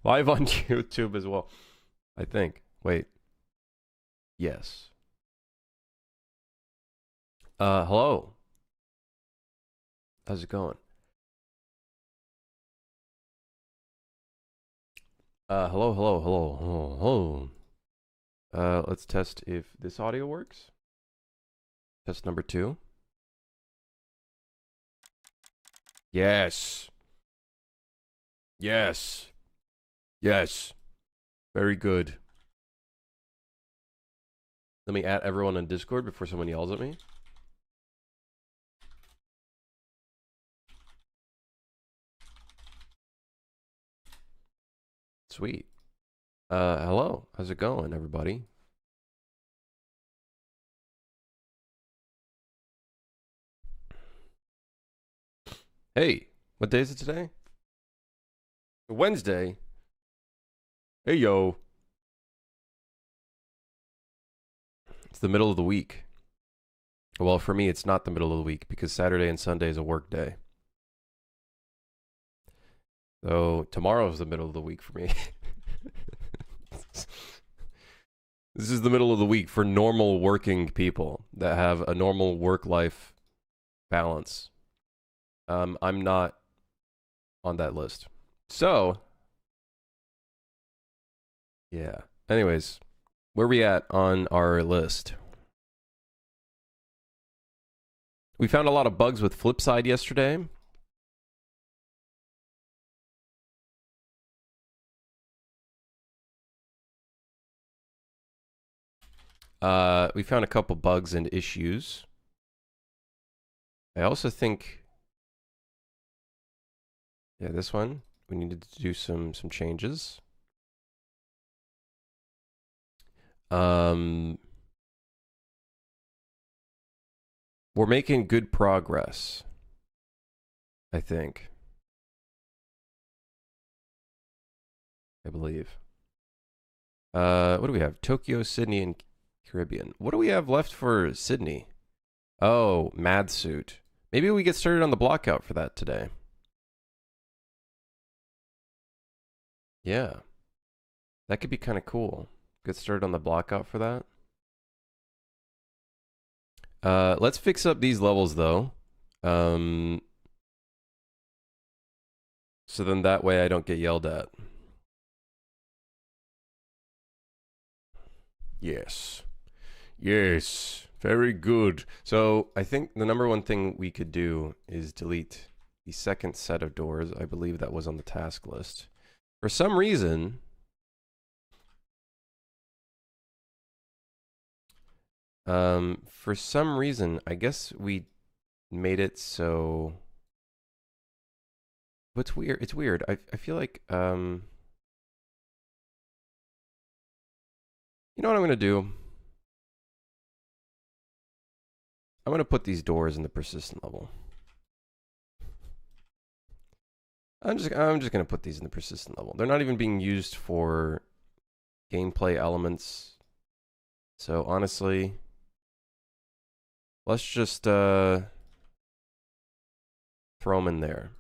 Live on YouTube as well, I think. Wait. Yes. Hello. How's it going? Hello. Let's test if this audio works. Test number 2. Yes. Yes. Yes. Very good. Let me add everyone on Discord before someone yells at me. Sweet. Hello. How's it going, everybody? Hey, what day is it today? Wednesday. Hey, yo. It's the middle of the week. Well, for me, it's not the middle of the week because Saturday and Sunday is a work day. So tomorrow is the middle of the week for me. This is the middle of the week for normal working people that have a normal work-life balance. I'm not on that list. So, yeah. Anyways, where are we at on our list? We found a lot of bugs with Flipside yesterday. We found a couple bugs and issues. I also think, yeah, this one, we needed to do some changes. We're making good progress, I think. I believe. What do we have? Tokyo, Sydney, and Caribbean. What do we have left for Sydney? Oh, Mad Suit. Maybe we get started on the blockout for that today. Yeah. That could be kind of cool. Get started on the blockout for that. Let's fix up these levels, though. So then that way I don't get yelled at. Yes. Yes. Very good. So I think the number one thing we could do is delete the second set of doors. I believe that was on the task list. For some reason, I guess we made it so. What's weird? It's weird. I feel like, you know what I'm gonna do? I'm gonna put these doors in the persistent level. I'm just gonna put these in the persistent level. They're not even being used for gameplay elements. So honestly, let's just throw them in there.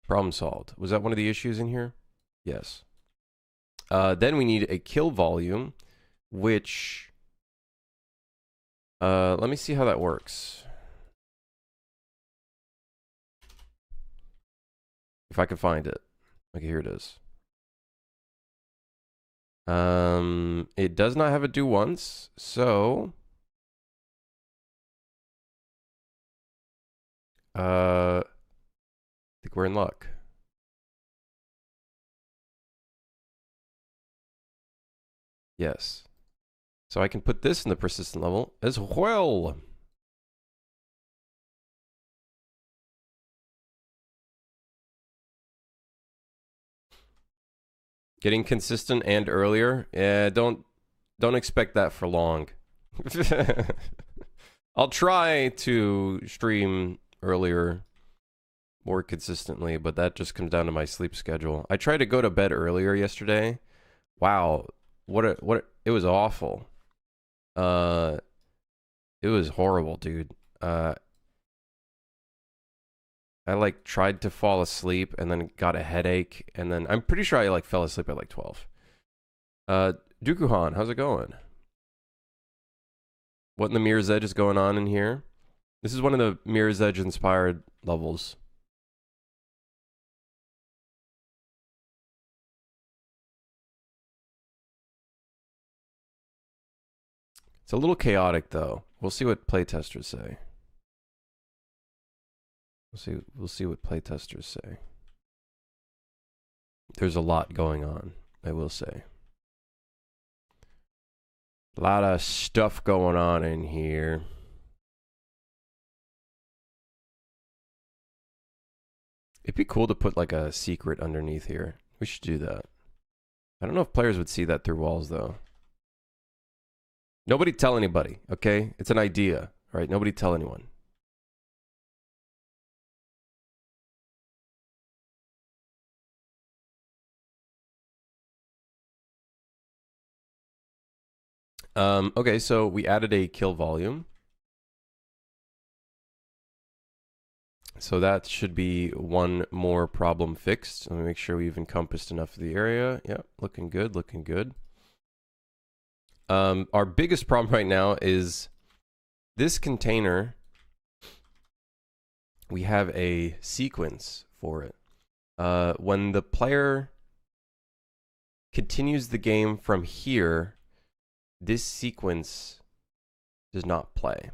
Problem solved. Was that one of the issues in here? Yes. Then we need a kill volume, which let me see how that works. If I can find it. Okay, here it is. It does not have a do once, so I think we're in luck. Yes. So I can put this in the persistent level as well. Getting consistent and earlier. Yeah, don't expect that for long. I'll try to stream earlier more consistently, but that just comes down to my sleep schedule. I tried to go to bed earlier yesterday. Wow, it was awful. It was horrible, dude. I like tried to fall asleep and then got a headache, and then I'm pretty sure I like fell asleep at like 12. Dukuhan, how's it going? What in the Mirror's Edge is going on in here? This is one of the Mirror's Edge inspired levels. It's a little chaotic though. We'll see what playtesters say. We'll see what playtesters say. There's a lot going on, I will say. A lot of stuff going on in here. It'd be cool to put like a secret underneath here. We should do that. I don't know if players would see that through walls though. Nobody tell anybody, okay? It's an idea, right? Nobody tell anyone. Okay, so we added a kill volume. So that should be one more problem fixed. Let me make sure we've encompassed enough of the area. Yeah, looking good, looking good. Our biggest problem right now is this container. We have a sequence for it. When the player continues the game from here, this sequence does not play,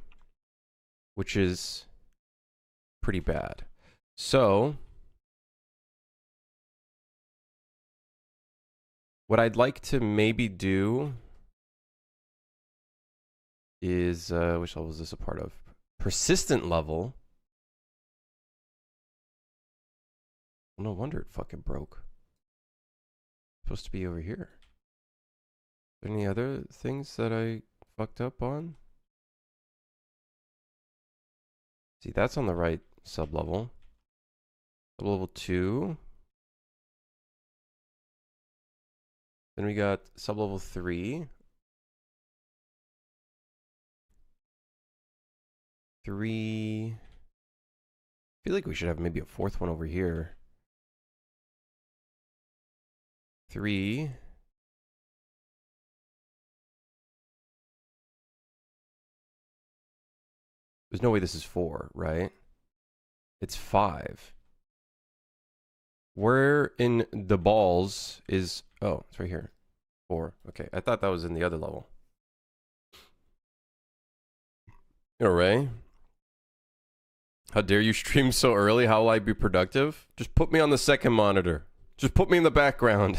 which is pretty bad. So what I'd like to maybe do is, which level is this a part of? Persistent level. No wonder it fucking broke. It's supposed to be over here. Any other things that I fucked up on? See, that's on the right sublevel. Sublevel 2. Then we got sublevel 3. 3. I feel like we should have maybe a fourth one over here. 3. There's no way this is 4, right? It's 5. Where in the balls is... Oh, it's right here. 4. Okay, I thought that was in the other level. You know, Ray? How dare you stream so early? How will I be productive? Just put me on the second monitor. Just put me in the background.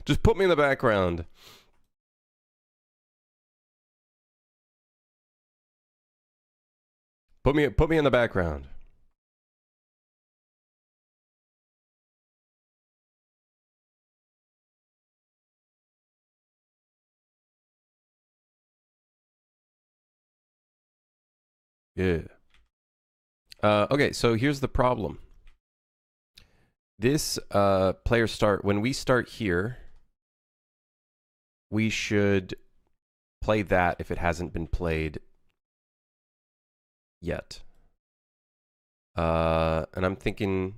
Just put me in the background. Put me in the background. Yeah. Okay, so here's the problem. This player start, when we start here, we should play that if it hasn't been played yet. And I'm thinking,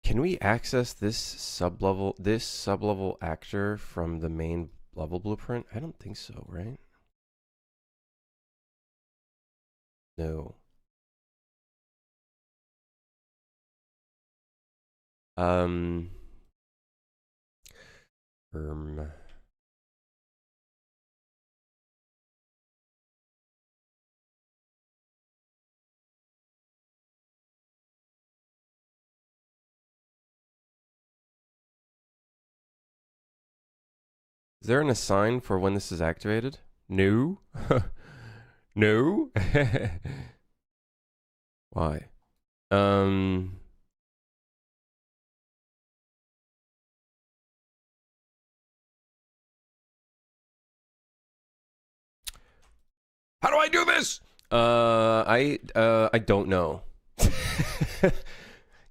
can we access this sublevel actor from the main level blueprint? I don't think so, right? No. Is there an assign for when this is activated? No. No. Why? How do I do this? I don't know.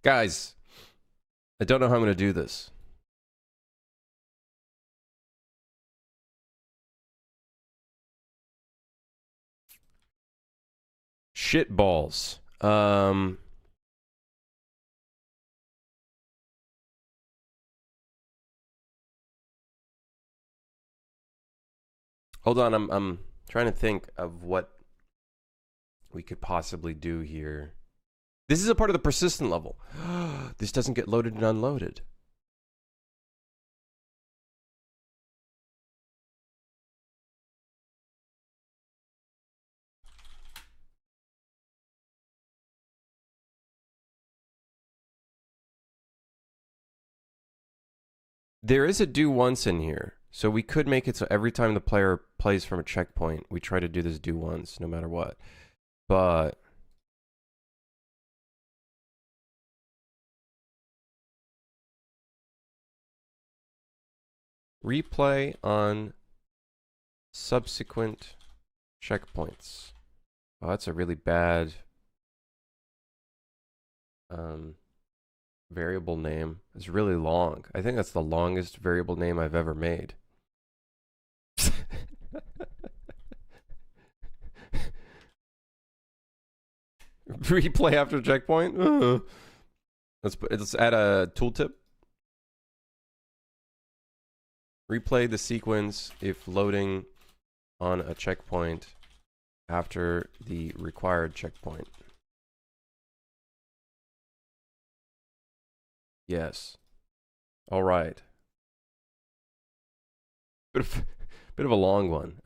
Guys, I don't know how I'm going to do this. Shit balls. Hold on, I'm trying to think of what we could possibly do here. This is a part of the persistent level. This doesn't get loaded and unloaded. There is a do once in here. So we could make it so every time the player plays from a checkpoint, we try to do this do once, no matter what. But replay on subsequent checkpoints. Oh, that's a really bad variable name. It's really long. I think that's the longest variable name I've ever made. Replay after checkpoint? Let's add a tooltip. Replay the sequence if loading on a checkpoint after the required checkpoint. Yes. All right. Bit of a long one.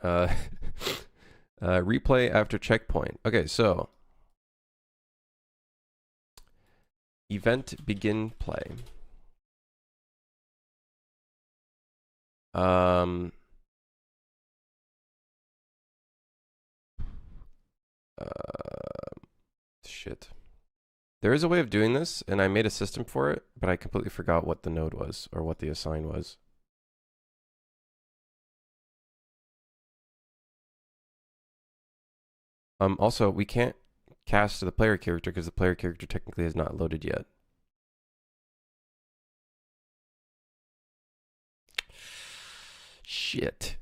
Replay after checkpoint. Okay, so event begin play. Shit. There is a way of doing this, and I made a system for it, but I completely forgot what the node was, or what the assign was. Also, we can't cast to the player character because the player character technically has not loaded yet. Shit.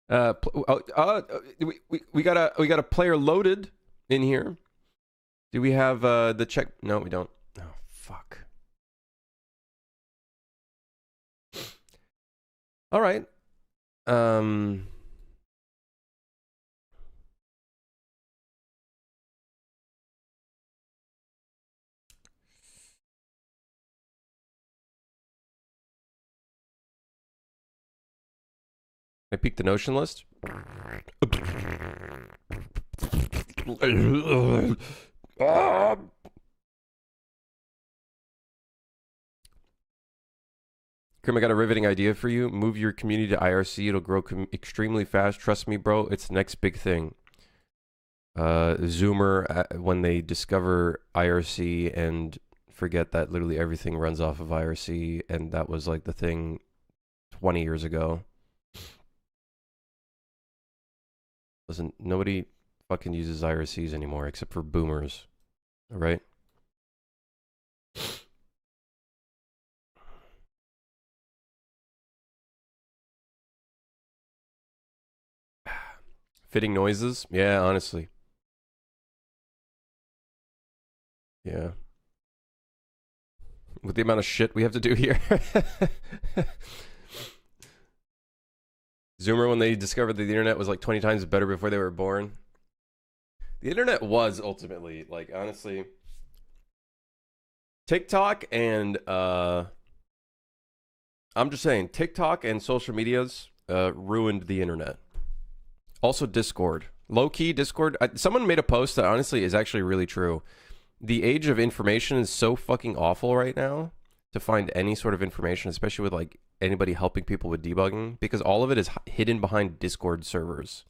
We got a player loaded in here. Do we have the check? No, we don't. Oh, fuck. All right. I peek the notion list. Krim, I got a riveting idea for you. Move your community to IRC. It'll grow extremely fast. Trust me, bro. It's the next big thing. Zoomer, when they discover IRC and forget that literally everything runs off of IRC, and that was like the thing 20 years ago. Listen, nobody fucking uses IRCs anymore except for boomers. All right? Fitting noises? Yeah, honestly. Yeah. With the amount of shit we have to do here. Zoomer, when they discovered that the internet was like 20 times better before they were born. The internet was ultimately, like, honestly, TikTok and, I'm just saying, TikTok and social medias ruined the internet. Also, Discord. Low-key, Discord. Someone made a post that honestly is actually really true. The age of information is so fucking awful right now to find any sort of information, especially with, like, anybody helping people with debugging, because all of it is hidden behind Discord servers.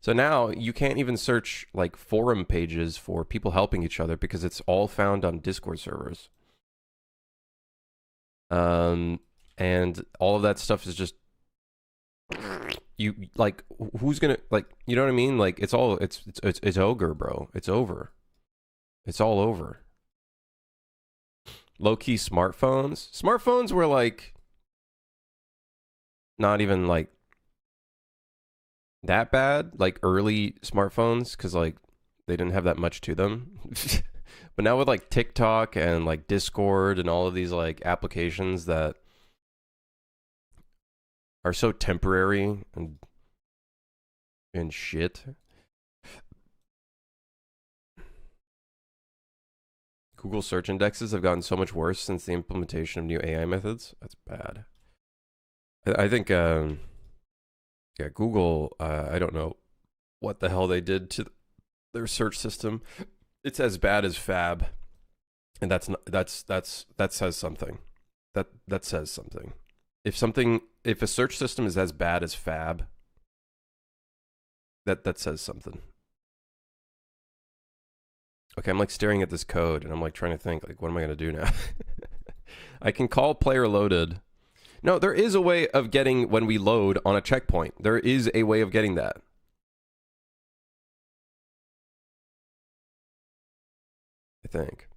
So now you can't even search like forum pages for people helping each other because it's all found on Discord servers. And all of that stuff is just you like who's gonna like you know what I mean? Like it's ogre, bro. It's over. It's all over. Low-key smartphones. Smartphones were like not even like that bad, like early smartphones, because like they didn't have that much to them. But now with like TikTok and like Discord and all of these like applications that are so temporary and shit. Google search indexes have gotten so much worse since the implementation of new AI methods. That's bad. I think, yeah, Google, I don't know what the hell they did to their search system. It's as bad as Fab. And that says something. That says something. If a search system is as bad as Fab, that says something. Okay, I'm like staring at this code and I'm like trying to think, like, what am I gonna do now? I can call player loaded. No, there is a way of getting when we load on a checkpoint. There is a way of getting that. I think.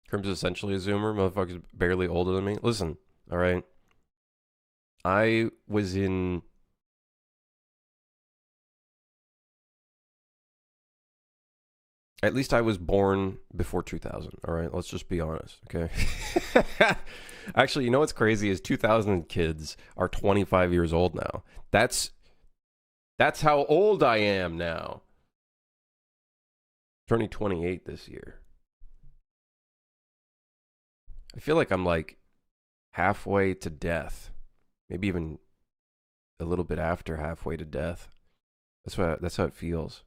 Crim's essentially a zoomer. Motherfucker's barely older than me. Listen, all right. I was in... At least I was born before 2000, all right? Let's just be honest, okay? Actually, you know what's crazy is 2000 kids are 25 years old now. That's how old I am now. Turning 28 this year. I feel like I'm like halfway to death. Maybe even a little bit after halfway to death. That's how it feels.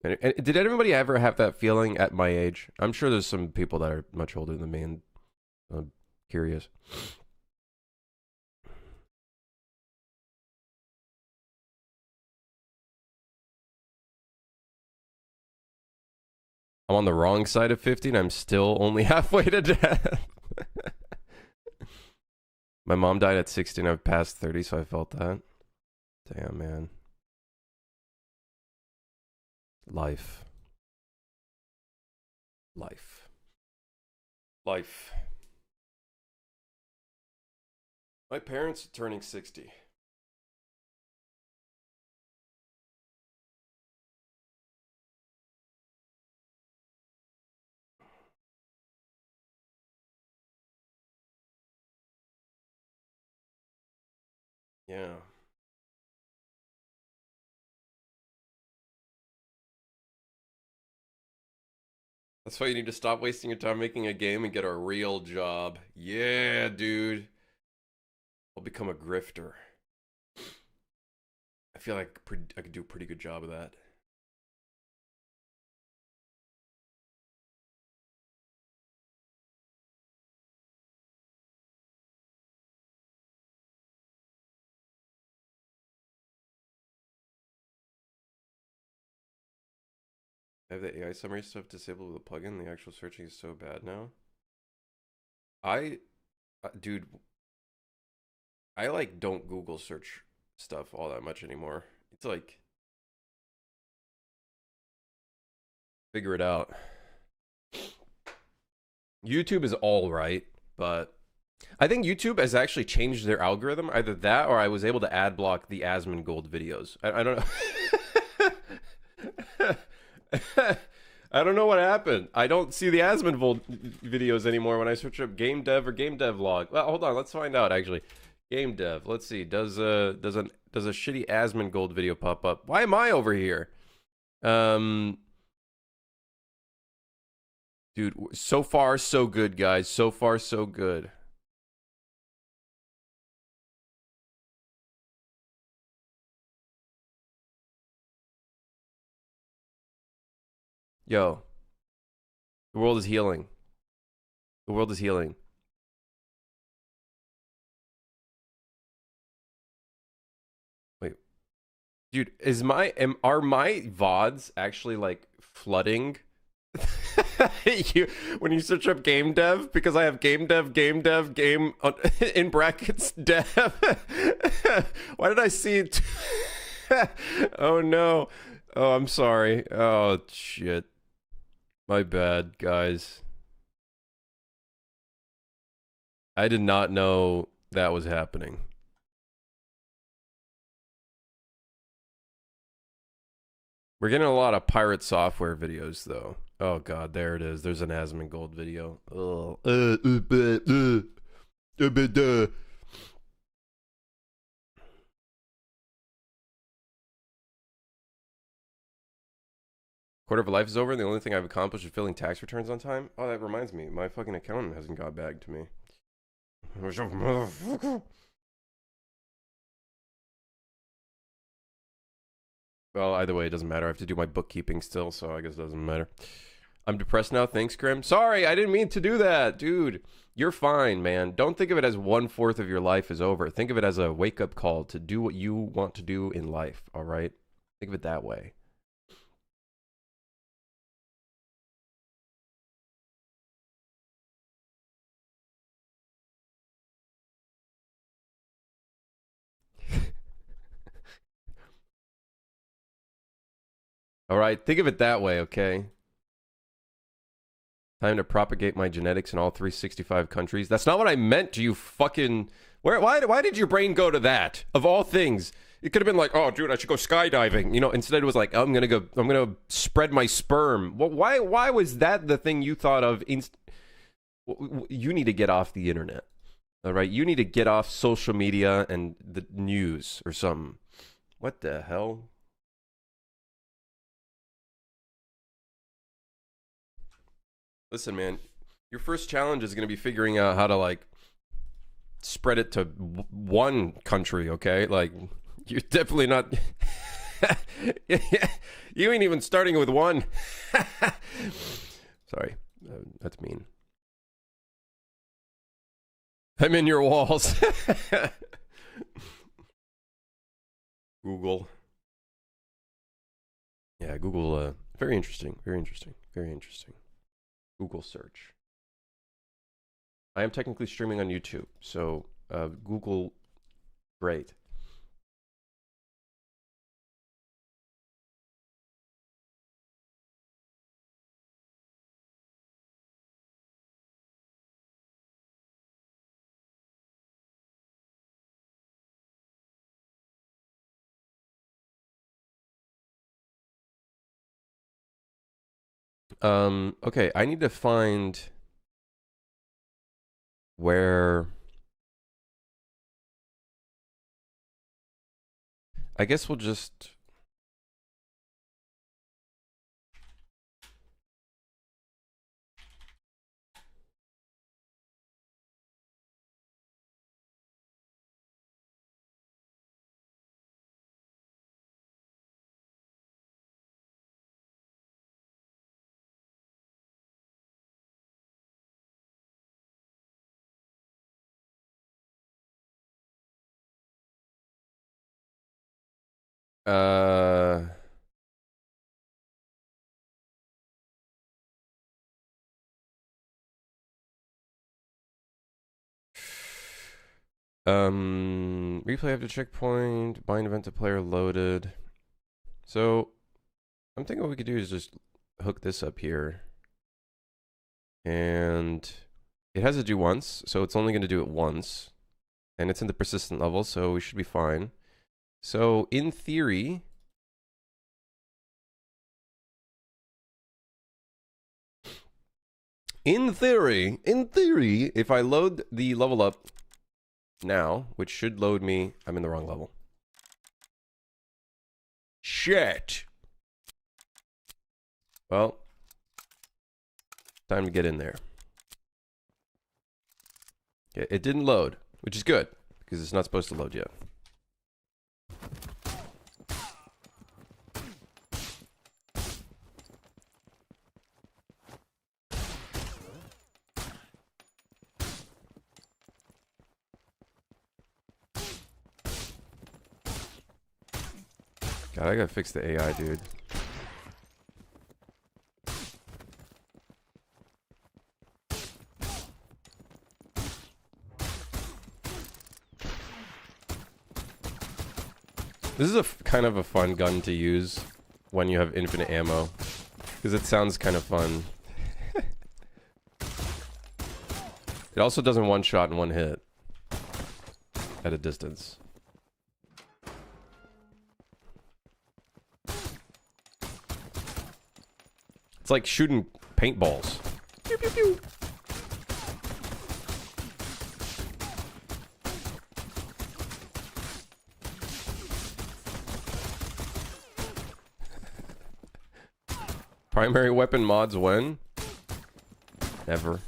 And did anybody ever have that feeling at my age? I'm sure there's some people that are much older than me, and I'm curious. I'm on the wrong side of 50 and I'm still only halfway to death. My mom died at 60 and I've passed 30, so I felt that. Damn, man. Life. My parents are turning 60. Yeah. That's why you need to stop wasting your time making a game and get a real job. Yeah, dude. I'll become a grifter. I feel like I could do a pretty good job of that. I have the AI summary stuff disabled with a plugin. The actual searching is so bad now. Dude, I like don't Google search stuff all that much anymore. It's like, figure it out. YouTube is all right, but I think YouTube has actually changed their algorithm. Either that or I was able to ad block the Asmongold videos. I don't know. I don't know what happened. I don't see the Asmongold videos anymore when I search up game dev or game dev log. Well, hold on, let's find out actually. Game dev. Let's see. Does a shitty Asmongold video pop up? Why am I over here? Dude, so far so good, guys. So far so good. Yo. The world is healing. The world is healing. Wait. Dude, are my VODs actually like flooding? When you search up game dev, because I have game in brackets dev. Why did I see it? Oh no. Oh, I'm sorry. Oh shit. My bad, guys. I did not know that was happening. We're getting a lot of pirate software videos, though. Oh god, there it is. There's an Asmongold video. Oh. Quarter of a life is over, and the only thing I've accomplished is filling tax returns on time. Oh, that reminds me. My fucking accountant hasn't got back to me. Well, either way, it doesn't matter. I have to do my bookkeeping still, so I guess it doesn't matter. I'm depressed now. Thanks, Grim. Sorry, I didn't mean to do that. Dude, you're fine, man. Don't think of it as 1/4 of your life is over. Think of it as a wake-up call to do what you want to do in life, all right? Think of it that way. All right, think of it that way, okay? Time to propagate my genetics in all 365 countries. That's not what I meant, you fucking... Why did your brain go to that? Of all things. It could have been like, oh, dude, I should go skydiving. You know, instead it was like, oh, I'm gonna spread my sperm. Why was that the thing you thought of? You need to get off the internet. All right? You need to get off social media and the news or something. What the hell? Listen, man, your first challenge is going to be figuring out how to, like, spread it to one country, okay? Like, you're definitely not... You ain't even starting with one. Sorry, that's mean. I'm in your walls. Google. Yeah, Google, very interesting, very interesting, very interesting. Google search. I am technically streaming on YouTube, so Google, great. Okay, I need to find where... I guess we'll just... Uh... Replay after checkpoint, bind event to player loaded. So, I'm thinking what we could do is just hook this up here. And it has to do once, so it's only going to do it once. And it's in the persistent level, so we should be fine. So, in theory... In theory, if I load the level up now, which should load me... I'm in the wrong level. Shit! Well, time to get in there. Okay, it didn't load, which is good, because it's not supposed to load yet. God, I gotta fix the AI, dude. This is a kind of a fun gun to use when you have infinite ammo, because it sounds kind of fun. It also doesn't one shot and one hit at a distance. It's like shooting paintballs. Pew, pew, pew. Primary weapon mods when? Never.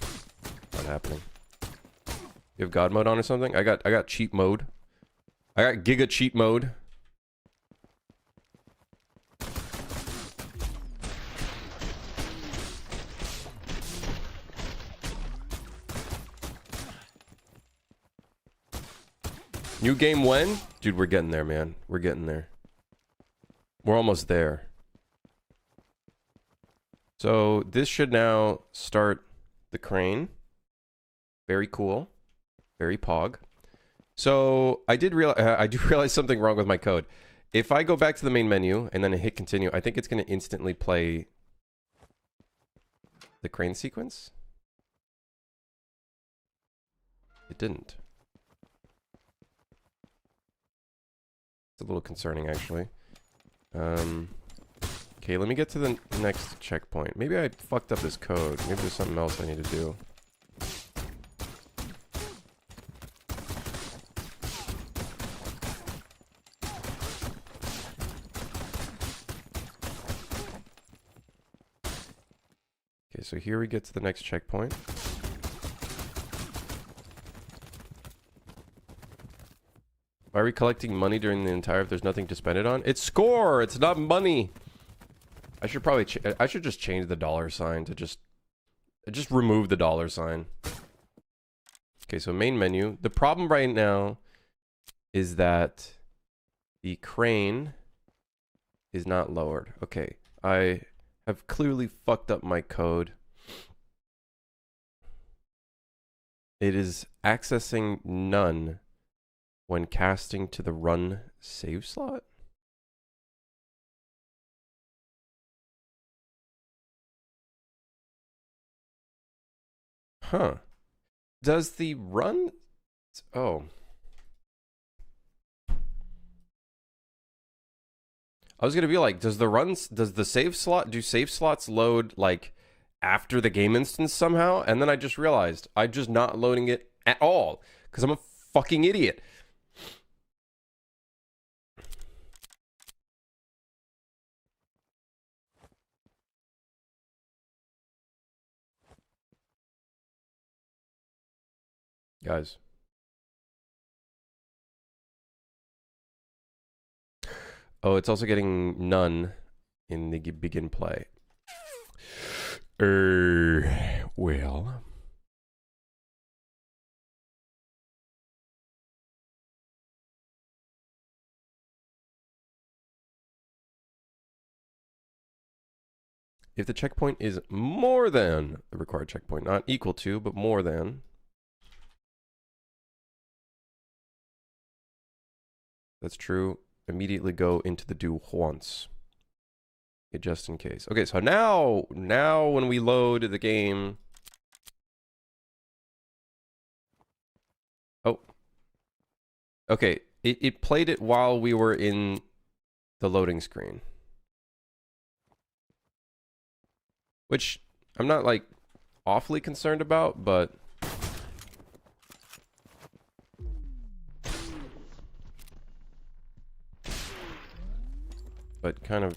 Not happening. You have God mode on or something? I got cheat mode. I got Giga cheat mode. New game when? Dude, we're getting there, man. We're getting there. We're almost there. So this should now start the crane. Very cool. Very pog. So I do realize something wrong with my code. If I go back to the main menu and then hit continue, I think it's going to instantly play the crane sequence. It didn't. It's a little concerning, actually. Okay, let me get to the next checkpoint. Maybe I fucked up this code. Maybe there's something else I need to do. Okay, so here we get to the next checkpoint. Why are we collecting money during the entire if there's nothing to spend it on? It's score! It's not money! I should probably I should just change the $sign to just remove the $sign. Okay, so main menu. The problem right now is that the crane is not lowered. Okay, I have clearly fucked up my code. It is accessing none when casting to the run save slot. Huh. Does the run... Oh. I was gonna be like, does the save slot, do save slots load like after the game instance somehow? And then I just realized I'm just not loading it at all because I'm a fucking idiot. Guys. Oh, it's also getting none in the begin play. Well. If the checkpoint is more than the required checkpoint, not equal to, but more than. That's true. Immediately go into the do once. Okay, just in case. Okay, so now when we load the game. Oh. Okay, it played it while we were in the loading screen. Which I'm not like awfully concerned about, but kind of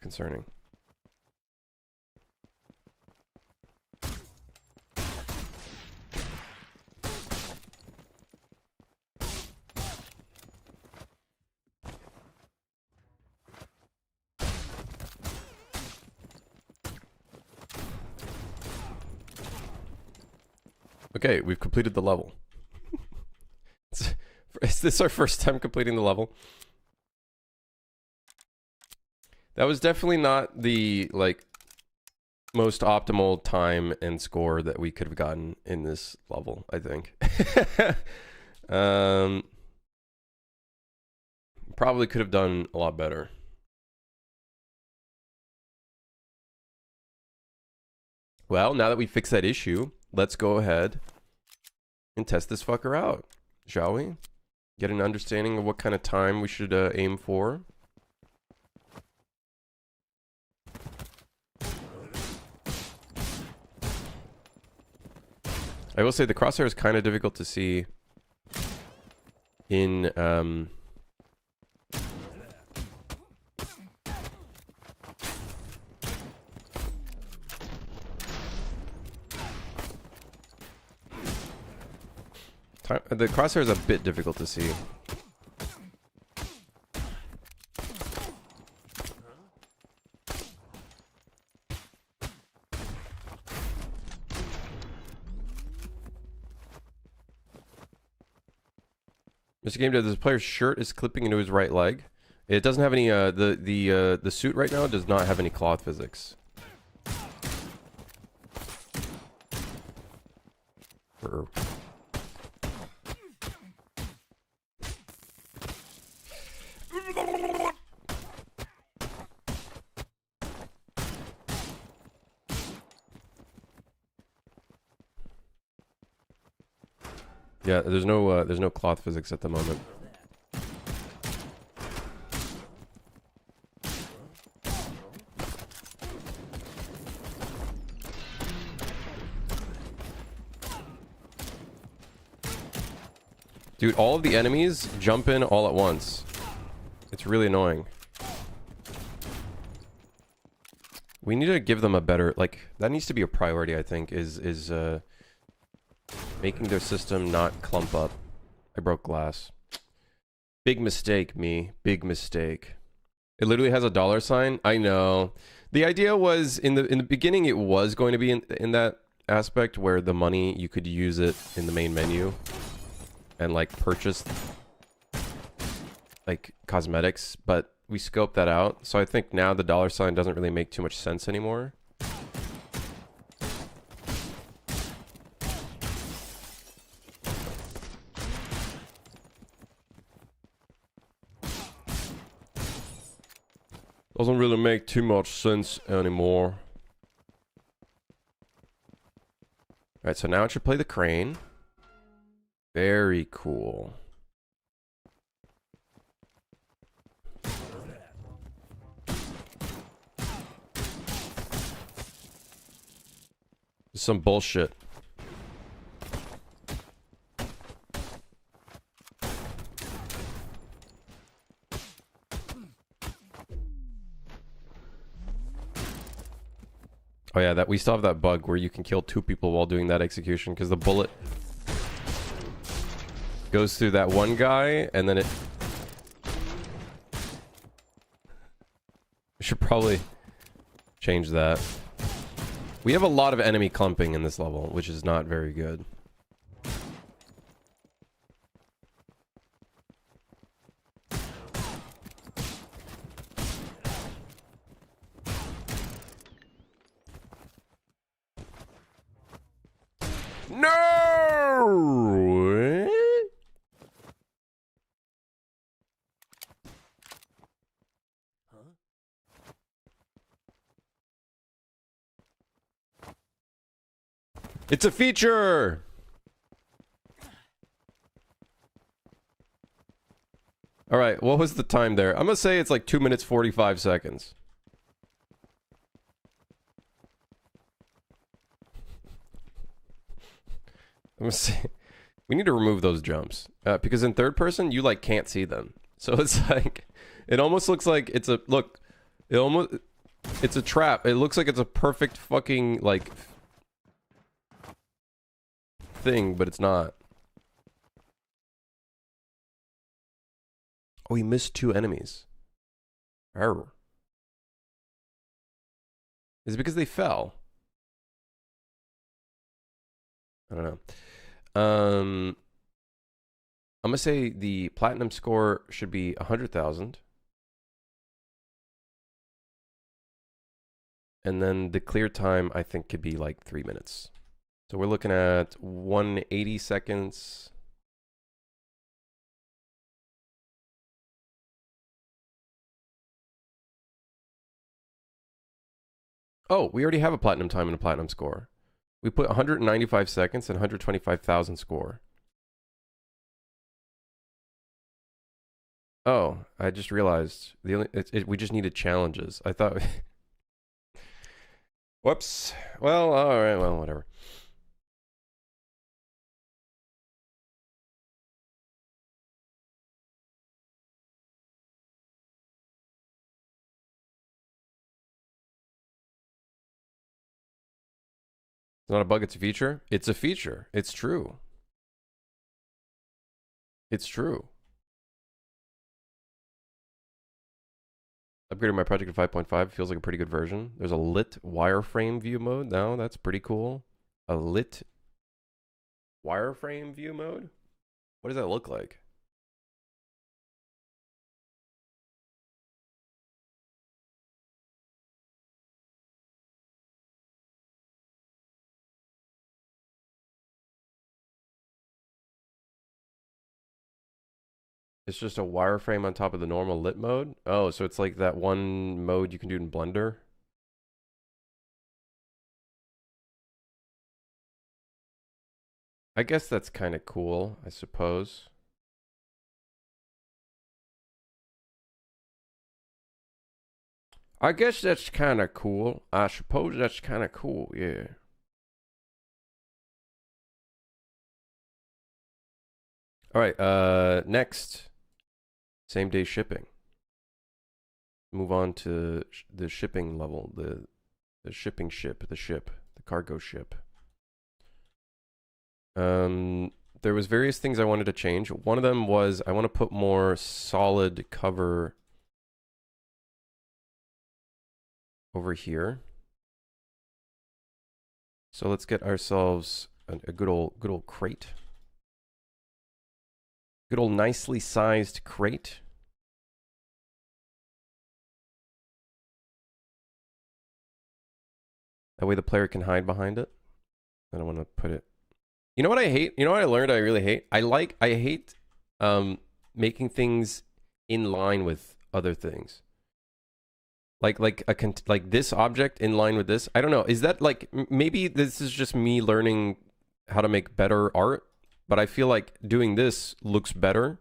concerning. Okay, we've completed the level. Is this our first time completing the level? That was definitely not the, like, most optimal time and score that we could have gotten in this level, I think. Probably could have done a lot better. Well, now that we fixed that issue, let's go ahead and test this fucker out, shall we? Get an understanding of what kind of time we should aim for. I will say the crosshair is kind of difficult to see in the crosshair is a bit difficult to see. Mr. Game Dev, this player's shirt is clipping into his right leg. It doesn't have any the suit right now does not have any cloth physics. Yeah, there's no cloth physics at the moment. Dude, all of the enemies jump in all at once. It's really annoying. We need to give them a better, like, that needs to be a priority, I think, is making their system not clump up. I broke glass. Big mistake, me. Big mistake. It literally has a $sign. I know. The idea was in the beginning it was going to be in that aspect where the money you could use it in the main menu and like purchase like cosmetics, but we scoped that out. So I think now the $sign doesn't really make too much sense anymore. Doesn't really make too much sense anymore. Alright, so now it should play the crane. Very cool. Some bullshit. Oh yeah, that we still have that bug where you can kill 2 people while doing that execution because the bullet goes through that one guy and then it... We should probably change that. We have a lot of enemy clumping in this level, which is not very good. No! It's a feature! Alright, what was the time there? I'm gonna say it's like 2 minutes 45 seconds. I'm gonna say... We need to remove those jumps. Because in third person, you like can't see them. So it's like... It almost looks like it's a... Look. It almost... It's a trap. It looks like it's a perfect fucking, like... thing, but it's not. Oh, he missed 2 enemies. Error. Is it because they fell? I don't know. I'm gonna say the platinum score should be 100,000. And then the clear time, I think, could be like 3 minutes. So we're looking at 180 seconds. Oh, we already have a platinum time and a platinum score. We put 195 seconds and 125,000 score. Oh, I just realized we just needed challenges. I thought. Whoops. Well, all right. Well, whatever. It's not a bug. It's a feature. It's a feature. It's true. It's true. Upgraded my project to 5.5. Feels like a pretty good version. There's a lit wireframe view mode now. That's pretty cool. A lit wireframe view mode? What does that look like? It's just a wireframe on top of the normal lit mode? Oh, so it's like that one mode you can do in Blender? I guess that's kind of cool, I suppose. I guess that's kind of cool. I suppose that's kind of cool, yeah. All right, next. Same day shipping. Move on to the shipping level, the shipping ship, the cargo ship. There was various things I wanted to change. One of them was I want to put more solid cover over here. So let's get ourselves a good old crate. Good old nicely sized crate. That way the player can hide behind it. I don't want to put it. You know what I hate? You know what I learned I really hate? I hate making things in line with other things. Like this object in line with this. I don't know. Is that like maybe this is just me learning how to make better art, but I feel like doing this looks better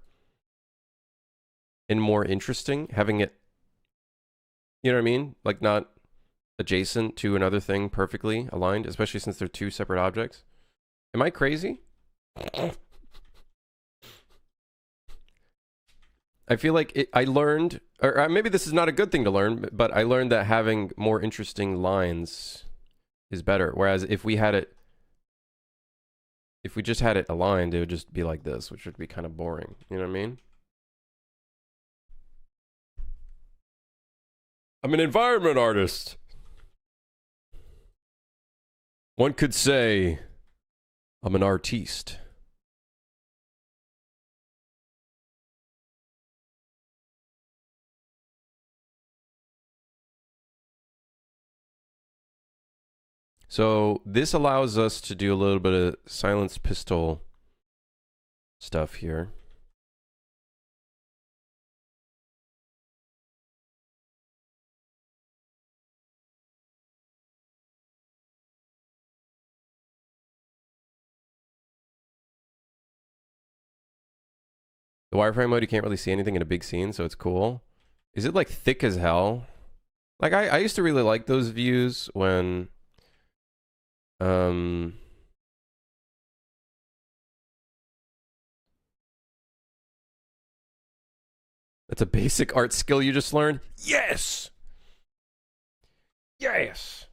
and more interesting having it, you know what I mean? Like not adjacent to another thing perfectly aligned, especially since they're two separate objects. Am I crazy? I feel like I learned, or maybe this is not a good thing to learn, but I learned that having more interesting lines is better. Whereas if we just had it aligned, it would just be like this, which would be kind of boring. You know what I mean? I'm an environment artist. One could say I'm an artiste. So this allows us to do a little bit of silenced pistol stuff here. The wireframe mode, you can't really see anything in a big scene, so it's cool. Is it like thick as hell? Like I used to really like those views when that's a basic art skill you just learned? Yes! Yes!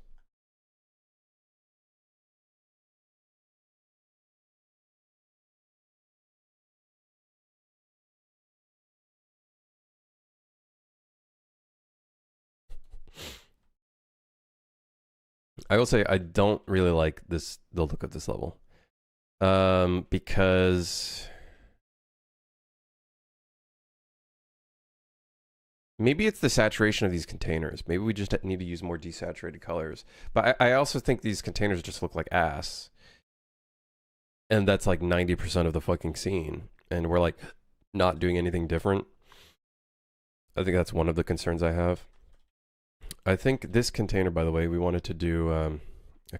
I will say I don't really like the look of this level. Because maybe it's the saturation of these containers. Maybe we just need to use more desaturated colors. But I also think these containers just look like ass. And that's like 90% of the fucking scene. And we're like not doing anything different. I think that's one of the concerns I have. I think this container, by the way, we wanted to do a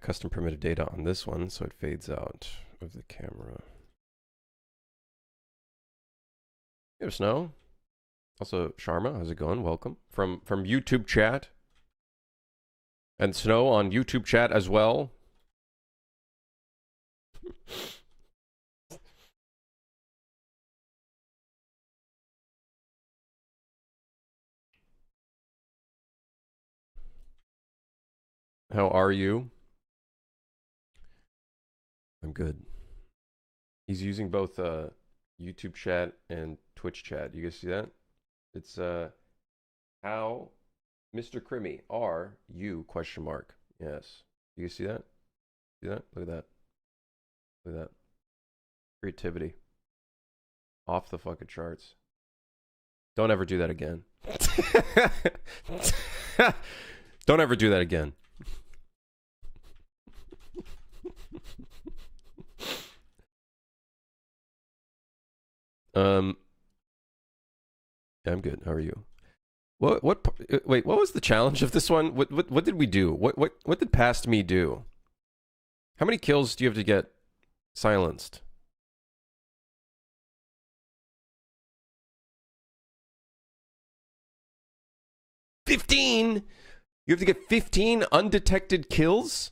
custom primitive data on this one, so it fades out of the camera. Hey, Snow. Also, Sharma, how's it going? Welcome from YouTube chat. And Snow on YouTube chat as well. How are you? I'm good. He's using both YouTube chat and Twitch chat. You guys see that? It's how Mr. Crimmy are you question mark. Yes. You guys see that? See that? Look at that. Look at that. Creativity. Off the fucking charts. Don't ever do that again. Don't ever do that again. Yeah, I'm good. How are you? Wait, what was the challenge of this one? What did we do? What did past me do? How many kills do you have to get silenced? 15? You have to get 15 undetected kills?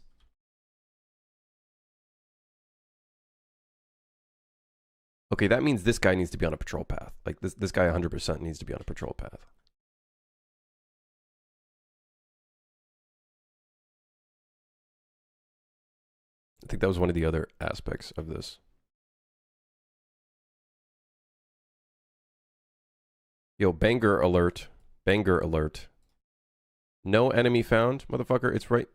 Okay, that means this guy needs to be on a patrol path. Like, this guy 100% needs to be on a patrol path. I think that was one of the other aspects of this. Yo, banger alert. Banger alert. No enemy found, motherfucker. It's right.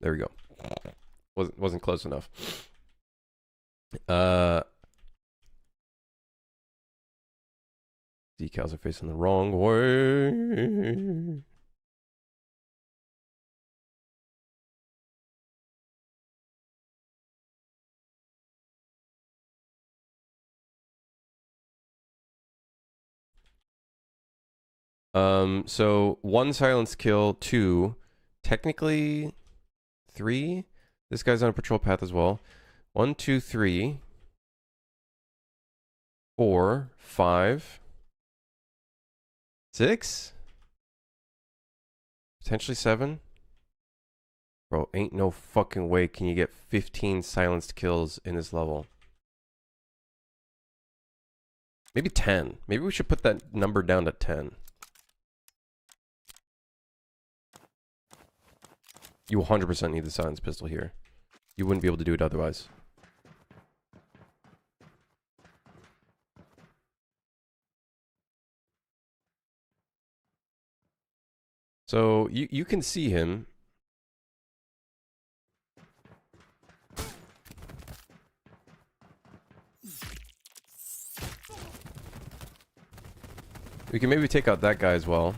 There we go. Wasn't close enough. Decals are facing the wrong way. So 1 silence kill, 2, technically 3. This guy's on a patrol path as well. 1, 2, 3, 4, 5, 6, potentially 7. Bro, ain't no fucking way can you get 15 silenced kills in this level. Maybe 10. Maybe we should put that number down to 10. You 100% need the silenced pistol here. You wouldn't be able to do it otherwise. So you can see him. We can maybe take out that guy as well.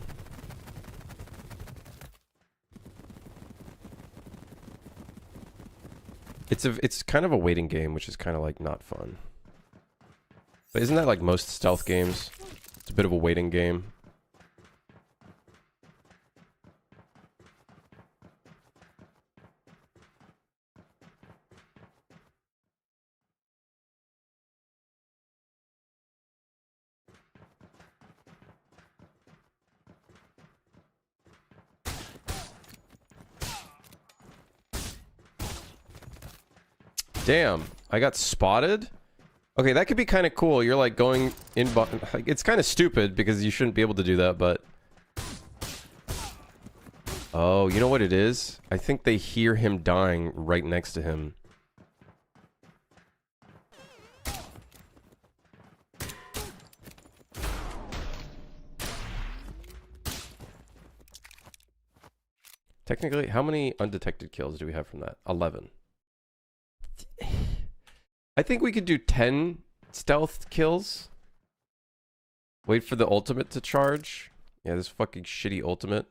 It's kind of a waiting game, which is kind of like not fun. But isn't that like most stealth games? It's a bit of a waiting game. Damn, I got spotted? Okay, that could be kind of cool. You're like going in... Like, it's kind of stupid because you shouldn't be able to do that, but... Oh, you know what it is? I think they hear him dying right next to him. Technically, how many undetected kills do we have from that? 11. I think we could do 10 stealth kills. Wait for the ultimate to charge. Yeah, this fucking shitty ultimate.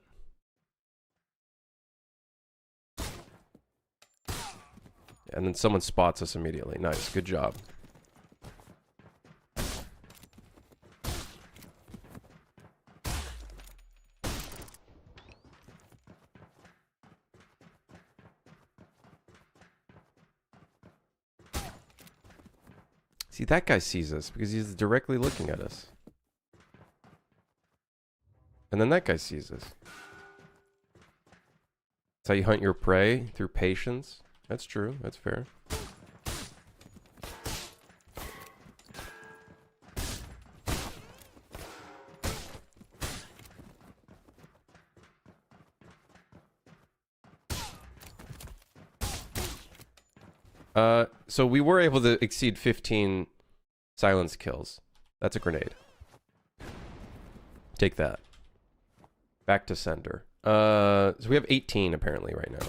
And then someone spots us immediately. Nice, good job. See, that guy sees us because he's directly looking at us. And then that guy sees us. That's how you hunt your prey, through patience. That's true. That's fair. So we were able to exceed 15 silence kills. That's a grenade. Take that. Back to sender. So we have 18 apparently right now.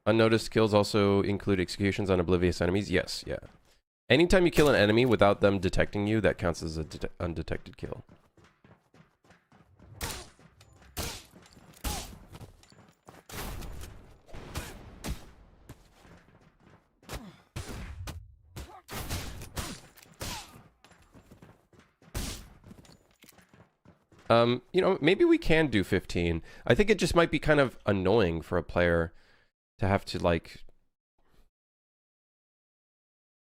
Unnoticed kills also include executions on oblivious enemies. Yes, yeah. Anytime you kill an enemy without them detecting you, that counts as an undetected kill. You know, maybe we can do 15. I think it just might be kind of annoying for a player to have to, like...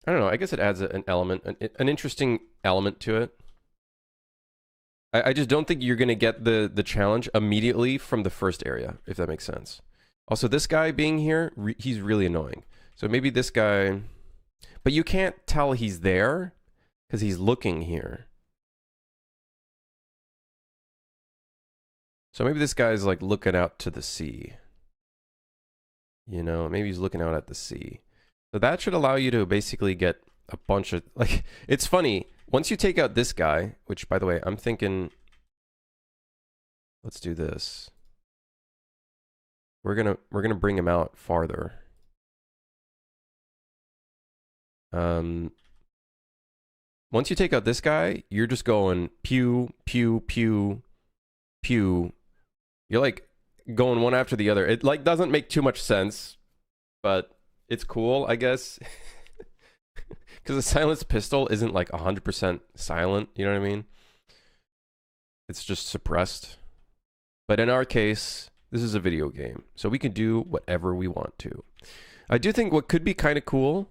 I don't know, I guess it adds an element, an interesting element to it. I just don't think you're going to get the challenge immediately from the first area, if that makes sense. Also, this guy being here, he's really annoying. So maybe this guy... But you can't tell he's there, because he's looking here. So maybe this guy's like looking out to the sea. You know, maybe he's looking out at the sea. So that should allow you to basically get a bunch of, like, it's funny. Once you take out this guy, which by the way, I'm thinking, let's do this. We're gonna bring him out farther. Once you take out this guy, you're just going pew, pew, pew, pew. You're like going one after the other. It like doesn't make too much sense, but it's cool, I guess. Because a silenced pistol isn't like 100% silent, you know what I mean? It's just suppressed. But in our case, this is a video game, so we can do whatever we want to. I do think what could be kind of cool,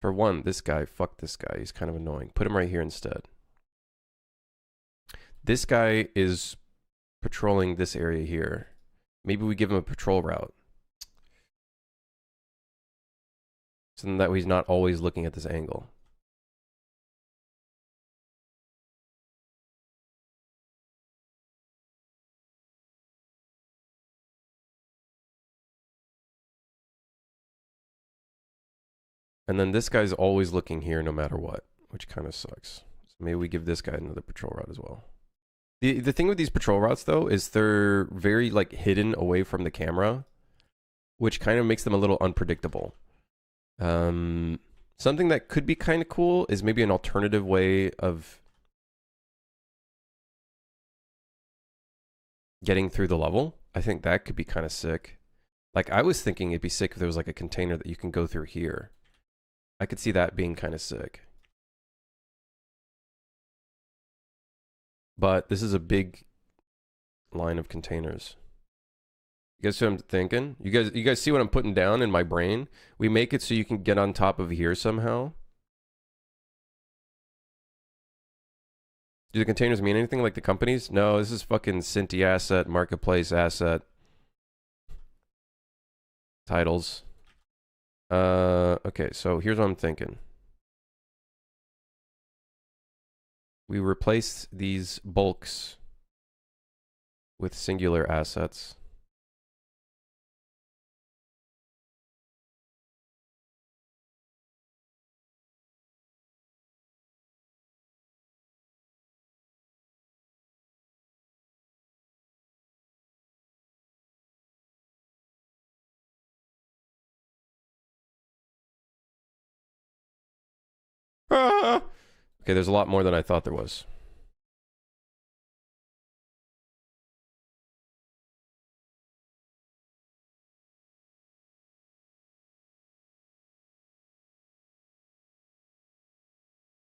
for one, this guy, fuck this guy, he's kind of annoying. Put him right here instead. This guy is patrolling this area here. Maybe we give him a patrol route. So that way he's not always looking at this angle. And then this guy's always looking here no matter what, which kind of sucks. So maybe we give this guy another patrol route as well. The thing with these patrol routes, though, is they're very, like, hidden away from the camera, which kind of makes them a little unpredictable. Something that could be kind of cool is maybe an alternative way of getting through the level. I think that could be kind of sick. Like, I was thinking it'd be sick if there was, like, a container that you can go through here. I could see that being kind of sick. But this is a big line of containers. You guys see what I'm thinking? You guys see what I'm putting down in my brain? We make it so you can get on top of here somehow. Do the containers mean anything like the companies? No, this is fucking Cinti asset, marketplace asset. Titles. Okay, so here's what I'm thinking. We replace these bulks with singular assets. Ah! Okay, there's a lot more than I thought there was.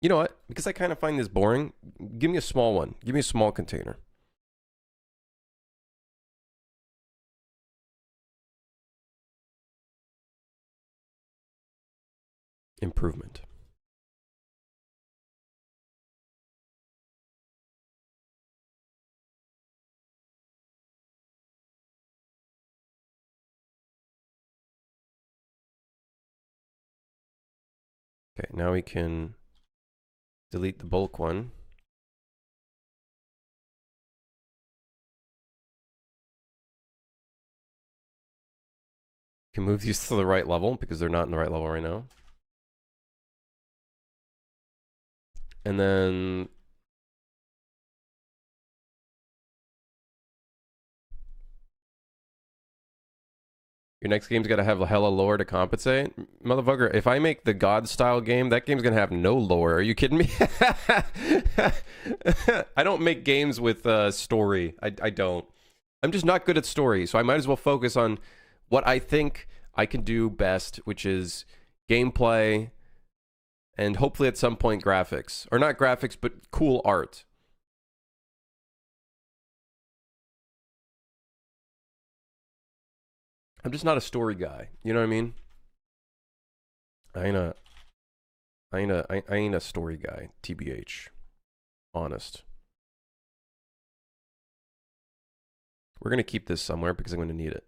You know what? Because I kind of find this boring, give me a small one. Give me a small container. improvement. Okay, now we can delete the bulk one. Can move these to the right level because they're not in the right level right now. And then your next game's got to have a hella lore to compensate. Motherfucker, if I make the God style game, that game's going to have no lore. Are you kidding me? I don't make games with story. I don't. I'm just not good at story, so I might as well focus on what I think I can do best, which is gameplay and hopefully at some point graphics. Or not graphics, but cool art. I'm just not a story guy. You know what I mean? I ain't a story guy, TBH. Honest. We're going to keep this somewhere because I'm going to need it.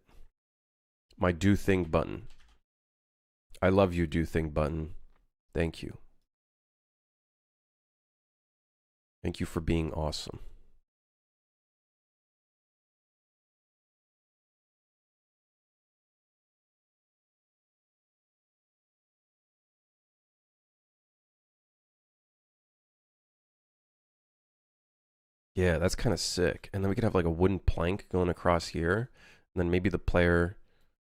My do thing button. I love you, do thing button. Thank you. Thank you for being awesome. Yeah, that's kind of sick. And then we could have like a wooden plank going across here. And then maybe the player...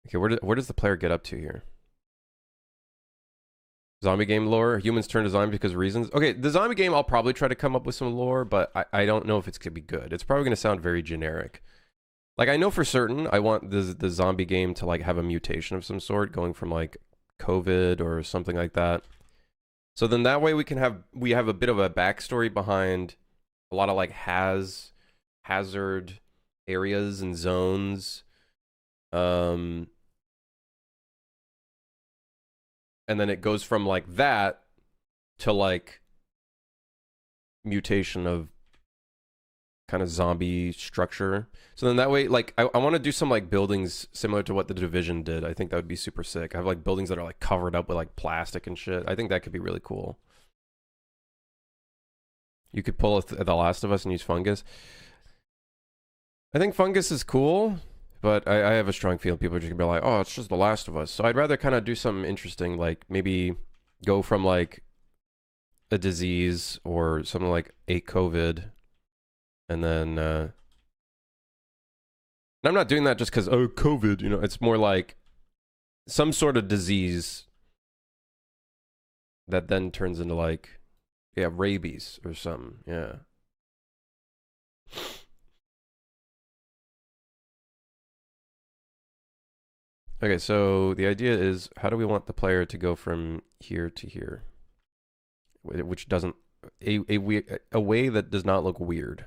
Okay, where does the player get up to here? Zombie game lore. Humans turn to zombies because of reasons. Okay, the zombie game, I'll probably try to come up with some lore, but I don't know if it's going to be good. It's probably going to sound very generic. Like, I know for certain I want the zombie game to like have a mutation of some sort, going from like COVID or something like that. So then that way we have a bit of a backstory behind a lot of like hazard areas and zones. And then it goes from like that to like mutation of kind of zombie structure. So then that way, like, I want to do some like buildings similar to what the Division did. I think that would be super sick. I have like buildings that are like covered up with like plastic and shit. I think that could be really cool. You could pull The Last of Us and use fungus. I think fungus is cool, but I have a strong feeling people are just gonna be like, oh, it's just The Last of Us. So I'd rather kind of do something interesting, like maybe go from like a disease or something like a COVID, and then and I'm not doing that just because, oh, COVID, you know, it's more like some sort of disease that then turns into like, yeah, rabies or something, yeah. Okay, so the idea is, how do we want the player to go from here to here? Which doesn't, a way that does not look weird.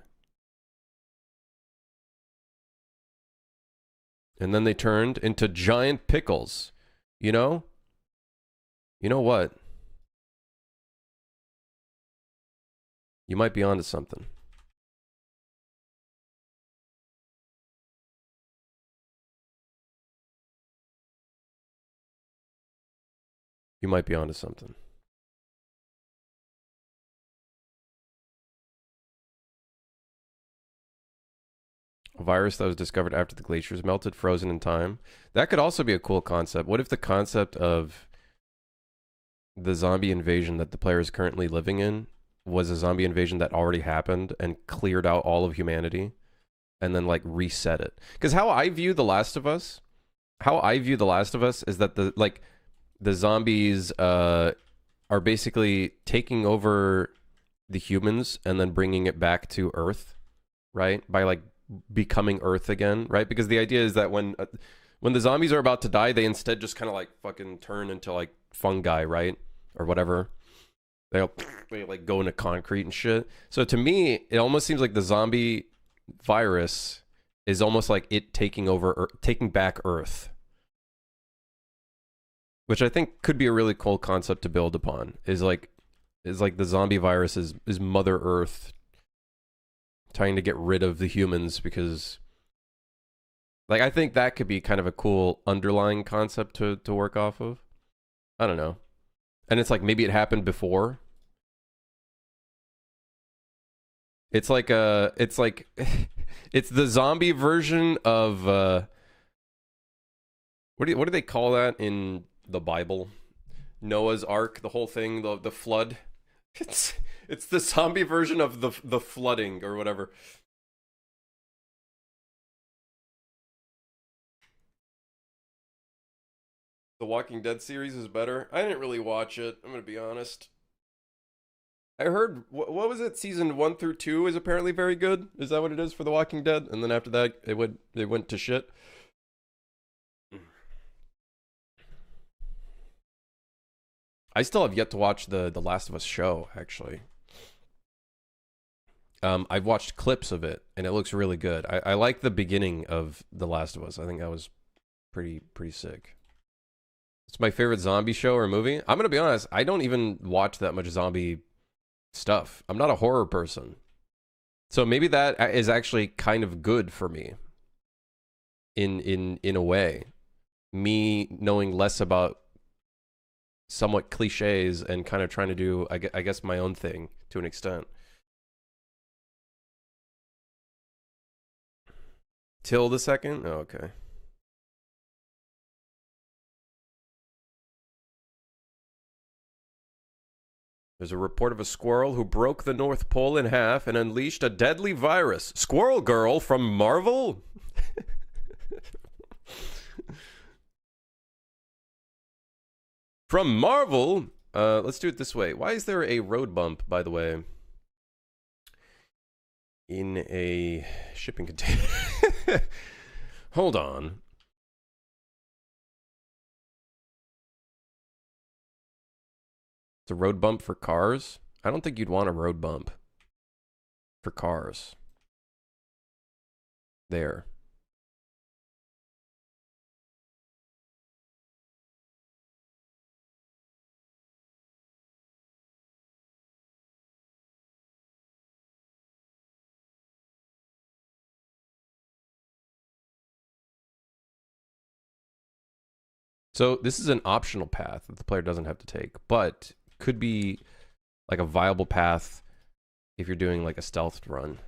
And then they turned into giant pickles. You know? You know what? You might be onto something. You might be onto something. A virus that was discovered after the glaciers melted, frozen in time. That could also be a cool concept. What if the concept of the zombie invasion that the player is currently living in was a zombie invasion that already happened and cleared out all of humanity and then like reset it? Because how I view The Last of Us, is that the zombies are basically taking over the humans and then bringing it back to Earth, right? By like becoming Earth again, right? Because the idea is that when the zombies are about to die, they instead just kind of like fucking turn into like fungi, right? Or whatever. They like go into concrete and shit. So to me, it almost seems like the zombie virus is almost like it taking over, taking back Earth. which I think could be a really cool concept to build upon. Is like the zombie virus is Mother Earth trying to get rid of the humans because, like, I think that could be kind of a cool underlying concept to work off of. I don't know. And it's like maybe it happened before. It's like it's like it's the zombie version of what do they call that in the Bible? Noah's Ark, the whole thing, the flood. It's the zombie version of the flooding or whatever. The Walking Dead series is better. I didn't really watch it. I'm gonna be honest. I heard what was it? Season 1 through 2 is apparently very good. Is that what it is for The Walking Dead? And then after that, it went to shit. I still have yet to watch the Last of Us show. Actually, I've watched clips of it, and it looks really good. I like the beginning of The Last of Us. I think that was pretty sick. It's my favorite zombie show or movie. I'm gonna be honest. I don't even watch that much zombie stuff. I'm not a horror person. So maybe that is actually kind of good for me in a way. Me knowing less about somewhat cliches and kind of trying to do I guess my own thing to an extent. Till the second? Oh, okay. There's a report of a squirrel who broke the North Pole in half and unleashed a deadly virus. Squirrel Girl from Marvel? From Marvel? Let's do it this way. Why is there a road bump, by the way, in a shipping container? Hold on. It's a road bump for cars? I don't think you'd want a road bump for cars. There. So this is an optional path that the player doesn't have to take, but could be like a viable path if you're doing like a stealthed run.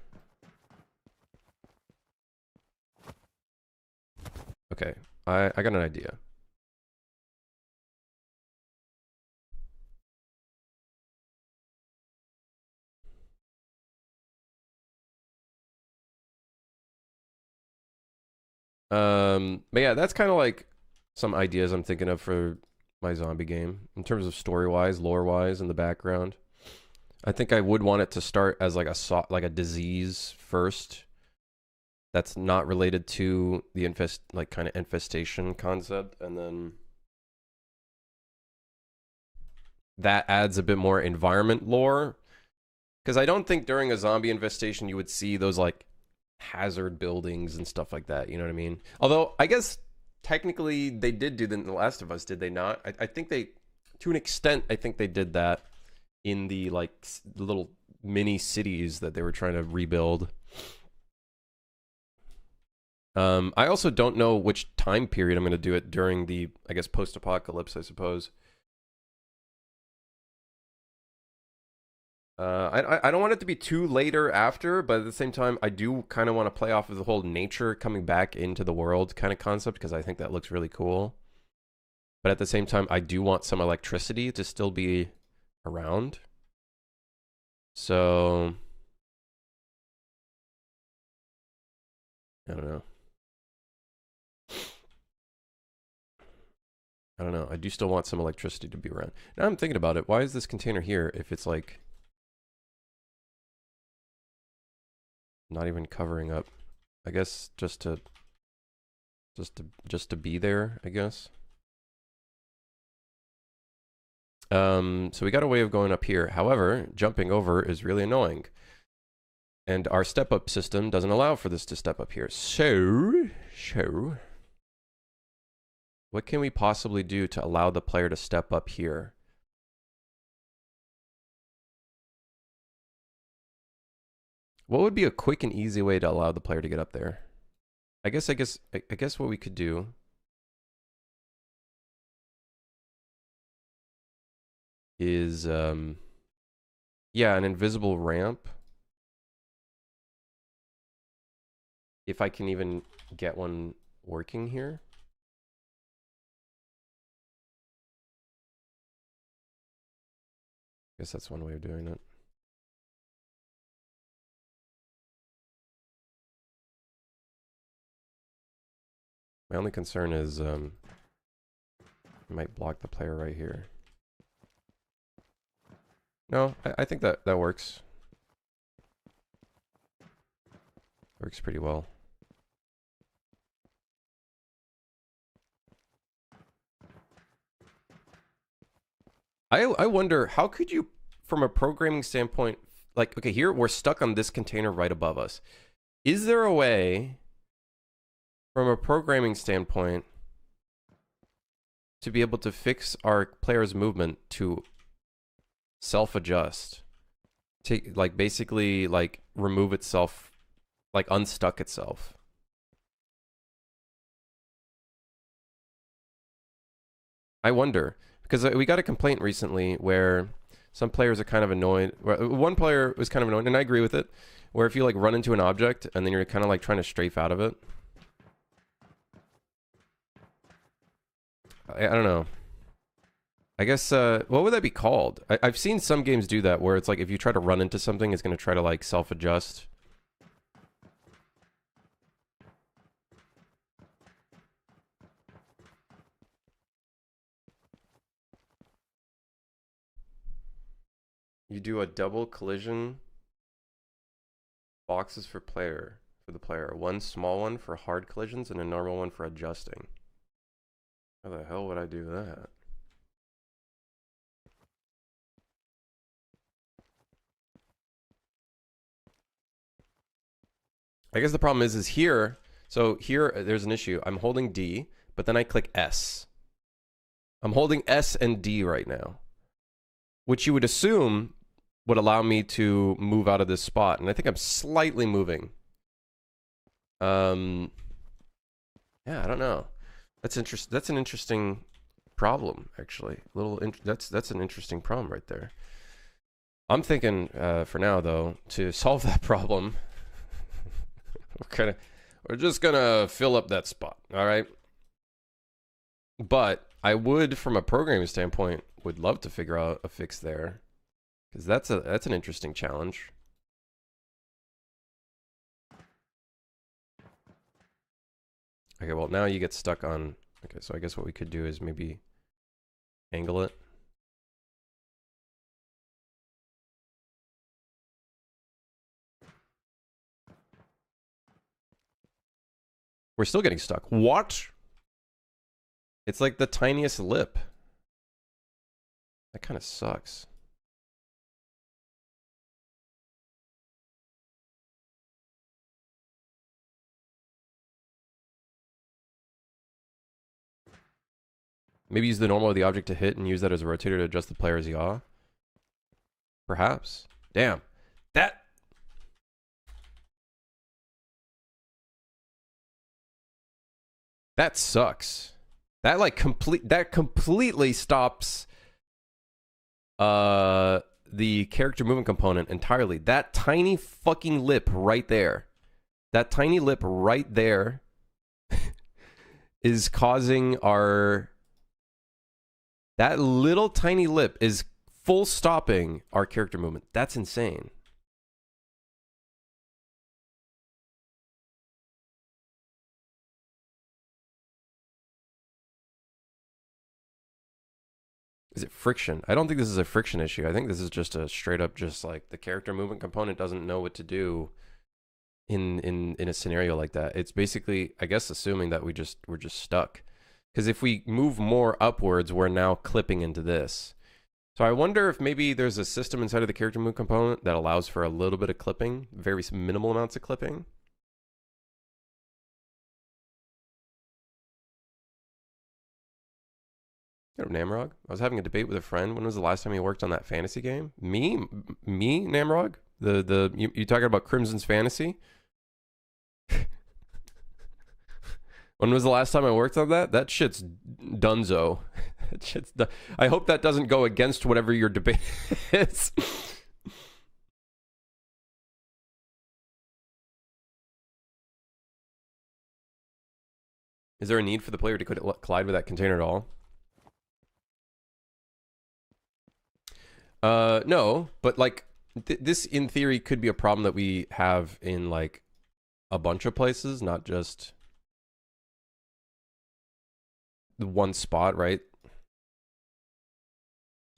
Okay, I got an idea. But yeah, that's kind of like some ideas I'm thinking of for my zombie game in terms of story-wise, lore-wise, in the background. I think I would want it to start as like a disease first. That's not related to the kind of infestation concept, and then that adds a bit more environment lore. Because I don't think during a zombie infestation you would see those like hazard buildings and stuff like that. You know what I mean? Although I guess technically they did do that in The Last of Us, did they not? I think they, to an extent, I think they did that in the like little mini cities that they were trying to rebuild. I also don't know which time period I'm going to do it during the, I guess, post-apocalypse, I suppose. I don't want it to be too later after, but at the same time, I do kind of want to play off of the whole nature coming back into the world kind of concept, because I think that looks really cool. But at the same time, I do want some electricity to still be around. So I don't know. I don't know. I do still want some electricity to be around. Now I'm thinking about it. Why is this container here if it's like not even covering up? I guess just to be there, I guess. So we got a way of going up here. However, jumping over is really annoying. And our step-up system doesn't allow for this to step up here. So What can we possibly do to allow the player to step up here? What would be a quick and easy way to allow the player to get up there? I guess what we could do is yeah, an invisible ramp. If I can even get one working here. I guess that's one way of doing it. My only concern is it might block the player right here. No, I think that works. Works pretty well. I wonder, how could you, from a programming standpoint, like, okay, here we're stuck on this container right above us. Is there a way, from a programming standpoint, to be able to fix our player's movement to self-adjust? Take, like, basically, like, remove itself, like, unstuck itself. I wonder. Because we got a complaint recently where some players are kind of annoyed. One player was kind of annoyed, and I agree with it, where if you like run into an object and then you're kind of like trying to strafe out of it. I don't know. I guess, what would that be called? I've seen some games do that where it's like if you try to run into something, it's going to try to like self-adjust. You do a double collision boxes for the player. One small one for hard collisions and a normal one for adjusting. How the hell would I do that? I guess the problem is here. So here, there's an issue. I'm holding D, but then I click S. I'm holding S and D right now, which you would assume would allow me to move out of this spot. And I think I'm slightly moving. Yeah, I don't know. That's interesting. That's an interesting problem, actually. That's an interesting problem right there. I'm thinking for now, though, to solve that problem, we're just gonna fill up that spot. All right. But I would, from a programming standpoint, would love to figure out a fix there, because that's an interesting challenge. Okay, well now you get stuck on. Okay, so I guess what we could do is maybe angle it. We're still getting stuck. What? It's like the tiniest lip. That kind of sucks. Maybe use the normal of the object to hit and use that as a rotator to adjust the player's yaw. Perhaps. Damn. That sucks. That like completely stops the character movement component entirely. That tiny fucking lip right there. That tiny lip right there is causing our... That little tiny lip is full stopping our character movement. That's insane. Is it friction? I don't think this is a friction issue. I think this is just a straight up just like the character movement component doesn't know what to do in a scenario like that. It's basically, I guess, assuming that we're just stuck. Because if we move more upwards, we're now clipping into this. So I wonder if maybe there's a system inside of the character movement component that allows for a little bit of clipping, very minimal amounts of clipping. You know, Namrog. I was having a debate with a friend. When was the last time he worked on that fantasy game? Me, Namrog. You talking about Crimson's Fantasy? When was the last time I worked on that? That shit's dunzo. That shit's I hope that doesn't go against whatever your debate is. Is there a need for the player to collide with that container at all? No, but like this in theory could be a problem that we have in like a bunch of places, not just the one spot, right?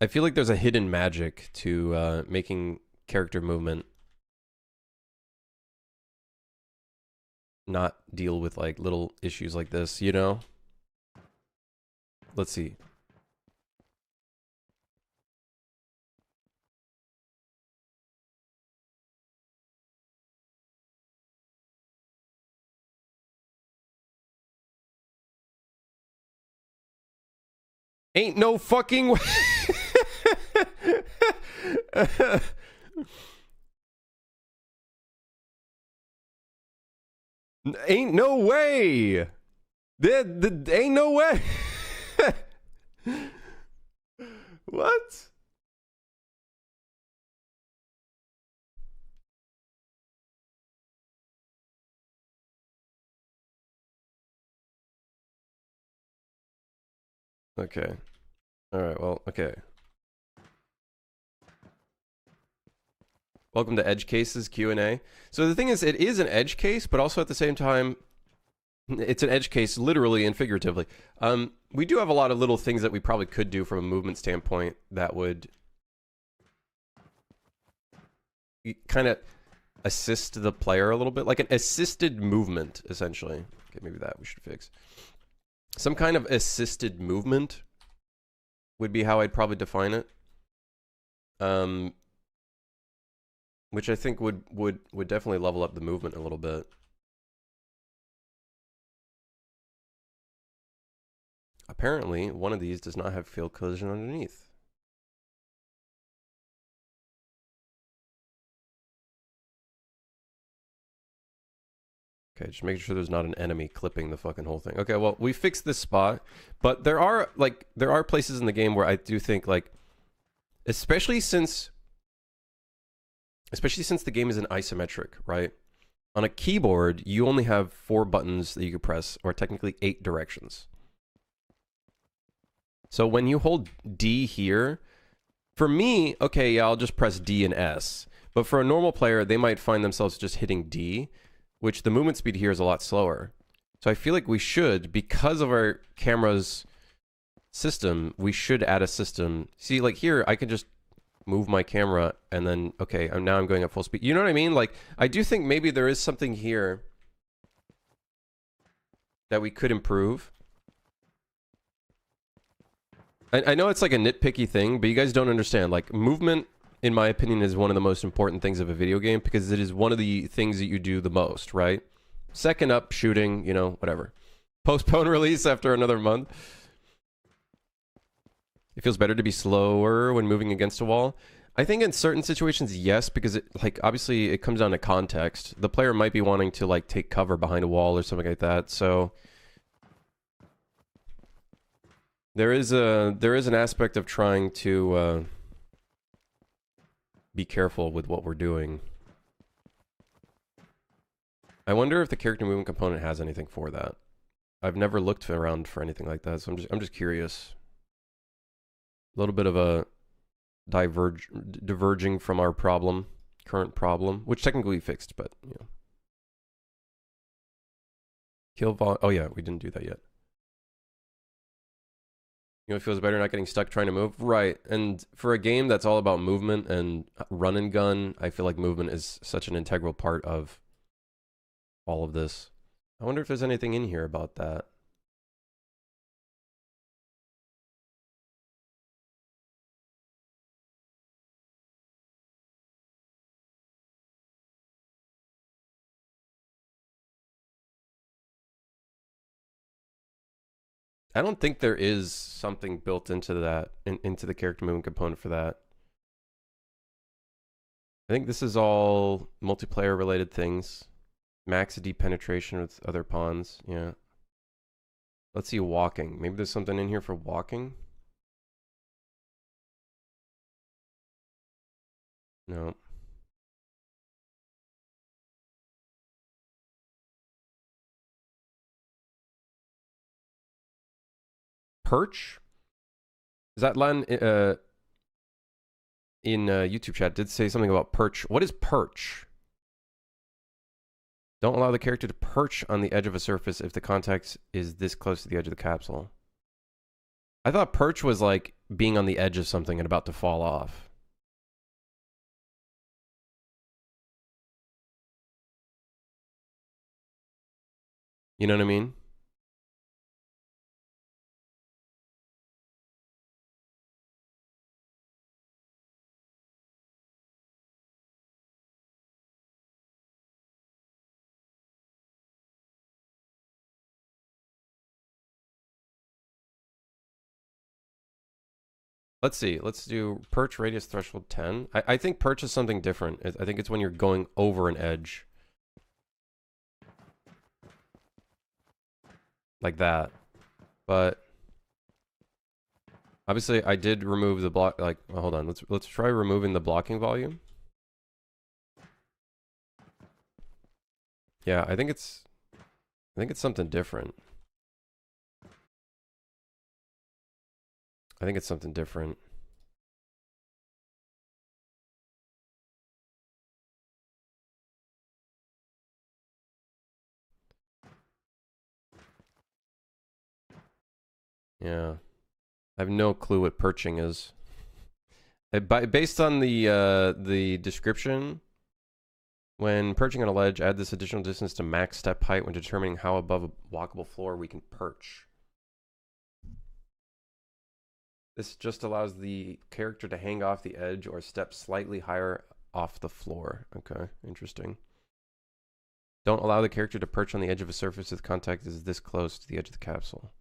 I feel like there's a hidden magic to making character movement not deal with like little issues like this, you know? Let's see. Ain't no fucking way. Ain't no way. Ain't no way. What? Okay. All right. Well, okay. Welcome to Edge Cases Q&A. So the thing is, it is an edge case, but also at the same time, it's an edge case literally and figuratively. We do have a lot of little things that we probably could do from a movement standpoint that would kind of assist the player a little bit, like an assisted movement, essentially. Okay, maybe that we should fix. Some kind of assisted movement would be how I'd probably define it. Which I think would definitely level up the movement a little bit. Apparently, one of these does not have field collision underneath. Okay, just making sure there's not an enemy clipping the fucking whole thing. Okay, well, we fixed this spot, but there are places in the game where I do think like, especially since the game is an isometric, right? On a keyboard, you only have 4 buttons that you can press, or technically 8 directions. So when you hold D here, for me, okay, yeah, I'll just press D and S. But for a normal player, they might find themselves just hitting D, which the movement speed here is a lot slower. So I feel like we should, because of our camera's system, we should add a system. See, like here, I can just move my camera and then, okay, now I'm going at full speed. You know what I mean? Like, I do think maybe there is something here that we could improve. I know it's like a nitpicky thing, but you guys don't understand. Like, movement, in my opinion, is one of the most important things of a video game because it is one of the things that you do the most, right? Second up, shooting, you know, whatever. Postpone release after another month. It feels better to be slower when moving against a wall. I think in certain situations, yes, because it, like, obviously it comes down to context. The player might be wanting to like take cover behind a wall or something like that. So there is an aspect of trying to be careful with what we're doing. I wonder if the character movement component has anything for that. I've never looked around for anything like that, so I'm just curious. A little bit of a diverging from our current problem, which technically we fixed, but you know. Kill vol. Oh yeah, we didn't do that yet. You know, it feels better not getting stuck trying to move. Right, and for a game that's all about movement and run and gun, I feel like movement is such an integral part of all of this. I wonder if there's anything in here about that. I don't think there is something built into that, into the character movement component for that. I think this is all multiplayer related things. Max deep penetration with other pawns. Yeah. Let's see walking. Maybe there's something in here for walking. No. Perch? Is that Len in YouTube chat did say something about perch. What is perch? Don't allow the character to perch on the edge of a surface if the contact is this close to the edge of the capsule. I thought perch was like being on the edge of something and about to fall off. You know what I mean? Let's see. Let's do perch radius threshold 10. I think perch is something different. I think it's when you're going over an edge. Like that. But obviously I did remove the block, like, well, hold on. Let's try removing the blocking volume. Yeah, I think it's something different. I think it's something different. Yeah. I have no clue what perching is. Based on the description, when perching on a ledge, add this additional distance to max step height when determining how above a walkable floor we can perch. This just allows the character to hang off the edge or step slightly higher off the floor. Okay, interesting. Don't allow the character to perch on the edge of a surface if contact is this close to the edge of the capsule.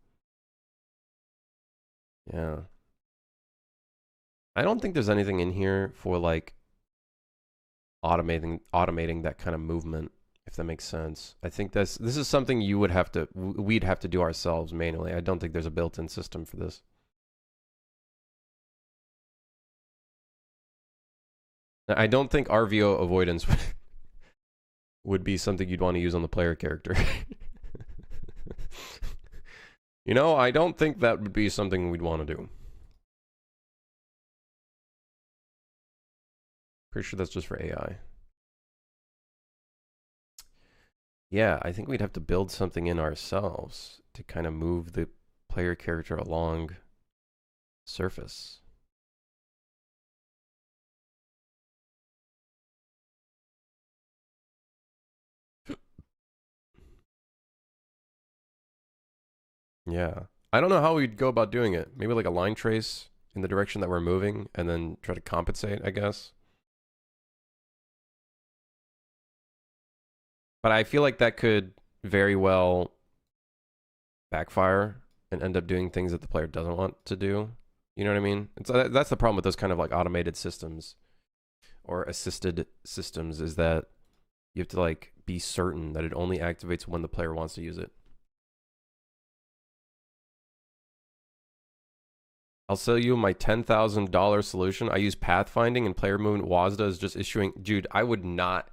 Yeah. I don't think there's anything in here for like automating that kind of movement, if that makes sense. I think this is something we'd have to do ourselves manually. I don't think there's a built-in system for this. I don't think RVO avoidance would be something you'd want to use on the player character. You know, I don't think that would be something we'd want to do. Pretty sure that's just for AI. Yeah, I think we'd have to build something in ourselves to kind of move the player character along surface. Yeah. I don't know how we'd go about doing it. Maybe like a line trace in the direction that we're moving and then try to compensate, I guess. But I feel like that could very well backfire and end up doing things that the player doesn't want to do. You know what I mean? That's the problem with those kind of like automated systems or assisted systems, is that you have to like be certain that it only activates when the player wants to use it. I'll sell you my $10,000 solution. I use pathfinding and player movement. WASDA is just issuing. Dude, I would not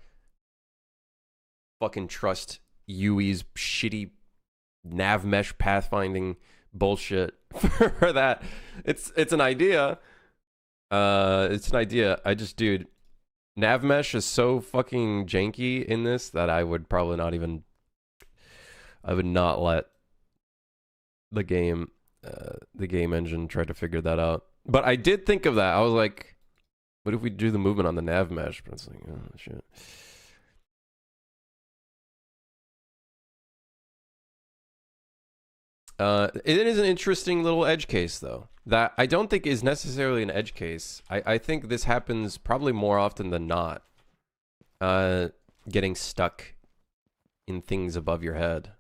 fucking trust UE's shitty nav mesh pathfinding bullshit for that. It's an idea. It's an idea. Dude, nav mesh is so fucking janky in this that I would probably not even. I would not let the game engine try to figure that out. But I did think of that. I was like, what if we do the movement on the nav mesh? But it's like, oh shit. It is an interesting little edge case, though, that I don't think is necessarily an edge case. I think this happens probably more often than not. Getting stuck in things above your head.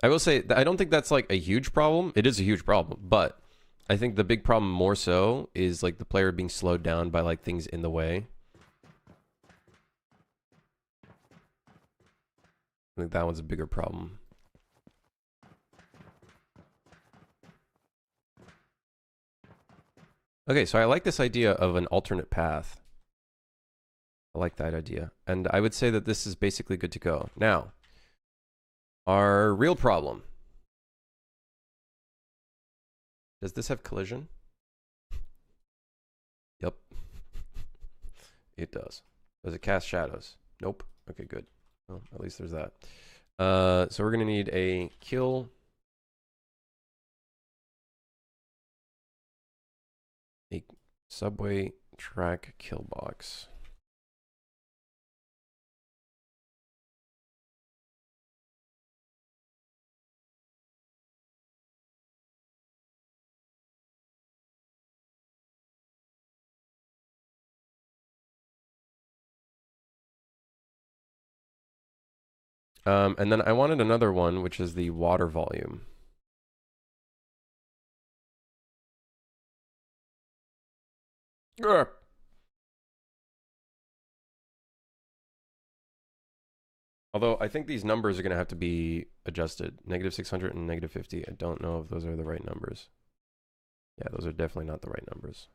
I will say, I don't think that's like a huge problem. It is a huge problem, but I think the big problem more so is like the player being slowed down by like things in the way. I think that one's a bigger problem. Okay, so I like this idea of an alternate path. I like that idea. And I would say that this is basically good to go. Now, our real problem. Does this have collision? Yep. It does. Does it cast shadows? Nope. Okay, good. Well, at least there's that. So we're going to need a kill. A subway track kill box. And then I wanted another one, which is the water volume. Grr. Although I think these numbers are going to have to be adjusted. -600 and -50. I don't know if those are the right numbers. Yeah, those are definitely not the right numbers.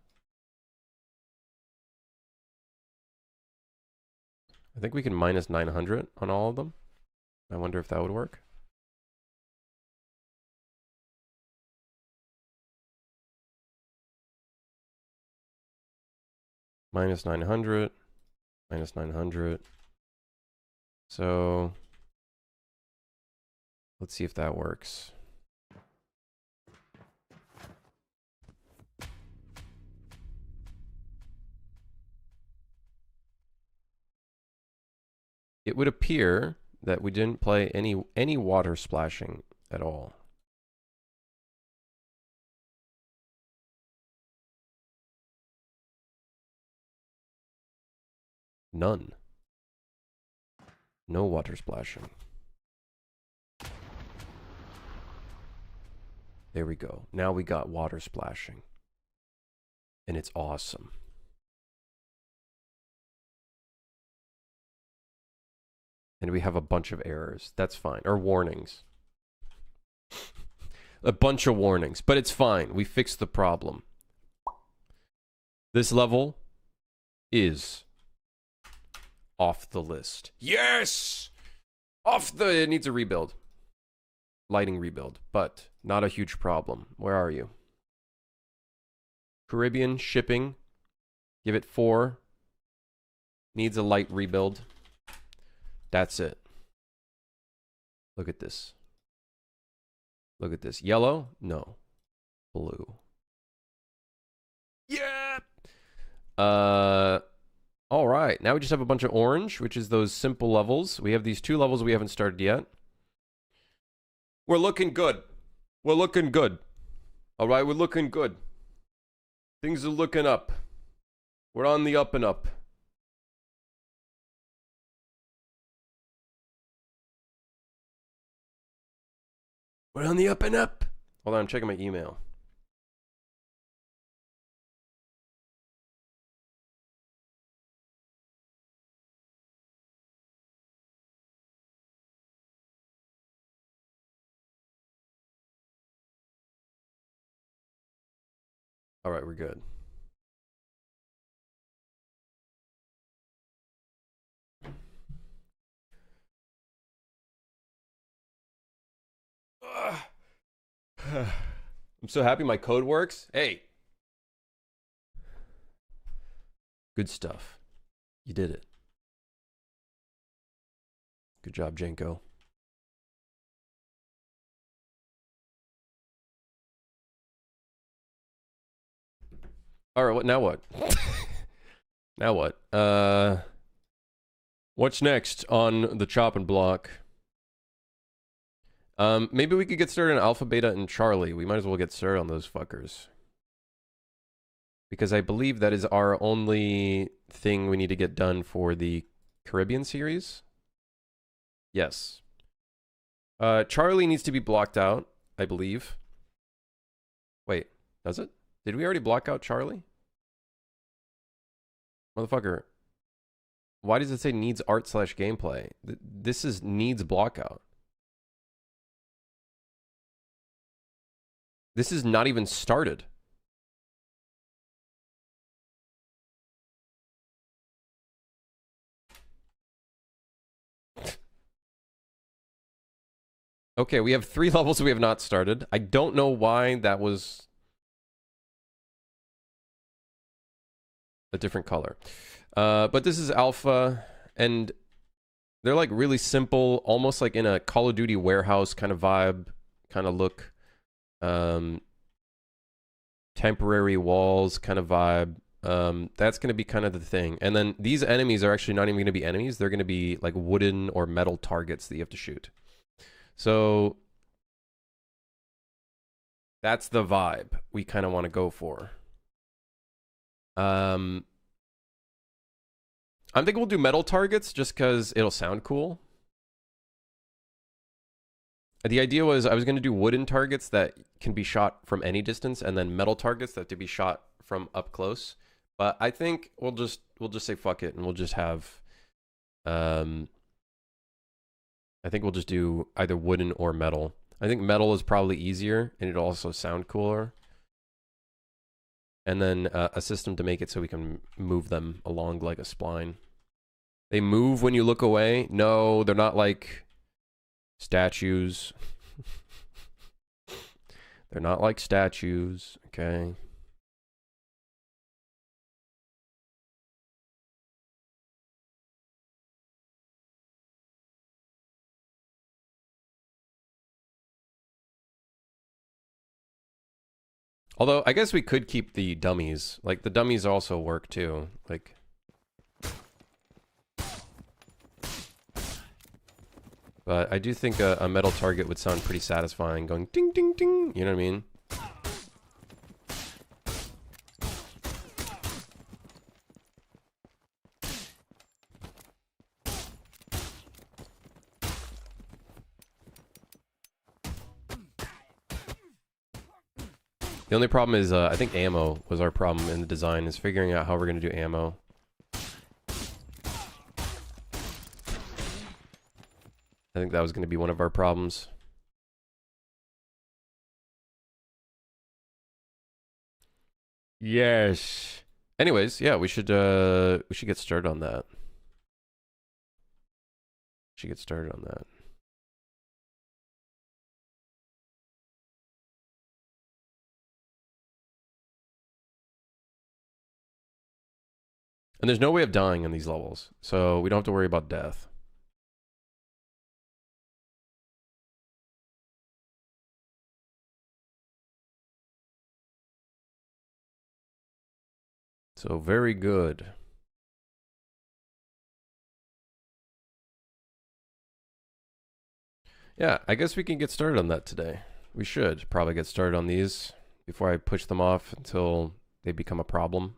I think we can -900 on all of them. I wonder if that would work. -900, -900. So let's see if that works. It would appear that we didn't play any water splashing at all. None. No water splashing. There we go. Now we got water splashing. And it's awesome. And we have a bunch of errors. That's fine. Or warnings. A bunch of warnings. But it's fine. We fixed the problem. This level is off the list. Yes! It needs a rebuild. Lighting rebuild. But not a huge problem. Where are you? Caribbean shipping. Give it 4. Needs a light rebuild. That's it. Look at this. Look at this. Yellow? No. Blue. Yeah! All right. Now we just have a bunch of orange, which is those simple levels. We have these 2 levels we haven't started yet. We're looking good. We're looking good. All right, we're looking good. Things are looking up. We're on the up and up. We're on the up and up. Hold on, I'm checking my email. All right, we're good. I'm so happy my code works. Hey. Good stuff. You did it. Good job, Jenko. All right, now what? Now what? What's next on the chopping block? Maybe we could get started on Alpha, Beta, and Charlie. We might as well get started on those fuckers. Because I believe that is our only thing we need to get done for the Caribbean series. Yes. Charlie needs to be blocked out, I believe. Wait, does it? Did we already block out Charlie? Motherfucker. Why does it say needs art slash gameplay? This is needs blockout. This is not even started. Okay, we have 3 levels we have not started. I don't know why that was a different color. But this is alpha, and they're like really simple, almost like in a Call of Duty warehouse kind of vibe, kind of look. Temporary walls kind of vibe. That's going to be kind of the thing. And then these enemies are actually not even going to be enemies. They're going to be like wooden or metal targets that you have to shoot. So that's the vibe we kind of want to go for. I'm thinking we'll do metal targets just because it'll sound cool. The idea was I was going to do wooden targets that can be shot from any distance, and then metal targets that have to be shot from up close. But I think we'll just say fuck it, and we'll just have I think we'll just do either wooden or metal. I think metal is probably easier, and it'll also sound cooler. And then a system to make it so we can move them along like a spline. They move when you look away? No, they're not like statues. They're not like statues, okay? Although, I guess we could keep the dummies. Like, the dummies also work, too. Like... But I do think a metal target would sound pretty satisfying, going ding, ding, ding. You know what I mean? The only problem is, I think ammo was our problem in the design, is figuring out how we're going to do ammo. I think that was going to be one of our problems. Yes. Anyways, yeah, we should get started on that. Should get started on that. And there's no way of dying in these levels, so we don't have to worry about death. So very good. Yeah, I guess we can get started on that today. We should probably get started on these before I push them off until they become a problem.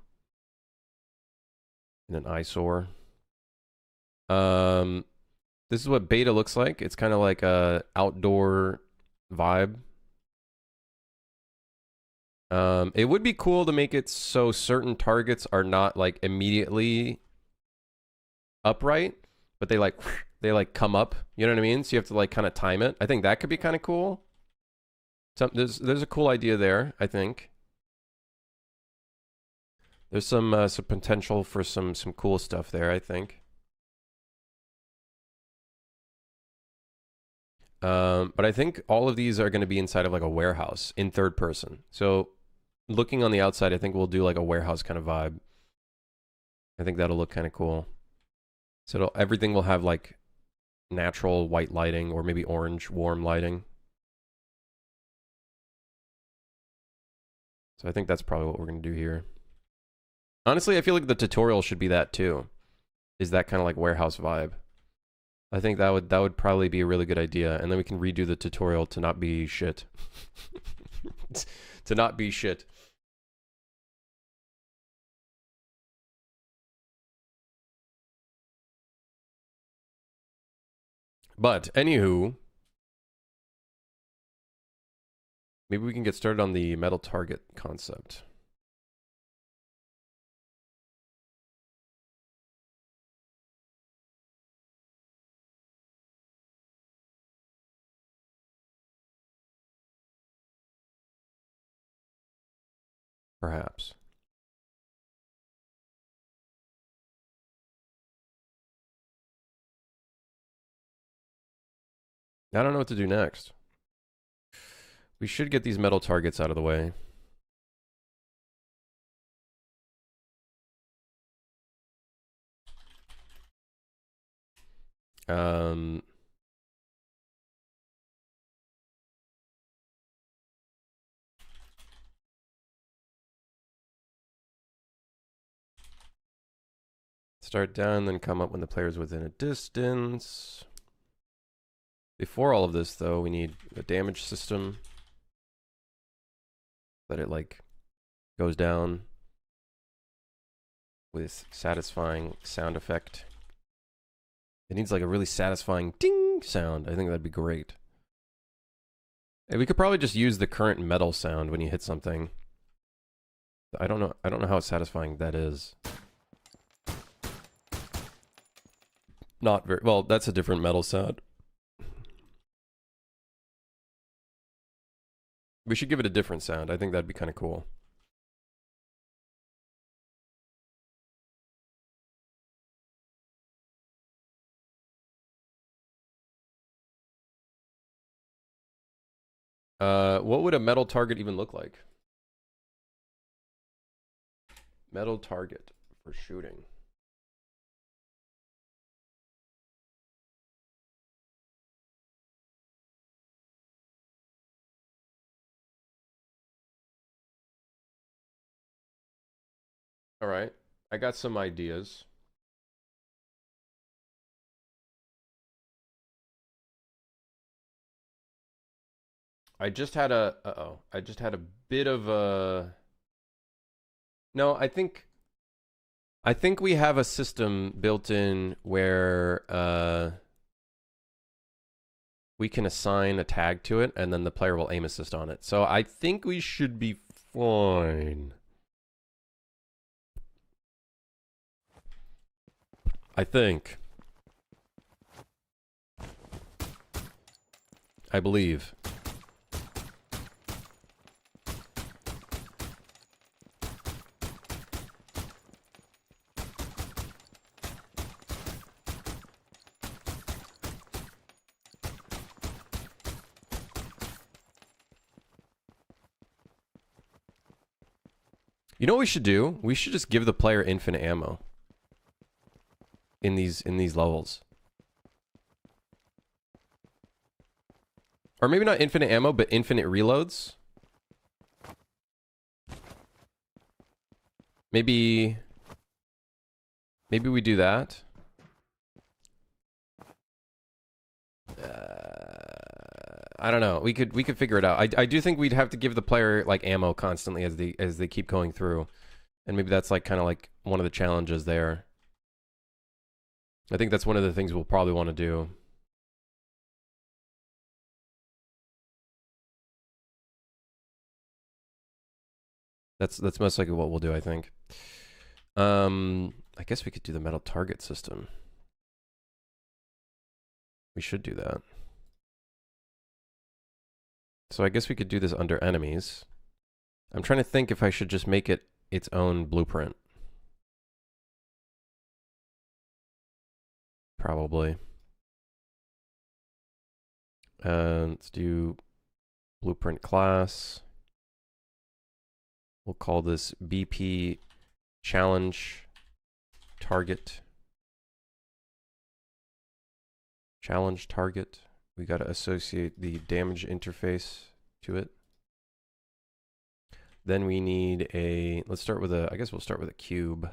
And an eyesore. This is what beta looks like. It's kind of like a outdoor vibe. It would be cool to make it so certain targets are not like immediately upright, but they like come up. You know what I mean? So you have to like kind of time it. I think that could be kind of cool. There's a cool idea there, I think. There's some potential for some cool stuff there, I think. But I think all of these are going to be inside of like a warehouse in third person. So looking on the outside, I think we'll do like a warehouse kind of vibe. I think that'll look kind of cool. So everything will have like natural white lighting or maybe orange warm lighting. So I think that's probably what we're going to do here. Honestly, I feel like the tutorial should be that too. Is that kind of like warehouse vibe. I think that would probably be a really good idea, and then we can redo the tutorial to not be shit. To not be shit. But anywho, Maybe we can get started on the metal target concept. Perhaps. I don't know what to do next. We should get these metal targets out of the way. Start down, then come up when the player's within a distance. Before all of this, though, we need a damage system that it like goes down with satisfying sound effect. It needs like a really satisfying ding sound. I think that'd be great. And we could probably just use the current metal sound when you hit something. I don't know how satisfying that is. Not very well. That's a different metal sound. We should give it a different sound. I think that'd be kind of cool. What would a metal target even look like? Metal target for shooting. All right. I got some ideas. I just had a I just had a bit of a No, I think we have a system built in where we can assign a tag to it and then the player will aim assist on it. So I think we should be fine. I think. I believe. You know what we should do? We should just give the player infinite ammo in these levels. Or maybe not infinite ammo, but infinite reloads. Maybe we do that. I don't know. We could figure it out. I do think we'd have to give the player like ammo constantly as they keep going through, and maybe that's like kind of like one of the challenges there. I think that's one of the things we'll probably want to do. That's most likely what we'll do, I think. I guess we could do the metal target system. We should do that. So I guess we could do this under enemies. I'm trying to think if I should just make it its own blueprint. Probably. Let's do blueprint class. We'll call this BP challenge target. Challenge target. We got to associate the damage interface to it. Then we need a, let's start with a, I guess we'll start with a cube.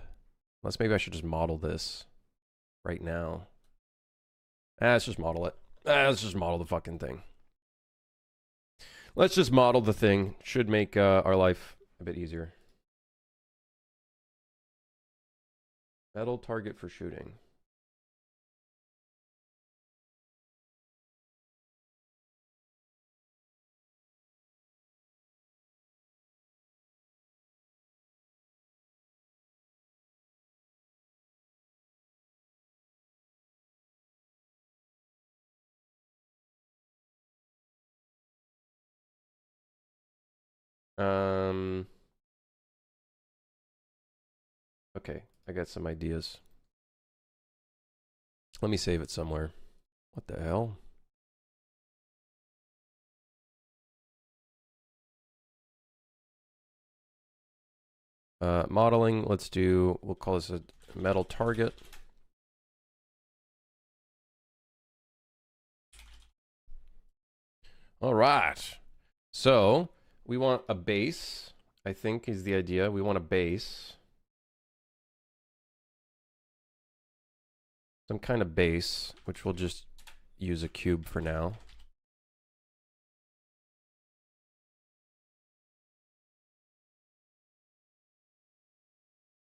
Unless maybe I should just model this right now. Let's just model it. Let's just model the fucking thing. Let's just model the thing. Should make our life a bit easier. Metal target for shooting. Okay, I got some ideas. Let me save it somewhere. What the hell? Modeling, we'll call this a metal target. All right. So we want a base, I think is the idea. We want a base. Some kind of base, which we'll just use a cube for now.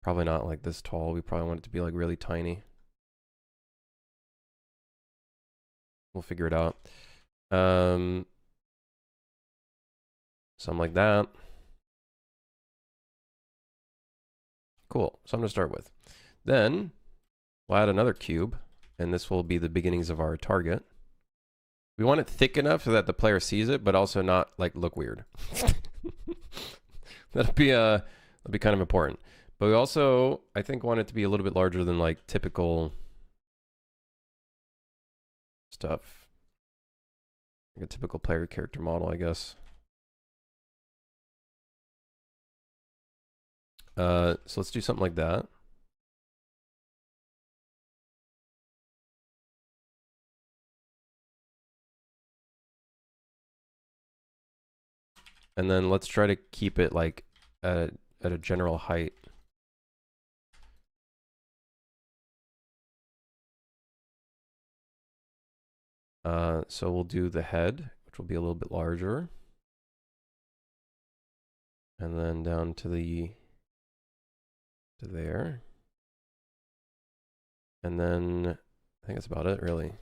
Probably not like this tall. We probably want it to be like really tiny. We'll figure it out. Something like that. Cool. So I'm going to start with. Then we'll add another cube, and this will be the beginnings of our target. We want it thick enough so that the player sees it, but also not like look weird. That'll be kind of important. But we also, I think, want it to be a little bit larger than like typical stuff. Like a typical player character model, I guess. So let's do something like that. And then let's try to keep it like at a general height. So we'll do the head, which will be a little bit larger. And then down to there. And then I think that's about it, really.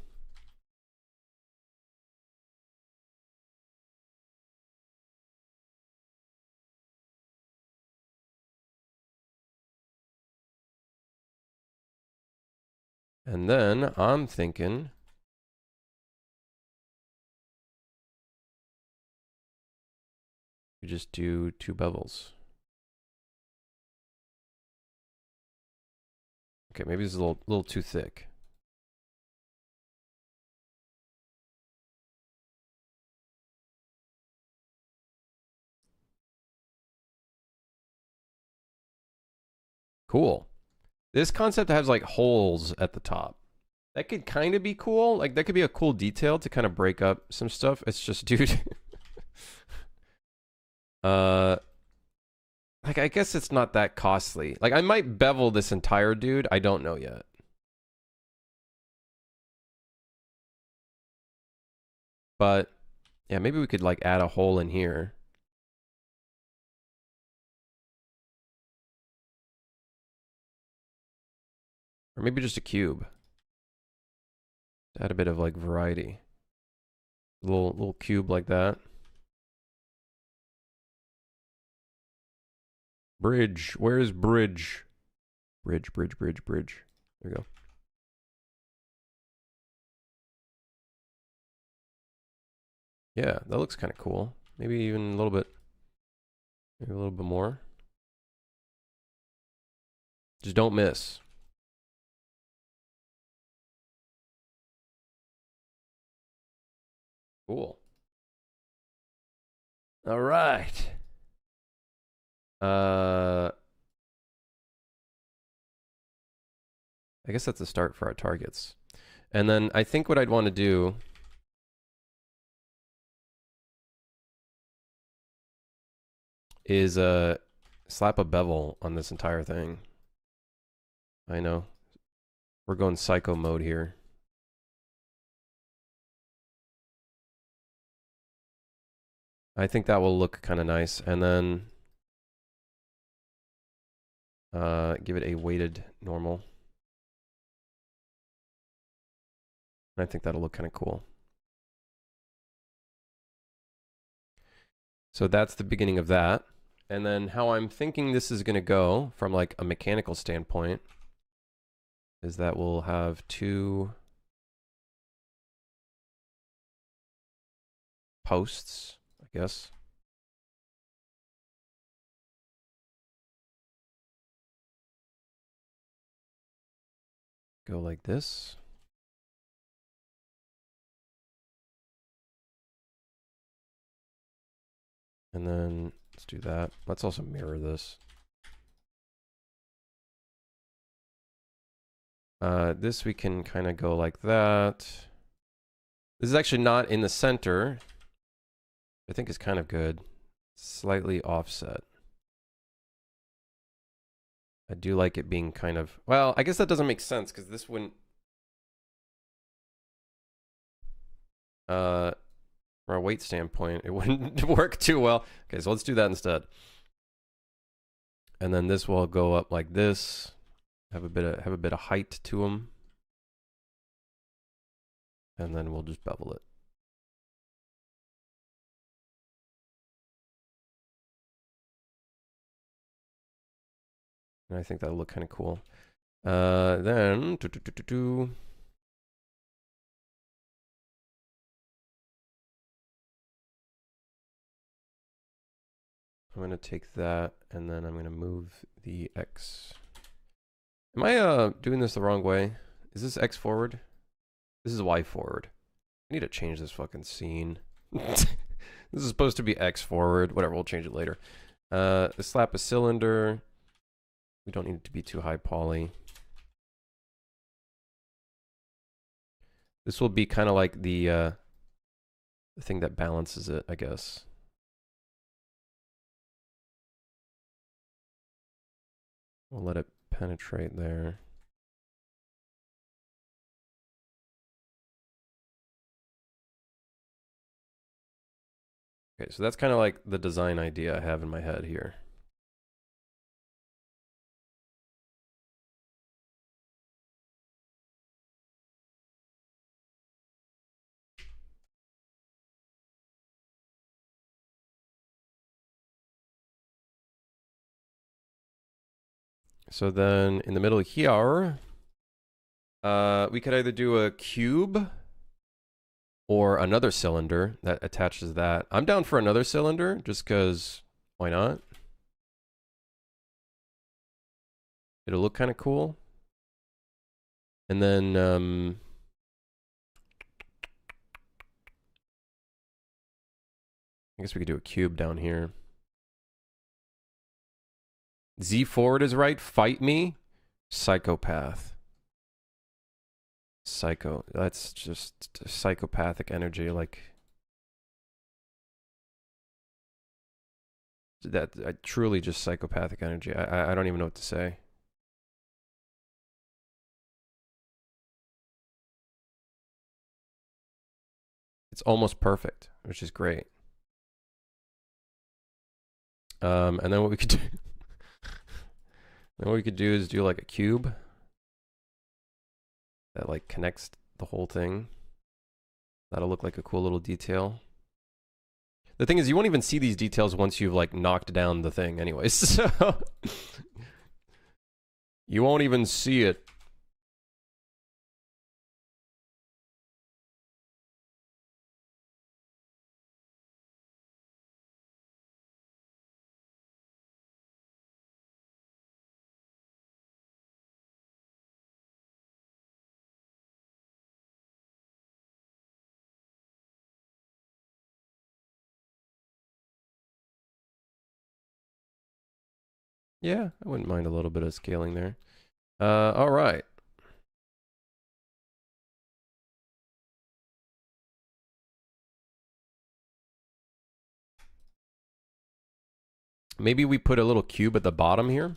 And then I'm thinking you just do 2 bevels. Okay, maybe this is a little too thick. Cool. This concept has like holes at the top. That could kind of be cool. Like that could be a cool detail to kind of break up some stuff. It's just, dude. Like I guess it's not that costly. Like I might bevel this entire dude. I don't know yet. But yeah, maybe we could like add a hole in here. Or maybe just a cube. Add a bit of like variety. Little cube like that. Bridge. Where's bridge? Bridge. There we go. Yeah, that looks kind of cool. Maybe even a little bit. Maybe a little bit more. Just don't miss. Cool. All right. I guess that's a start for our targets. And then I think what I'd want to do is slap a bevel on this entire thing. I know. We're going psycho mode here. I think that will look kind of nice. And then give it a weighted normal. I think that'll look kind of cool. So that's the beginning of that. And then how I'm thinking this is going to go from like a mechanical standpoint is that we'll have 2 posts, I guess. go like this. And then let's do that. Let's also mirror this. This we can kind of go like that. This is actually not in the center. I think is kind of good. Slightly offset. I do like it being kind of... Well, I guess that doesn't make sense because this wouldn't... From a weight standpoint, it wouldn't work too well. Okay, so let's do that instead. And then this will go up like this. Have a bit of height to them. And then we'll just bevel it. And I think that'll look kind of cool. Then, I'm going to take that, and then I'm going to move the X. Am I doing this the wrong way? Is this X forward? This is Y forward. I need to change this fucking scene. This is supposed to be X forward. Whatever, we'll change it later. Slap a cylinder. We don't need it to be too high poly. This will be kind of like the thing that balances it, I guess. We'll let it penetrate there. Okay, so that's kind of like the design idea I have in my head here. So then in the middle here, we could either do a cube or another cylinder that attaches that. I'm down for another cylinder just because why not? It'll look kind of cool. And then I guess we could do a cube down here. Z forward is right. Fight me. Psychopath. Psycho. That's just psychopathic energy. Like that. Truly just psychopathic energy. I don't even know what to say. It's almost perfect, which is great. And then what we could do... Then what we could do is do like a cube that like connects the whole thing. That'll look like a cool little detail. The thing is, you won't even see these details once you've like knocked down the thing anyways. So you won't even see it. Yeah, I wouldn't mind a little bit of scaling there. All right. Maybe we put a little cube at the bottom here.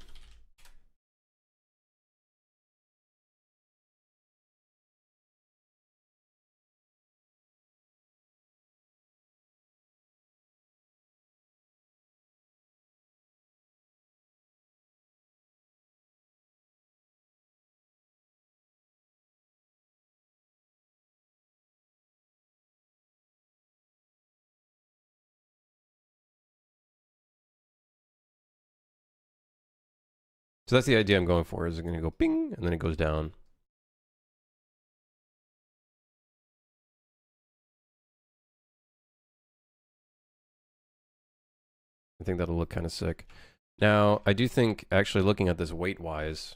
So that's the idea I'm going for, is it's going to go ping, and then it goes down. I think that'll look kind of sick. Now, I do think, actually looking at this weight-wise,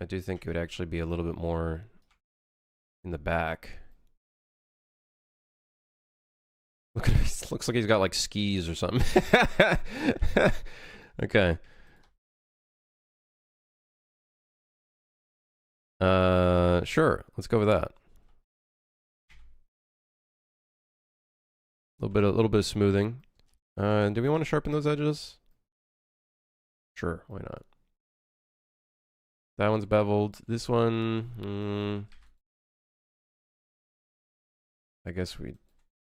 I do think it would actually be a little bit more in the back. Look at this. Looks like he's got like skis or something. Okay. Sure. Let's go with that. A little bit of smoothing. Do we want to sharpen those edges? Sure, why not? That one's beveled. This one, I guess we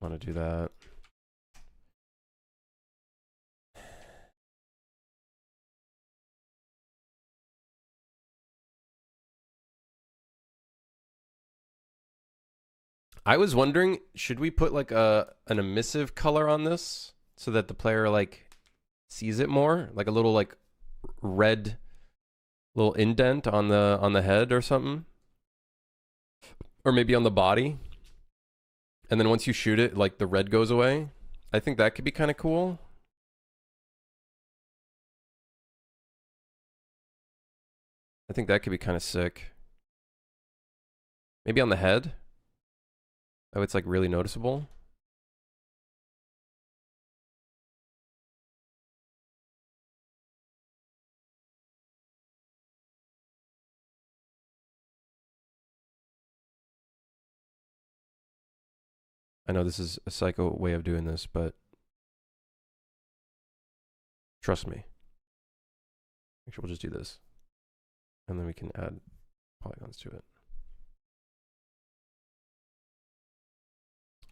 want to do that. I was wondering, should we put like an emissive color on this so that the player like sees it more, like a little like red little indent on the head or something, or maybe on the body, and then once you shoot it, like the red goes away. I think that could be kind of cool. I think that could be kind of sick. Maybe on the head. Oh, it's like really noticeable. I know this is a psycho way of doing this, but trust me. Actually, we'll just do this. And then we can add polygons to it.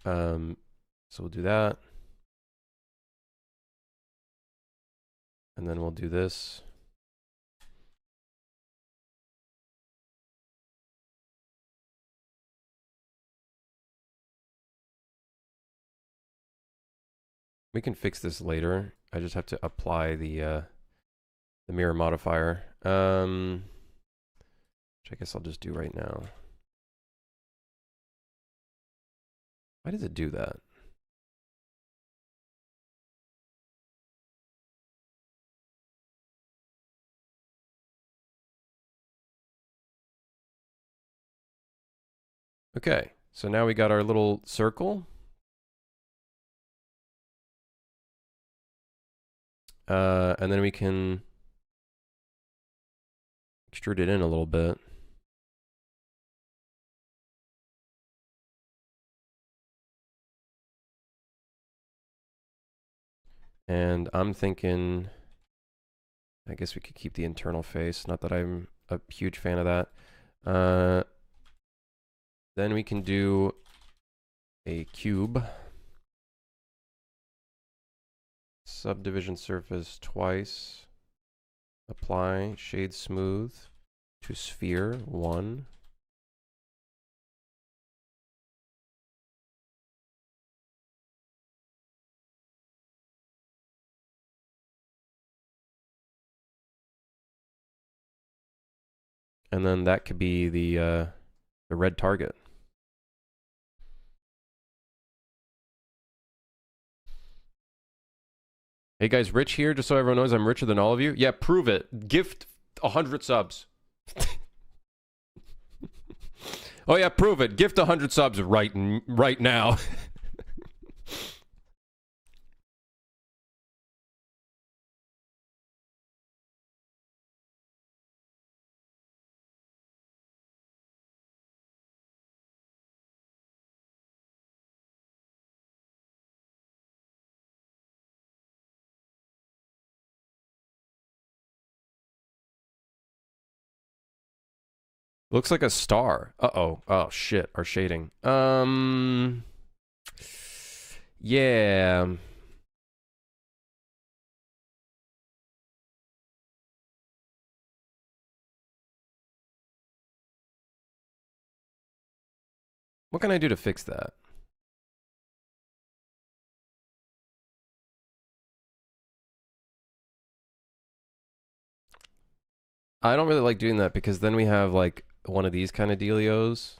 So we'll do that. And then we'll do this. We can fix this later. I just have to apply the mirror modifier. Which I guess I'll just do right now. Why does it do that? Okay, so now we got our little circle. And then we can extrude it in a little bit. And I'm thinking, I guess we could keep the internal face. Not that I'm a huge fan of that. Then we can do a cube. Subdivision surface twice. Apply shade smooth to sphere 1. And then that could be the red target. Hey guys, Rich here, just so everyone knows I'm richer than all of you. Yeah, prove it. Gift 100 subs. Oh yeah, prove it. Gift 100 subs right now. Looks like a star. Uh-oh. Oh shit, our shading. Yeah. What can I do to fix that? I don't really like doing that because then we have like one of these kind of dealios.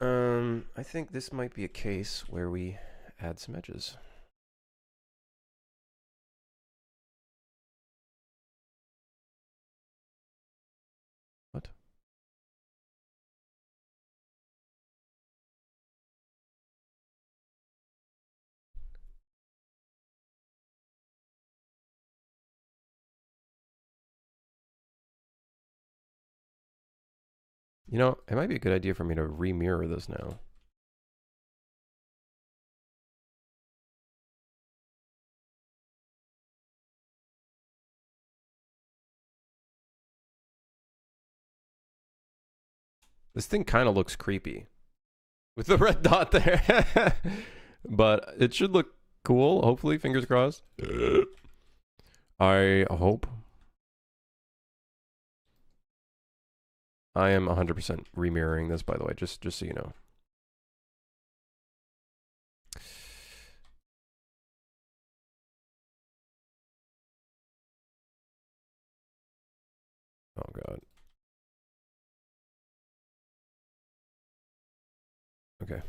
I think this might be a case where we add some edges. You know, it might be a good idea for me to remirror this now. This thing kind of looks creepy with the red dot there. But it should look cool, hopefully, fingers crossed. I hope. I am 100% remirroring this, by the way, just so you know. Oh, God. Okay.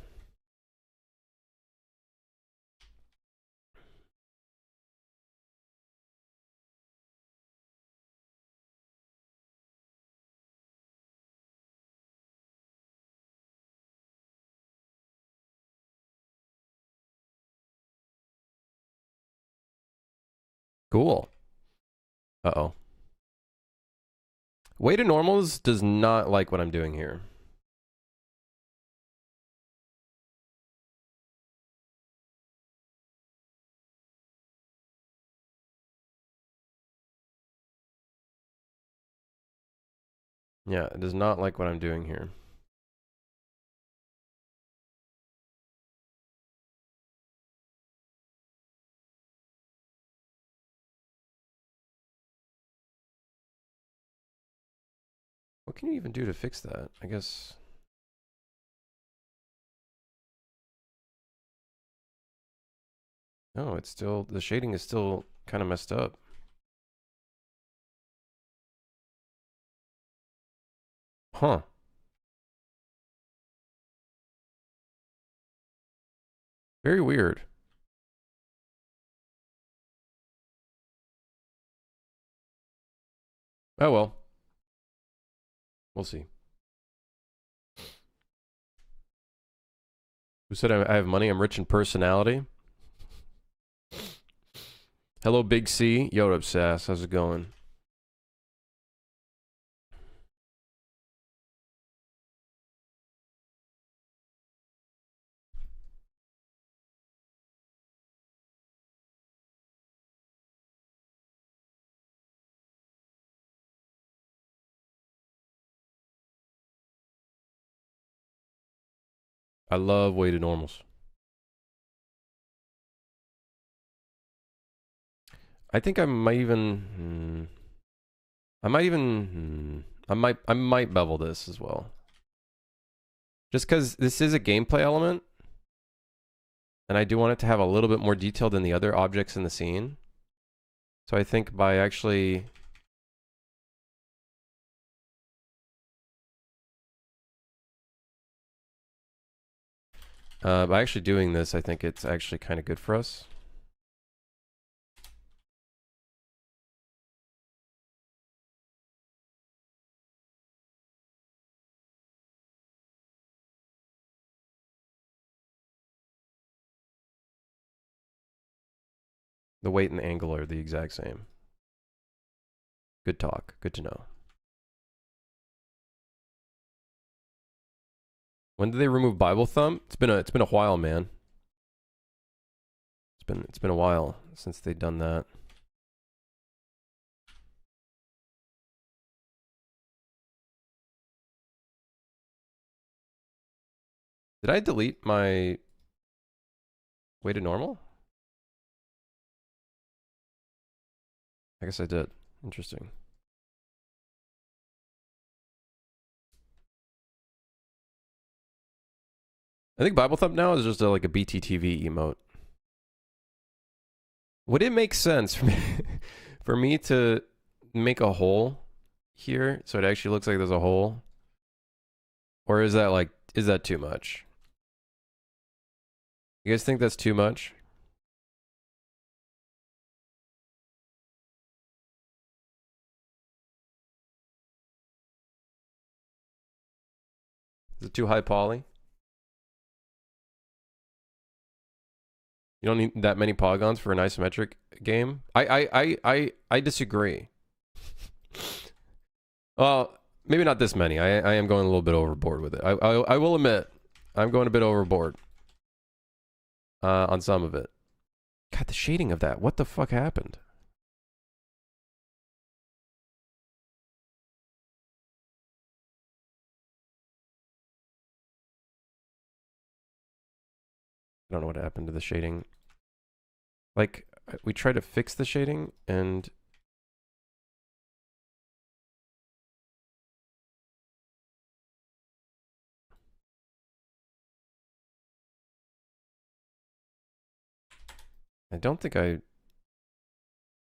Cool. Uh-oh. Way to normals does not like what I'm doing here. Yeah, it does not like what I'm doing here. What can you even do to fix that? I guess... No, it's still... The shading is still kind of messed up. Huh. Very weird. Oh, well. We'll see. Who said I have money? I'm rich in personality. Hello, Big C. Yo, what up, Sass? How's it going? I love weighted normals. I think I might even... I might bevel this as well. Just because this is a gameplay element. And I do want it to have a little bit more detail than the other objects in the scene. So I think by actually... by actually doing this, I think it's actually kind of good for us. The weight and the angle are the exact same. Good talk. Good to know. When did they remove Bible Thumb? It's been a while, man. It's been a while since they've done that. Did I delete my weighted normal? I guess I did. Interesting. I think Bible Thump now is just like a BTTV emote. Would it make sense for me, for me to make a hole here so it actually looks like there's a hole? Or is that like, is that too much? You guys think that's too much? Is it too high poly? You don't need that many polygons for an isometric game? I disagree. Well, maybe not this many. I am going a little bit overboard with it. I will admit, I'm going a bit overboard on some of it. God, the shading of that. What the fuck happened? I don't know what happened to the shading. Like, we tried to fix the shading, and I don't think I...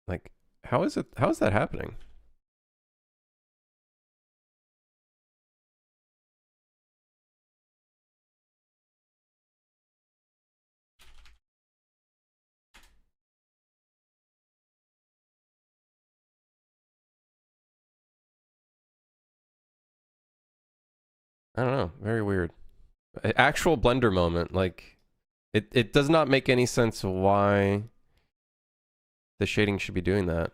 Like, how is that happening? I don't know. Very weird. Actual Blender moment. Like, it does not make any sense why the shading should be doing that.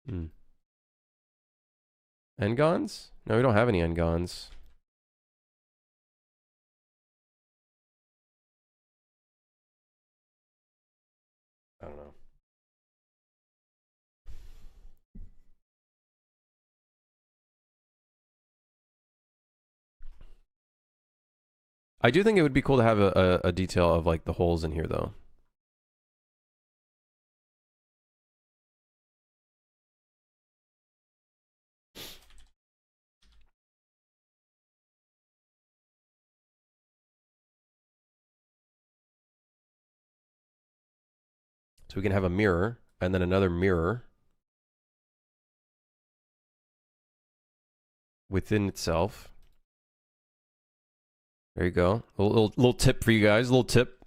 Hmm. N-gons? No, we don't have any N-gons. I don't know. I do think it would be cool to have a detail of like the holes in here though. So we can have a mirror and then another mirror within itself. There you go. A little tip for you guys. A little tip.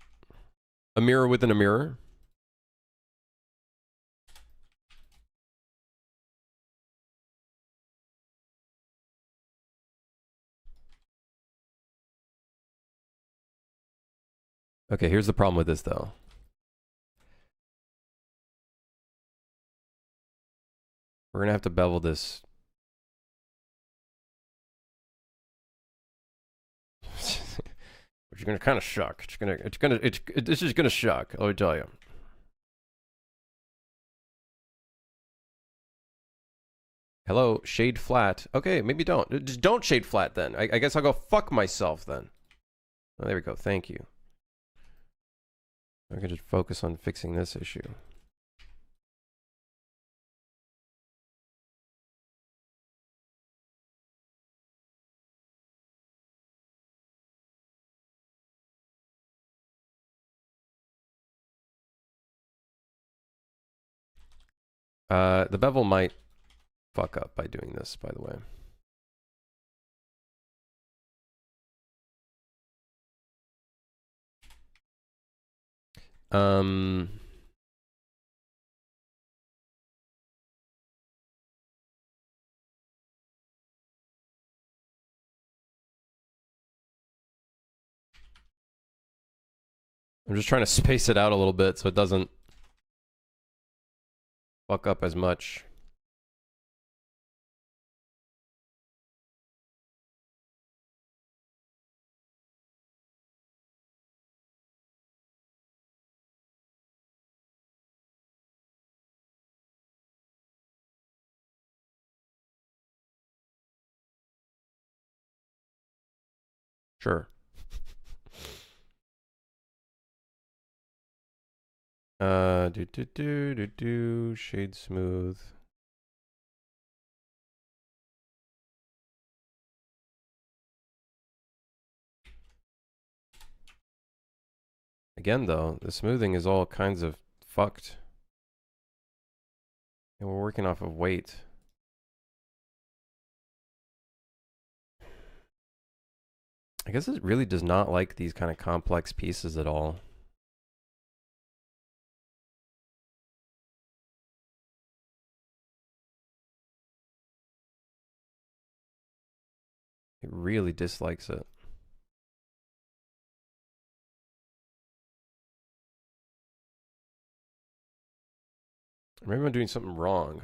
A mirror within a mirror. Okay, here's the problem with this though. We're gonna have to bevel this. Which is gonna kind of shock. This is gonna shock. Let me tell you. Hello, shade flat. Okay, maybe don't. Just don't shade flat then. I guess I'll go fuck myself then. Oh, there we go. Thank you. I can just focus on fixing this issue. The bevel might fuck up by doing this, by the way. I'm just trying to space it out a little bit so it doesn't fuck up as much. Sure. Shade smooth. Again, though, the smoothing is all kinds of fucked. And we're working off of weight. I guess it really does not like these kind of complex pieces at all. It really dislikes it. Maybe I'm doing something wrong.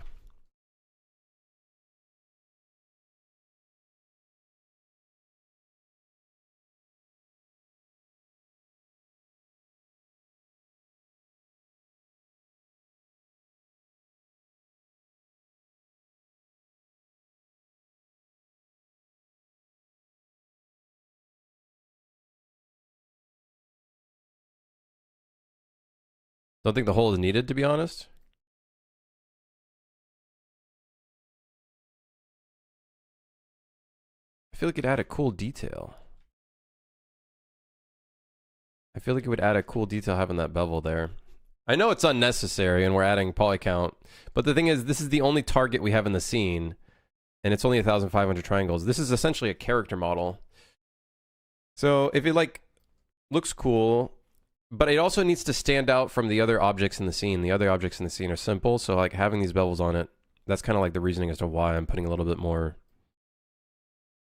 Don't think the hole is needed, to be honest. I feel like it'd add a cool detail. I feel like it would add a cool detail having that bevel there. I know it's unnecessary and we're adding poly count, but the thing is, this is the only target we have in the scene, and it's only 1,500 triangles. This is essentially a character model. So if it like looks cool, but it also needs to stand out from the other objects in the scene. The other objects in the scene are simple, so like having these bevels on it, that's kind of like the reasoning as to why I'm putting a little bit more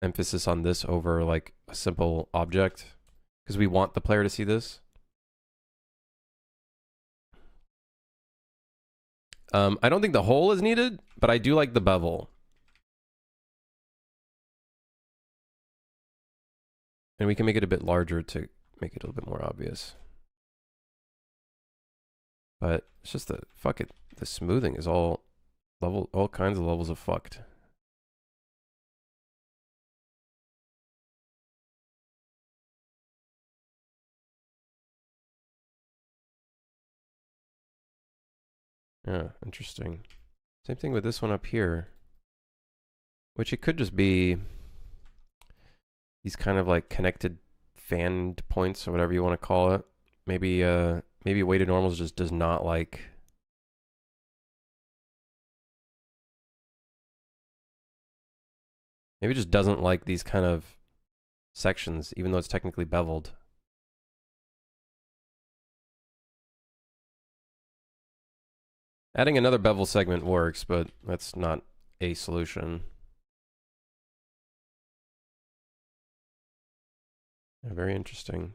emphasis on this over like a simple object, because we want the player to see this. I don't think the hole is needed, but I do like the bevel. And we can make it a bit larger to make it a little bit more obvious. But it's just the, fuck it, the smoothing is all kinds of levels of fucked. Yeah, interesting. Same thing with this one up here, which it could just be these kind of like connected fan points or whatever you want to call it. Maybe maybe weighted normals just does not like. Maybe it just doesn't like these kind of sections, even though it's technically beveled. Adding another bevel segment works, but that's not a solution. Yeah, very interesting.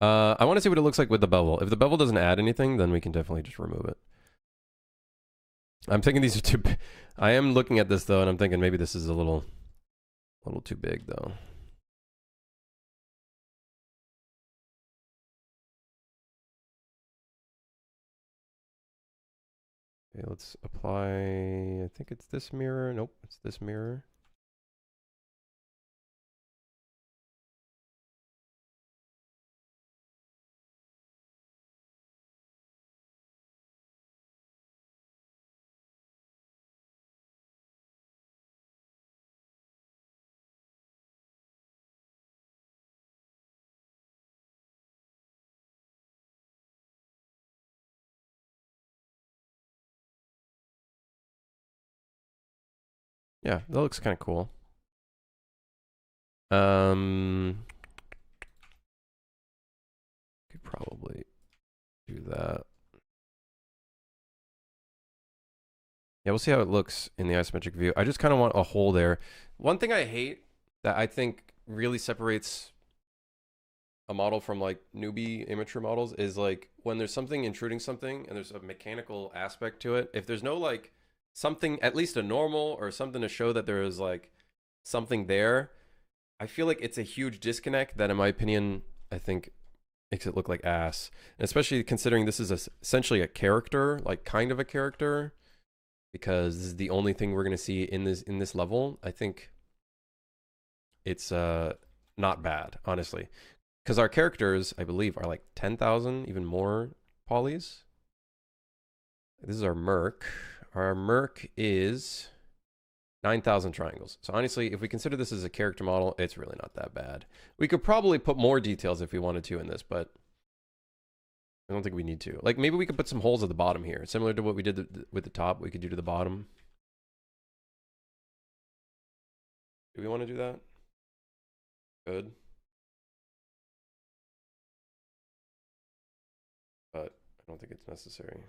I want to see what it looks like with the bevel. If the bevel doesn't add anything, then we can definitely just remove it. I'm thinking these are too. I am looking at this though, and I'm thinking maybe this is a little too big though. Okay, let's apply. I think it's this mirror. Nope, it's this mirror. Yeah, that looks kind of cool. Could probably do that. Yeah, we'll see how it looks in the isometric view. I just kind of want a hole there. One thing I hate that I think really separates a model from like newbie immature models is like when there's something intruding something and there's a mechanical aspect to it. If there's no like something, at least a normal or something to show that there is like something there, I feel like it's a huge disconnect that, in my opinion, I think makes it look like ass. And especially considering this is essentially a character, like kind of a character, because this is the only thing we're going to see in this level. I think it's not bad, honestly, because our characters, I believe, are like 10,000, even more polys. This is our merc. Our merc is 9,000 triangles. So honestly, if we consider this as a character model, it's really not that bad. We could probably put more details if we wanted to in this, but I don't think we need to. Like maybe we could put some holes at the bottom here, similar to what we did with the top. We could do to the bottom. Do we want to do that? Good. But I don't think it's necessary.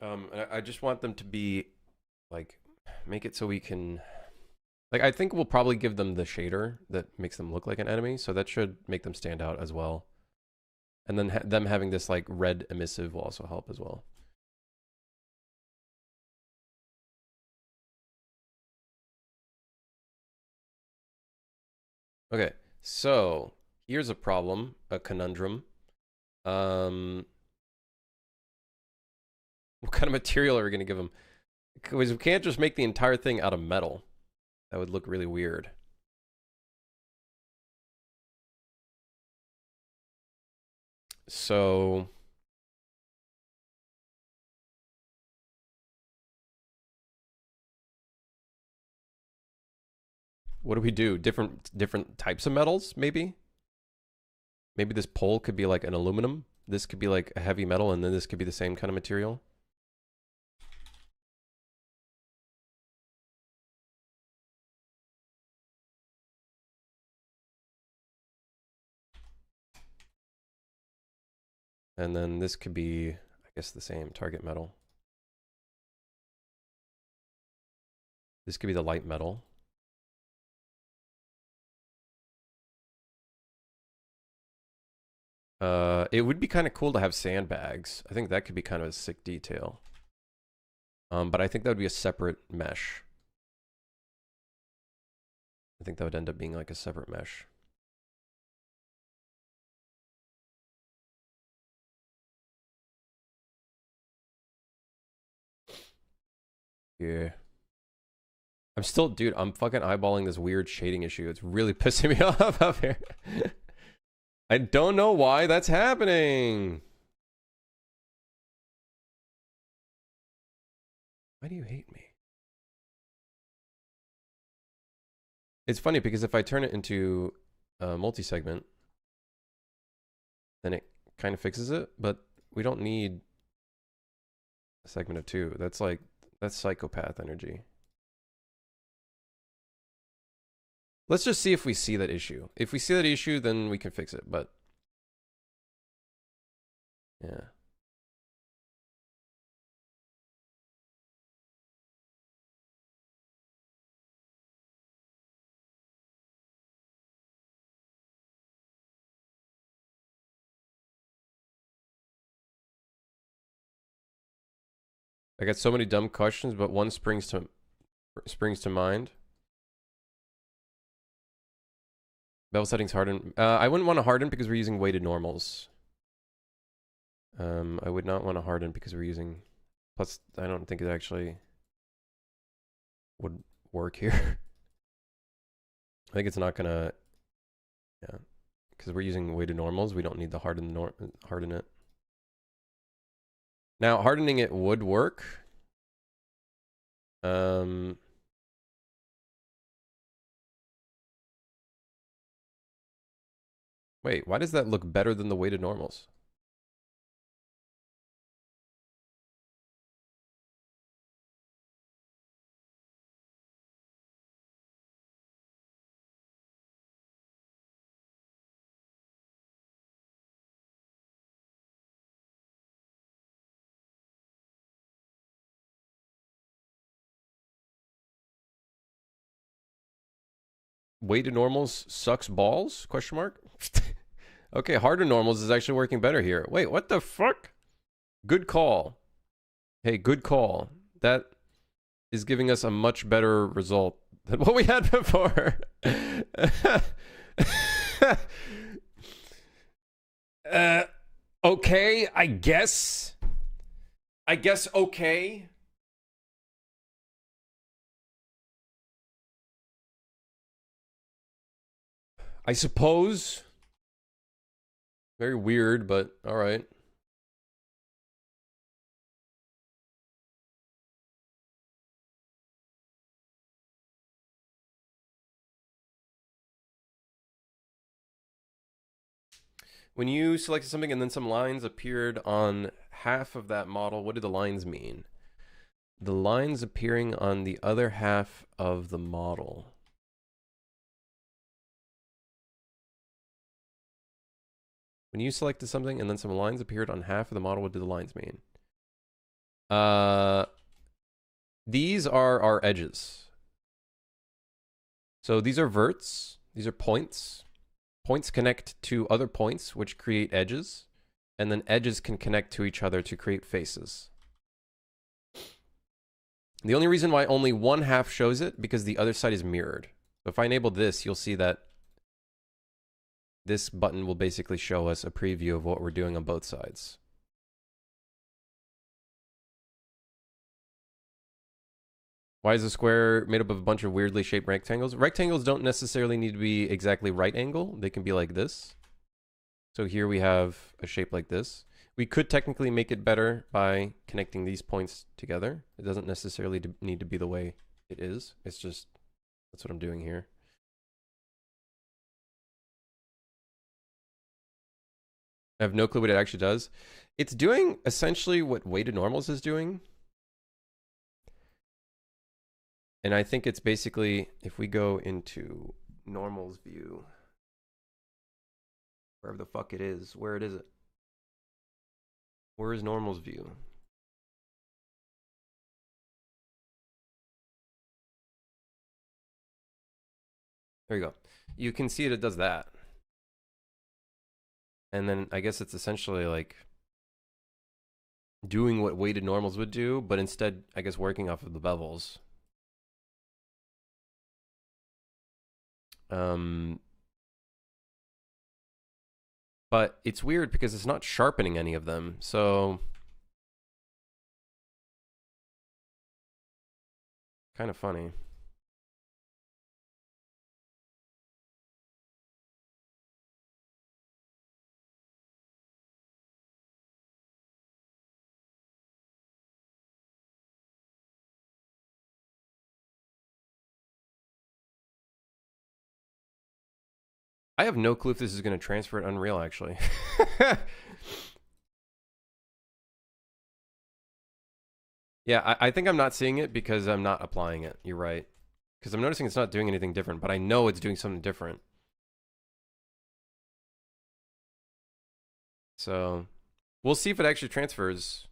I just want them to be like, make it so we can, like, I think we'll probably give them the shader that makes them look like an enemy, so that should make them stand out as well. And then them having this like red emissive will also help as well. Okay, so here's a problem, a conundrum. What kind of material are we going to give them? Because we can't just make the entire thing out of metal. That would look really weird. So what do we do? Different types of metals, maybe? Maybe this pole could be like an aluminum. This could be like a heavy metal, and then this could be the same kind of material. And then this could be, I guess, the same target metal. This could be the light metal. It would be kind of cool to have sandbags. I think that could be kind of a sick detail. But I think that would be a separate mesh. I think that would end up being like a separate mesh. Yeah. I'm still, dude, I'm fucking eyeballing this weird shading issue. It's really pissing me off up here. I don't know why that's happening. Why do you hate me? It's funny because if I turn it into a multi-segment, then it kind of fixes it, but we don't need a segment of two. That's like, that's psychopath energy. Let's just see if we see that issue. If we see that issue, then we can fix it, but yeah. I got so many dumb questions, but one springs to mind. Bevel settings harden. I wouldn't want to harden because we're using weighted normals. I would not want to harden because we're using. Plus, I don't think it actually would work here. I think it's not gonna. Yeah, because we're using weighted normals. We don't need to harden it. Now, hardening it would work. Wait, why does that look better than the weighted normals? Weighted normals sucks balls? Question mark. Okay, harder normals is actually working better here. Wait, what the fuck? Good call. Hey, good call. That is giving us a much better result than what we had before. Okay, I guess. I guess okay. I suppose. Very weird, but all right. When you selected something and then some lines appeared on half of that model, what do the lines mean? The lines appearing on the other half of the model. When you selected something and then some lines appeared on half of the model, what do the lines mean? These are our edges. So these are verts. These are points. Points connect to other points, which create edges. And then edges can connect to each other to create faces. The only reason why only one half shows it, because the other side is mirrored. So if I enable this, you'll see that this button will basically show us a preview of what we're doing on both sides. Why is a square made up of a bunch of weirdly shaped rectangles? Rectangles don't necessarily need to be exactly right angle. They can be like this. So here we have a shape like this. We could technically make it better by connecting these points together. It doesn't necessarily need to be the way it is. It's just, that's what I'm doing here. I have no clue what it actually does. It's doing essentially what weighted normals is doing. And I think it's basically, if we go into normals view, wherever the fuck it is, where is it? Where is normals view? There you go. You can see it does that. And then I guess it's essentially like doing what weighted normals would do, but instead, I guess, working off of the bevels. But it's weird because it's not sharpening any of them. So kind of funny. I have no clue if this is going to transfer at Unreal, actually. Yeah, I think I'm not seeing it because I'm not applying it. You're right. Because I'm noticing it's not doing anything different, but I know it's doing something different. So we'll see if it actually transfers.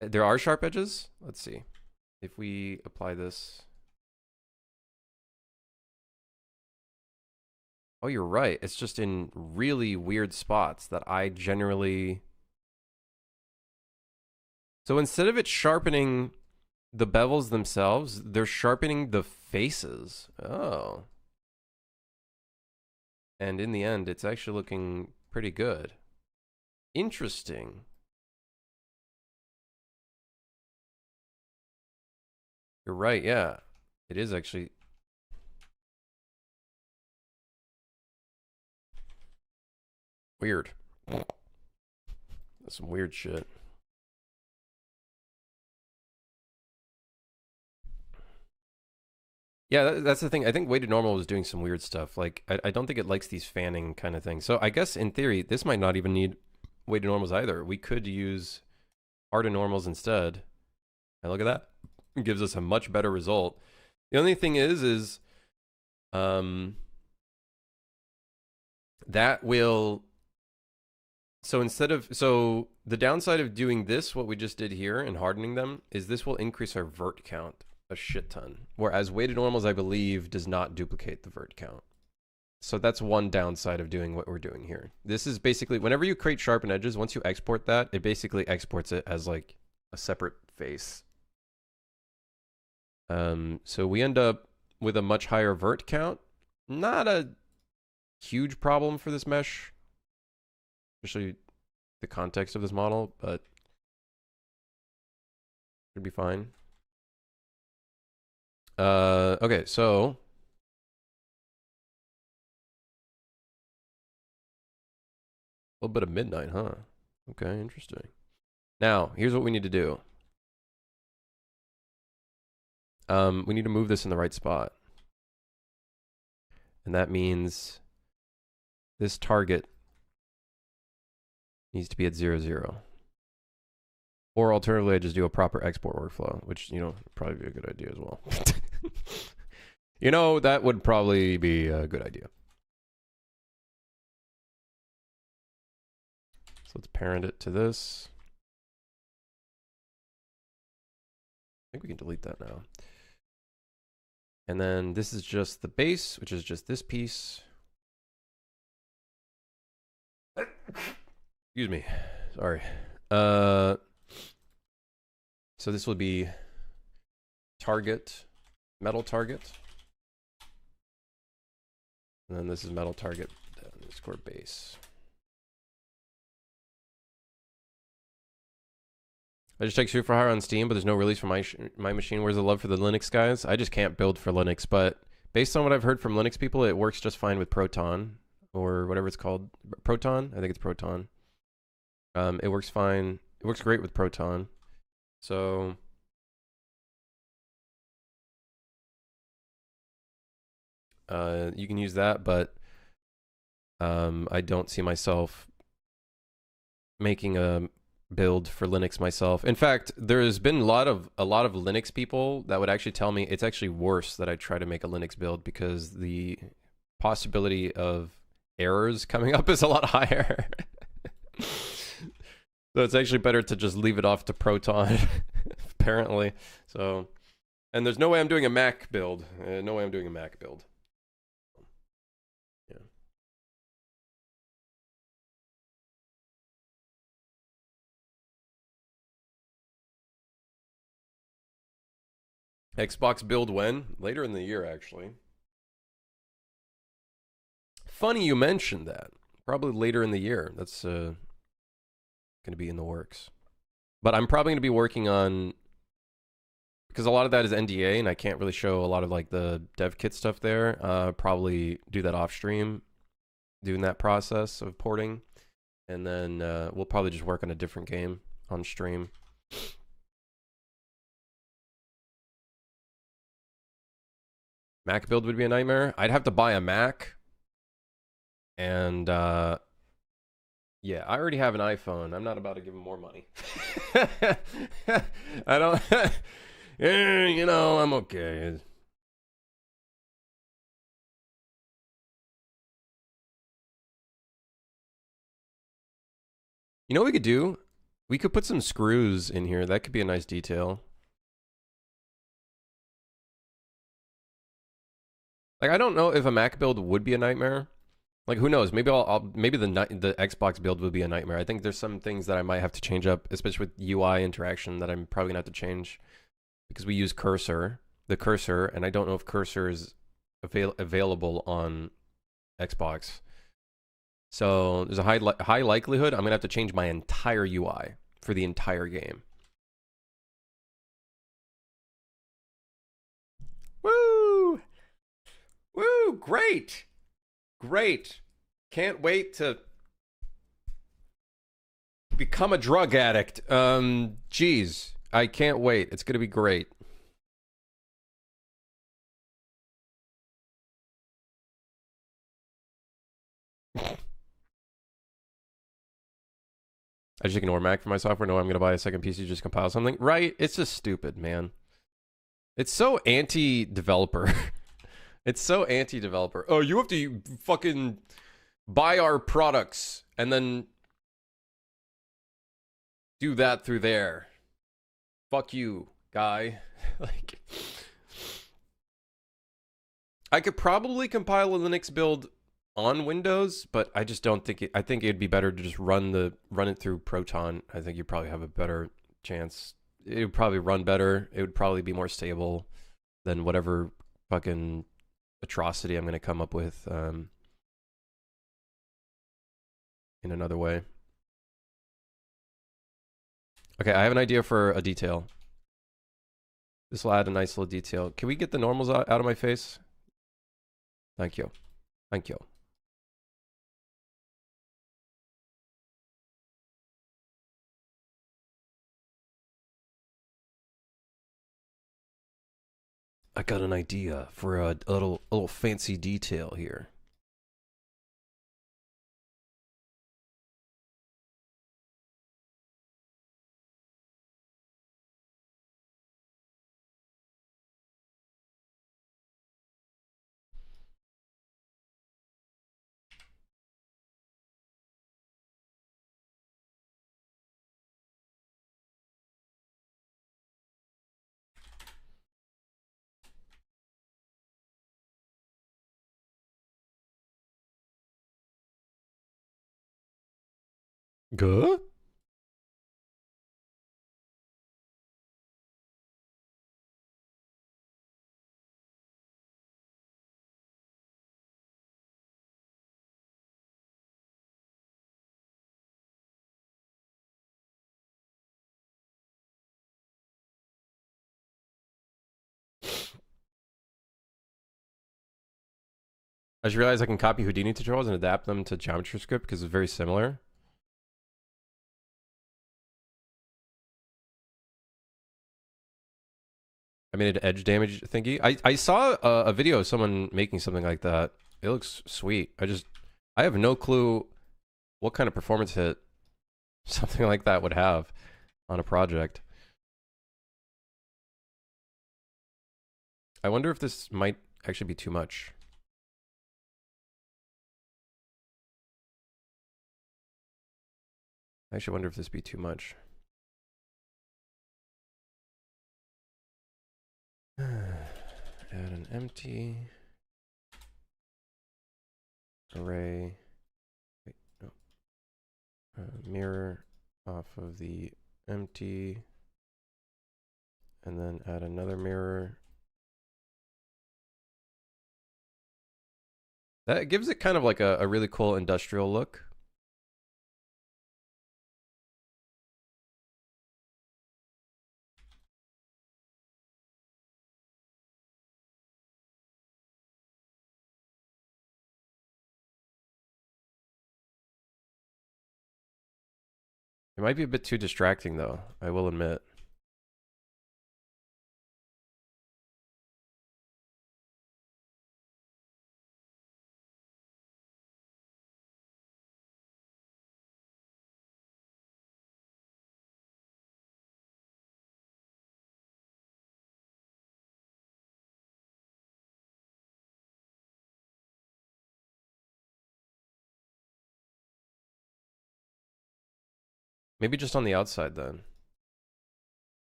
There are sharp edges. Let's see. If we apply this. Oh, you're right. It's just in really weird spots that I generally... So instead of it sharpening the bevels themselves, they're sharpening the faces. Oh. And in the end, it's actually looking pretty good. Interesting. You're right, yeah. It is actually... weird. That's some weird shit. Yeah, that's the thing. I think weighted normal was doing some weird stuff. Like, I don't think it likes these fanning kind of things. So I guess in theory, this might not even need weighted normals either. We could use hardened normals instead. And look at that. It gives us a much better result. The only thing is that will... So instead of... So the downside of doing this, what we just did here, and hardening them, is this will increase our vert count a shit ton. Whereas weighted normals, I believe, does not duplicate the vert count. So that's one downside of doing what we're doing here. This is basically, whenever you create sharpened edges, once you export that, it basically exports it as like a separate face. So we end up with a much higher vert count. Not a huge problem for this mesh, especially the context of this model, but should be fine. Okay, so a little bit of midnight, huh? Okay, interesting. Now, here's what we need to do. We need to move this in the right spot. And that means this target needs to be at 0, 0. Or alternatively, I just do a proper export workflow, which, you know, would probably be a good idea as well. You know, that would probably be a good idea. So let's parent it to this. think we can delete that now. And then this is just the base, which is just this piece. Excuse me. Sorry. So this will be target, metal target. And then this is metal target underscore base. I just checked Shoot for Hire on Steam, but there's no release for my machine. Where's the love for the Linux guys? I just can't build for Linux, but based on what I've heard from Linux people, it works just fine with Proton or whatever it's called. Proton? I think it's Proton. It works fine. It works great with Proton. So you can use that, but I don't see myself making a build for Linux myself. In fact, there's been a lot of Linux people that would actually tell me it's actually worse that I try to make a Linux build because the possibility of errors coming up is a lot higher. So it's actually better to just leave it off to Proton, apparently. So, and there's no way I'm doing a Mac build. No way I'm doing a Mac build. Yeah. Xbox build when? Later in the year, actually. Funny you mentioned that. Probably later in the year. That's going to be in the works. But I'm probably going to be working on, because a lot of that is NDA and I can't really show a lot of like the dev kit stuff there. Probably do that off stream, doing that process of porting. And then we'll probably just work on a different game on stream. Mac build would be a nightmare. I'd have to buy a Mac. And yeah, I already have an iPhone. I'm not about to give him more money. I don't, you know, I'm okay. You know what we could do? We could put some screws in here. That could be a nice detail. Like, I don't know if a Mac build would be a nightmare. Like, who knows? Maybe maybe the Xbox build would be a nightmare. I think there's some things that I might have to change up, especially with UI interaction, that I'm probably gonna have to change because we use the cursor, and I don't know if cursor is available on Xbox. So there's a high likelihood I'm gonna have to change my entire UI for the entire game. Woo! Woo! Great! Great! Can't wait to become a drug addict. Geez, I can't wait. It's gonna be great. I just ignore Mac for my software. No, I'm going to buy a second PC to just compile something. Right? It's just stupid, man. It's so anti-developer. It's so anti-developer. Oh, you have to fucking buy our products and then do that through there. Fuck you, guy. Like, I could probably compile a Linux build on Windows, but I just don't think it. I think it'd be better to just run it through Proton. I think you probably have a better chance. It would probably run better. It would probably be more stable than whatever fucking atrocity I'm going to come up with in another way. Okay, I have an idea for a detail. This will add a nice little detail. Can we get the normals out of my face? Thank you. Thank you. I got an idea for a little fancy detail here. Good. I just realized I can copy Houdini tutorials and adapt them to JavaScript because it's very similar. I made an edge damage thingy. I saw a video of someone making something like that. It looks sweet. I have no clue what kind of performance hit something like that would have on a project. I wonder if this might actually be too much. I actually wonder if this be too much. Add an empty array. Wait, no. Mirror off of the empty, and then add another mirror. That gives it kind of like a really cool industrial look. It might be a bit too distracting though, I will admit. Maybe just on the outside then.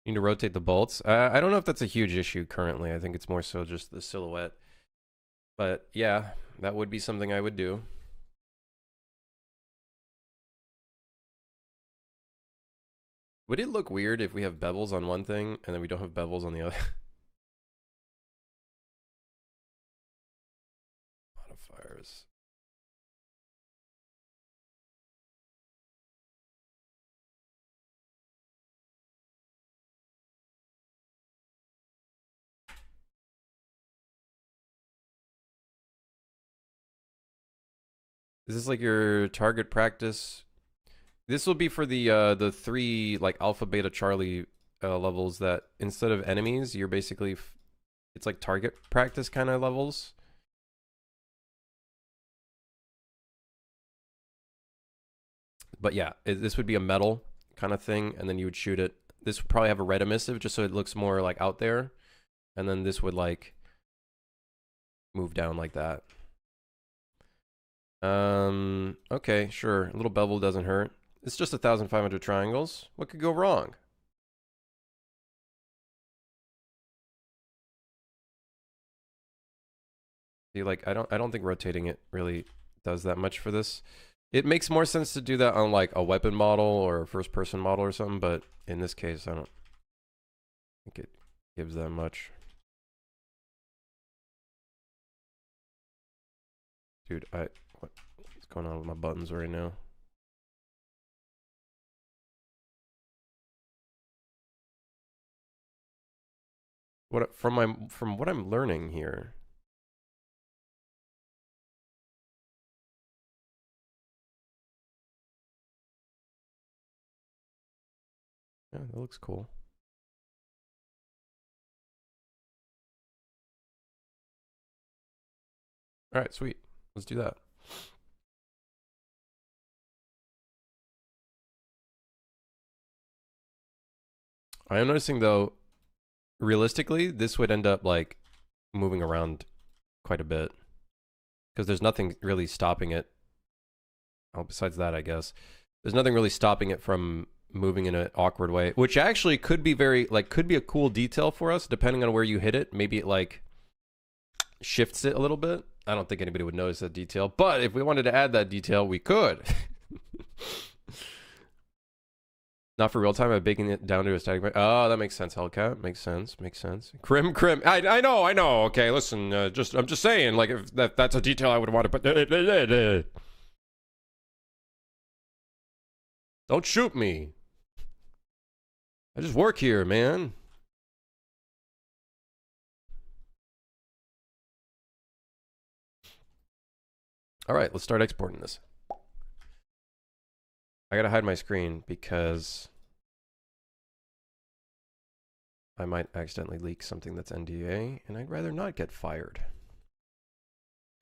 Need to rotate the bolts. I don't know if that's a huge issue currently. I think it's more so just the silhouette. But yeah, that would be something I would do. Would it look weird if we have bevels on one thing and then we don't have bevels on the other? Modifiers. Is this like your target practice? This will be for the 3 like Alpha Beta Charlie levels that instead of enemies, you're basically it's like target practice kind of levels. But yeah, this would be a metal kind of thing, and then you would shoot it. This would probably have a red emissive just so it looks more like out there, and then this would like move down like that. Okay, sure. A little bevel doesn't hurt. It's just 1,500 triangles. What could go wrong? See, like I don't think rotating it really does that much for this. It makes more sense to do that on like a weapon model or a first person model or something, but in this case I don't think it gives that much. Dude, what's going on with my buttons right now? From what I'm learning here. Yeah, that looks cool. All right, sweet. Let's do that. I am noticing though, realistically, this would end up like moving around quite a bit because there's nothing really stopping it. Oh, besides that, I guess there's nothing really stopping it from moving in an awkward way, which actually could be could be a cool detail for us, depending on where you hit it. Maybe it like shifts it a little bit. I don't think anybody would notice that detail, but if we wanted to add that detail, we could. Not for real time, I'm baking it down to a static. Oh, that makes sense, Hellcat. Makes sense. Crim. I know. Okay, listen. I'm just saying, like, if that's a detail I would want to put. Don't shoot me. I just work here, man. All right, let's start exporting this. I gotta hide my screen because I might accidentally leak something that's NDA, and I'd rather not get fired.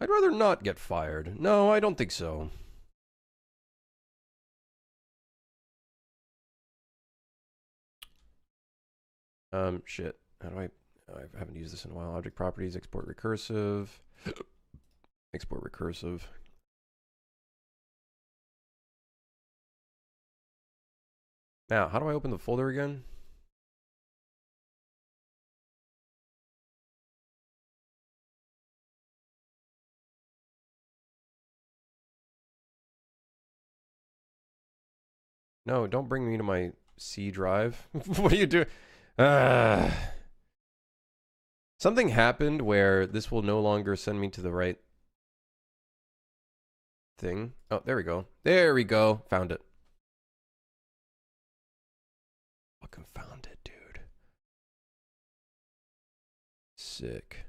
No, I don't think so. Shit. How do I haven't used this in a while. Object properties, export recursive. Export recursive. Now, how do I open the folder again? No, don't bring me to my C drive. What are you doing? Something happened where this will no longer send me to the right thing. Oh, there we go. There we go. Found it. Fucking found it, dude. Sick.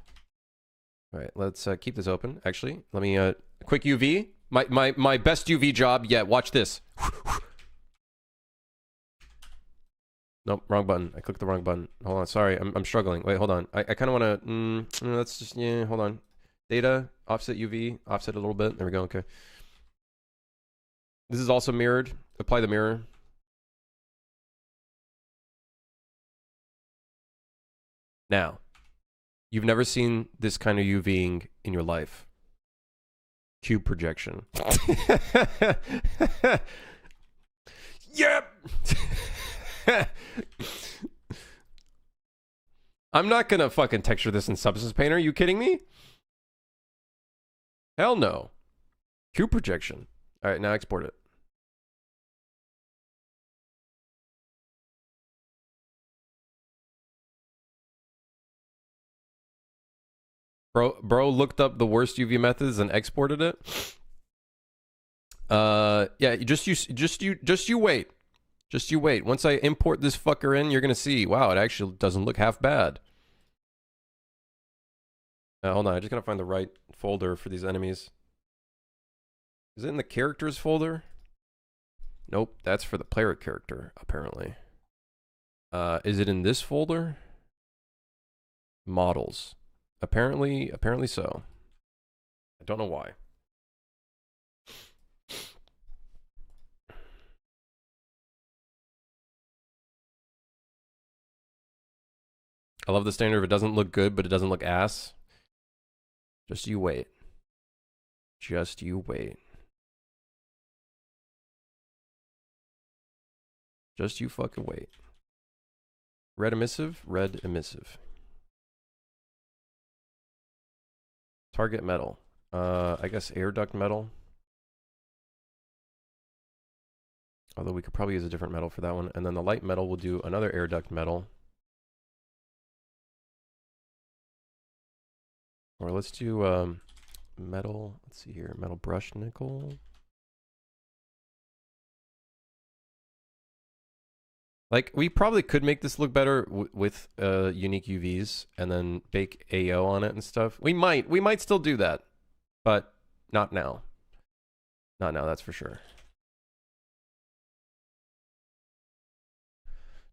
All right, let's keep this open. Actually, let me quick UV. My best UV job yet. Watch this. Nope, wrong button. I clicked the wrong button. Hold on, sorry, I'm struggling. Wait, hold on. I kind of want to. Let's just hold on. Data offset UV offset a little bit. There we go. Okay. This is also mirrored. Apply the mirror. Now, you've never seen this kind of UVing in your life. Cube projection. Yep. I'm not gonna fucking texture this in Substance Painter. Are you kidding me? Hell no. Cube projection. All right, now export it. Bro looked up the worst UV methods and exported it. Yeah, just you wait. Just you wait. Once I import this fucker in, you're gonna see, wow, it actually doesn't look half bad. Hold on, I just gotta find the right folder for these enemies. Is it in the characters folder? Nope, that's for the player character, apparently. Is it in this folder? Models. Apparently so. I don't know why. I love the standard if it doesn't look good, but it doesn't look ass. Just you wait. Just you wait. Just you fucking wait. Red emissive, red emissive. Target metal. I guess air duct metal. Although we could probably use a different metal for that one. And then the light metal will do another air duct metal. Or let's do metal. Let's see here. Metal brush nickel. Like, we probably could make this look better with unique UVs and then bake AO on it and stuff. We might still do that, but not now. Not now, that's for sure.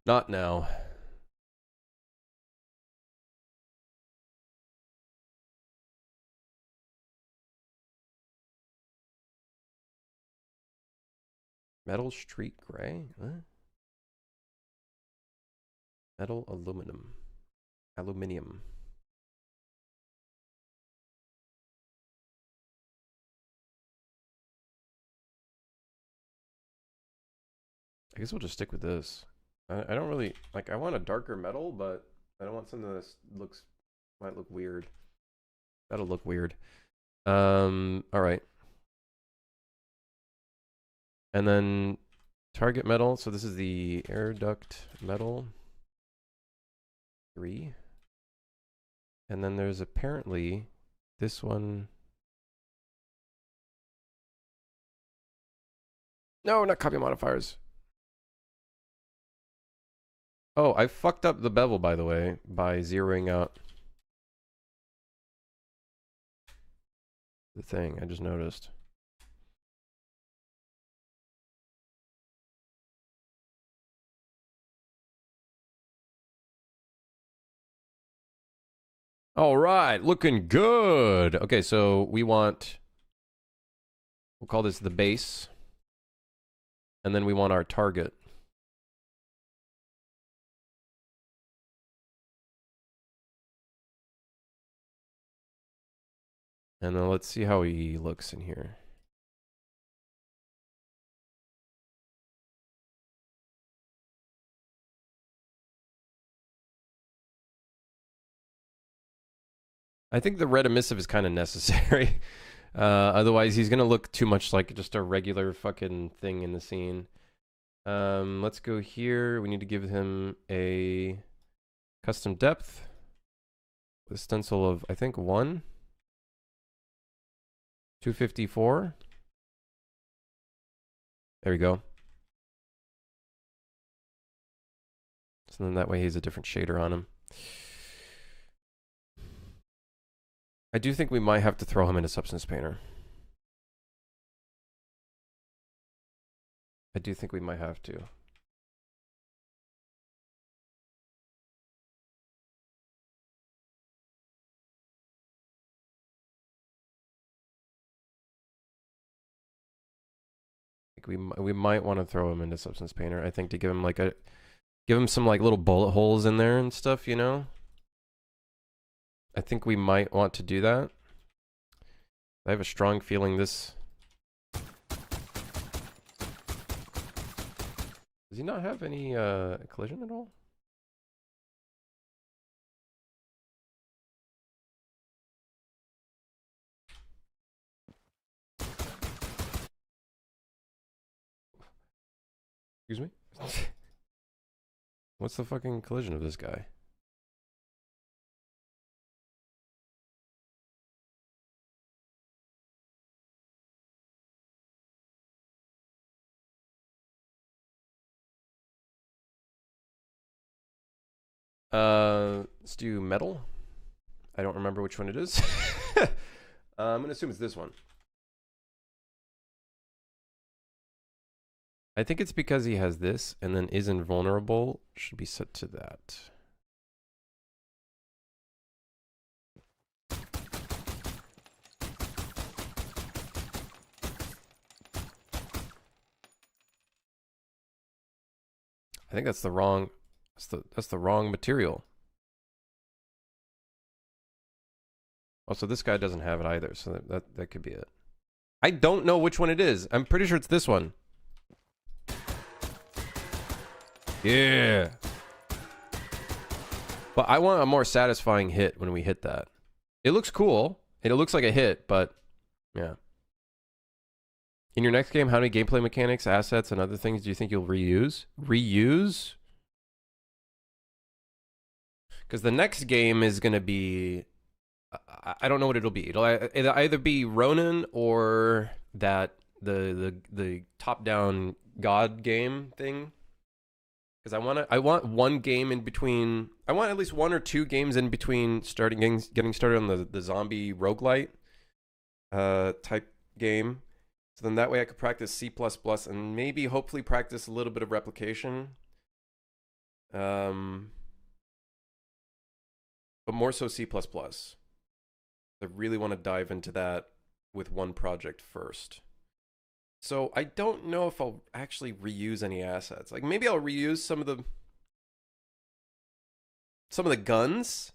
Not now. Metal street gray? Huh? Metal aluminum. Aluminium. I guess we'll just stick with this. I don't really like. I want a darker metal, but I don't want something that might look weird. That'll look weird. All right. And then target metal. So this is the air duct metal 3. And then there's apparently this one. No, not copy modifiers. Oh, I fucked up the bevel, by the way, by zeroing out the thing. I just noticed. All right, looking good. Okay, so we'll call this the base. And then we want our target. And then let's see how he looks in here. I think the red emissive is kind of necessary. Otherwise, he's going to look too much like just a regular fucking thing in the scene. Let's go here. We need to give him a custom depth with a stencil of, I think, 1. 254. There we go. So then that way he has a different shader on him. I do think we might have to throw him into Substance Painter. I do think we might have to. We might want to throw him into Substance Painter. I think to give him some like little bullet holes in there and stuff, you know. I think we might want to do that. I have a strong feeling this. Does he not have any collision at all? Excuse me? What's the fucking collision of this guy? Let's do metal. I don't remember which one it is. I'm gonna assume it's this one. I think it's because he has this and then is invulnerable. Should be set to that. I think that's the wrong. That's the wrong material. Oh, so this guy doesn't have it either. So that could be it. I don't know which one it is. I'm pretty sure it's this one. Yeah. But I want a more satisfying hit when we hit that. It looks cool. And it looks like a hit, but yeah. In your next game, how many gameplay mechanics, assets, and other things do you think you'll reuse? Reuse? Because the next game is going to be... I don't know what it'll be. It'll either be Ronin or that the top-down God game thing. Because I want one game in between. I want at least 1 or 2 games in between getting started on the zombie roguelite type game. So then that way I could practice C++ and maybe hopefully practice a little bit of replication. But more so C++. I really want to dive into that with one project first. So I don't know if I'll actually reuse any assets. Like maybe I'll reuse some of the guns.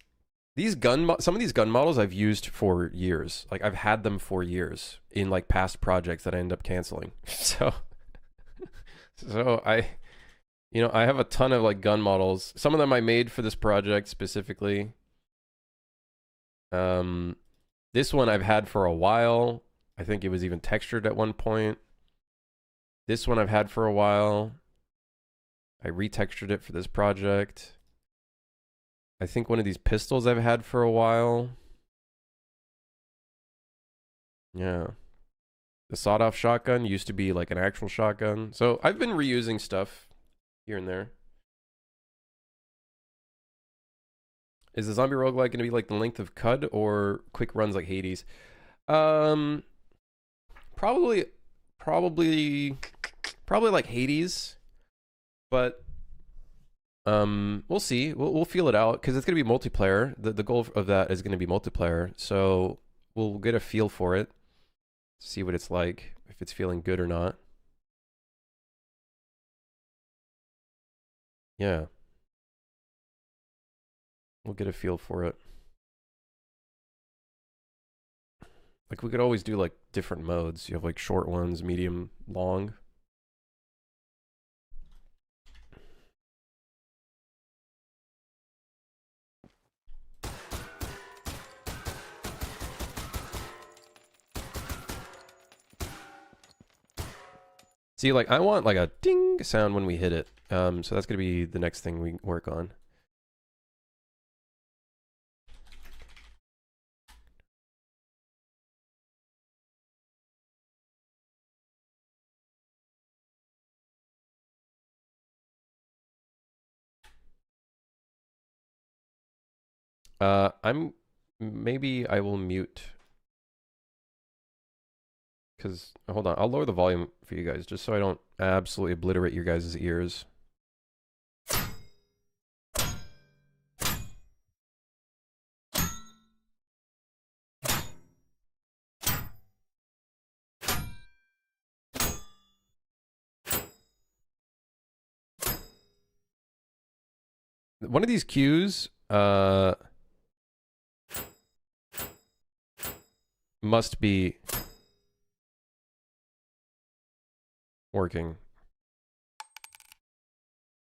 Some of these gun models I've used for years. Like I've had them for years in like past projects that I end up canceling. So You know, I have a ton of like gun models. Some of them I made for this project specifically. This one I've had for a while. I think it was even textured at one point. This one I've had for a while. I retextured it for this project. I think one of these pistols I've had for a while. Yeah. The sawed-off shotgun used to be like an actual shotgun. So I've been reusing stuff here and there. Is the zombie roguelike going to be like the length of Cud or quick runs like Hades? Probably like Hades, but we'll see. We'll feel it out because it's going to be multiplayer. The goal of that is going to be multiplayer, so we'll get a feel for it, see what it's like, if it's feeling good or not. Yeah, we'll get a feel for it. Like we could always do like different modes. You have like short ones, medium, long. See, like I want like a ding sound when we hit it. So that's gonna be the next thing we work on. Maybe I will mute. Because, hold on, I'll lower the volume for you guys just so I don't absolutely obliterate your guys' ears. One of these cues, must be working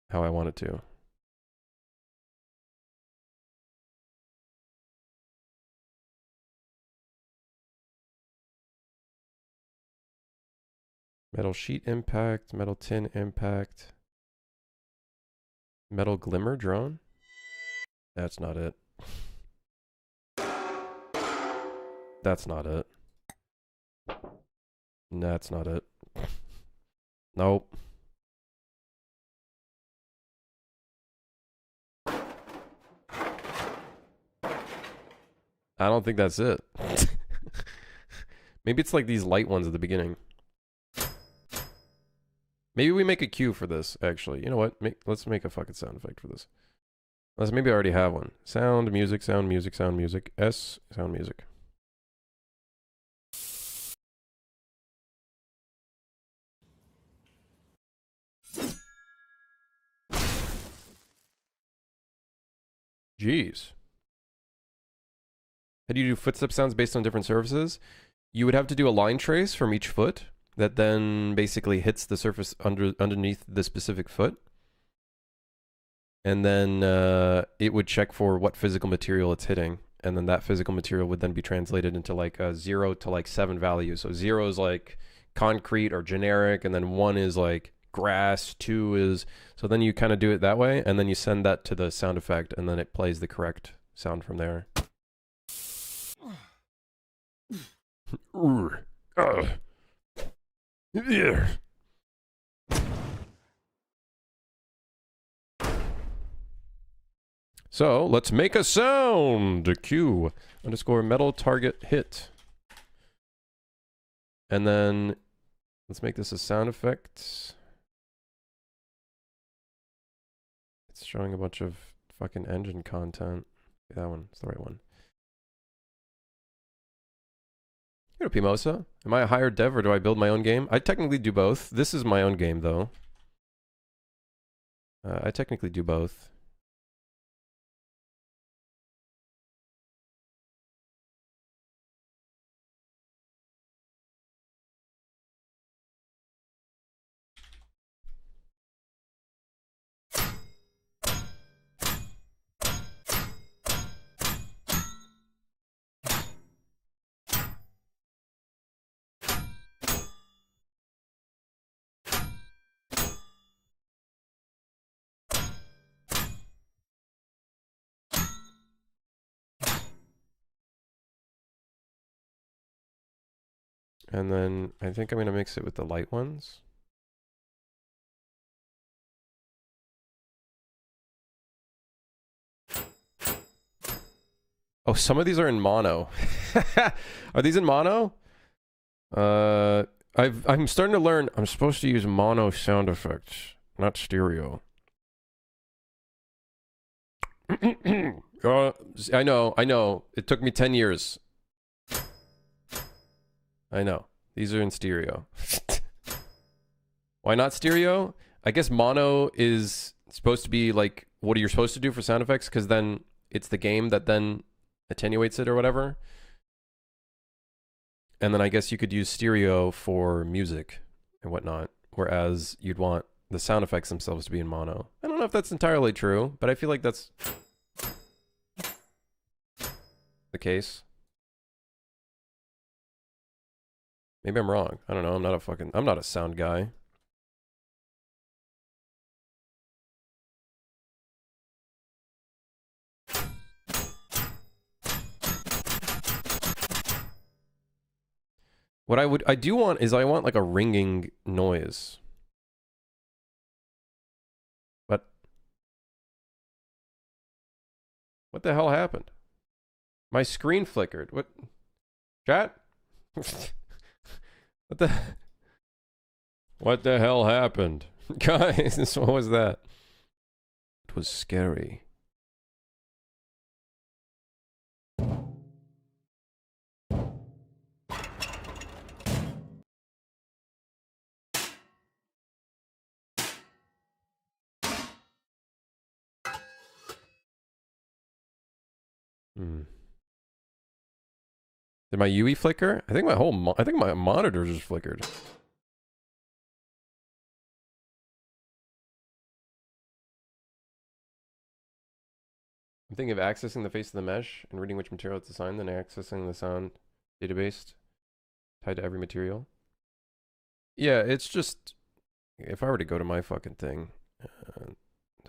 how I want it to. Metal sheet impact, metal tin impact, metal glimmer drone. That's not it. That's not it. That's not it. Nope. I don't think that's it. Maybe it's like these light ones at the beginning. Maybe we make a cue for this, actually. You know what? Let's make a fucking sound effect for this. Unless maybe I already have one. Sound, music, sound, music, sound, music. S, sound, music. Jeez. How do you do footstep sounds based on different surfaces? You would have to do a line trace from each foot that then basically hits the surface underneath the specific foot. And then it would check for what physical material it's hitting. And then that physical material would then be translated into like a 0 to like 7 values. So 0 is like concrete or generic, and then 1 is like grass, 2 is... So then you kind of do it that way, and then you send that to the sound effect, and then it plays the correct sound from there. So let's make a sound. Q underscore metal target hit. And then let's make this a sound effect. It's showing a bunch of fucking engine content. That one, it's the right one. You know, Pimosa, am I a hired dev or do I build my own game? I technically do both. This is my own game though. I technically do both. And then I think I'm going to mix it with the light ones. Oh, some of these are in mono. Are these in mono? I'm starting to learn. I'm supposed to use mono sound effects, not stereo. I know. It took me 10 years. I know. These are in stereo. Why not stereo? I guess mono is supposed to be like what you're supposed to do for sound effects, because then it's the game that then attenuates it or whatever. And then I guess you could use stereo for music and whatnot, whereas you'd want the sound effects themselves to be in mono. I don't know if that's entirely true, but I feel like that's the case. Maybe I'm wrong. I don't know. I'm not a sound guy. What I do want is I want like a ringing noise. But what the hell happened? My screen flickered. What? Chat? What the hell happened? Guys, what was that? It was scary. Did my UE flicker? I think my monitor just flickered. I'm thinking of accessing the face of the mesh and reading which material it's assigned, then accessing the sound database tied to every material. Yeah, it's just, if I were to go to my fucking thing,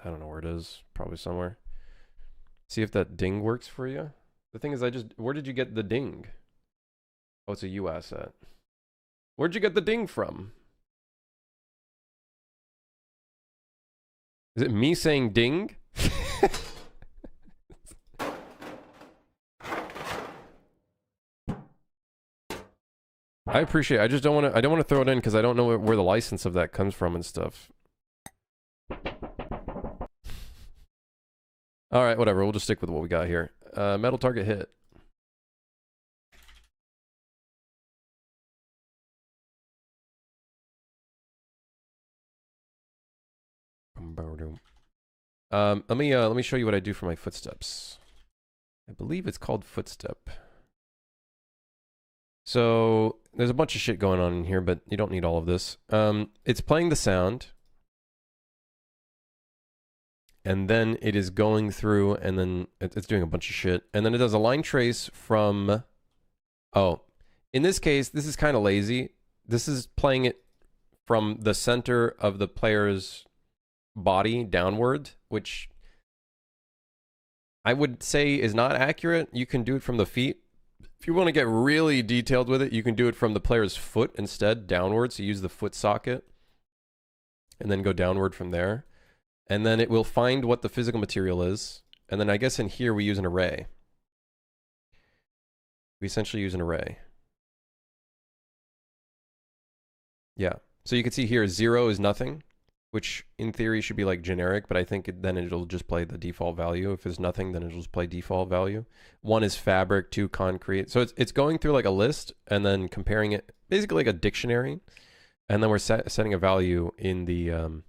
I don't know where it is, probably somewhere. See if that ding works for you. The thing is, where did you get the ding? Oh, it's a U asset. Where'd you get the ding from? Is it me saying ding? I appreciate it. I just don't want to throw it in because I don't know where the license of that comes from and stuff. All right, whatever. We'll just stick with what we got here. Metal target hit. Let me show you what I do for my footsteps. I believe it's called footstep. So there's a bunch of shit going on in here, but you don't need all of this. It's playing the sound, and then it is going through, and then it's doing a bunch of shit, and then it does a line trace from. Oh, in this case, this is kind of lazy. This is playing it from the center of the player's body downward, which I would say is not accurate. You can do it from the feet. If you want to get really detailed with it, you can do it from the player's foot instead, downwards. So use the foot socket and then go downward from there. And then it will find what the physical material is. And then I guess in here we use an array. We essentially use an array. Yeah. So you can see here 0 is nothing, which in theory should be like generic, but I think then it'll just play the default value. If it's nothing, then it'll just play default value. 1 is fabric, 2 concrete. So it's going through like a list and then comparing it, basically like a dictionary. And then we're setting a value in the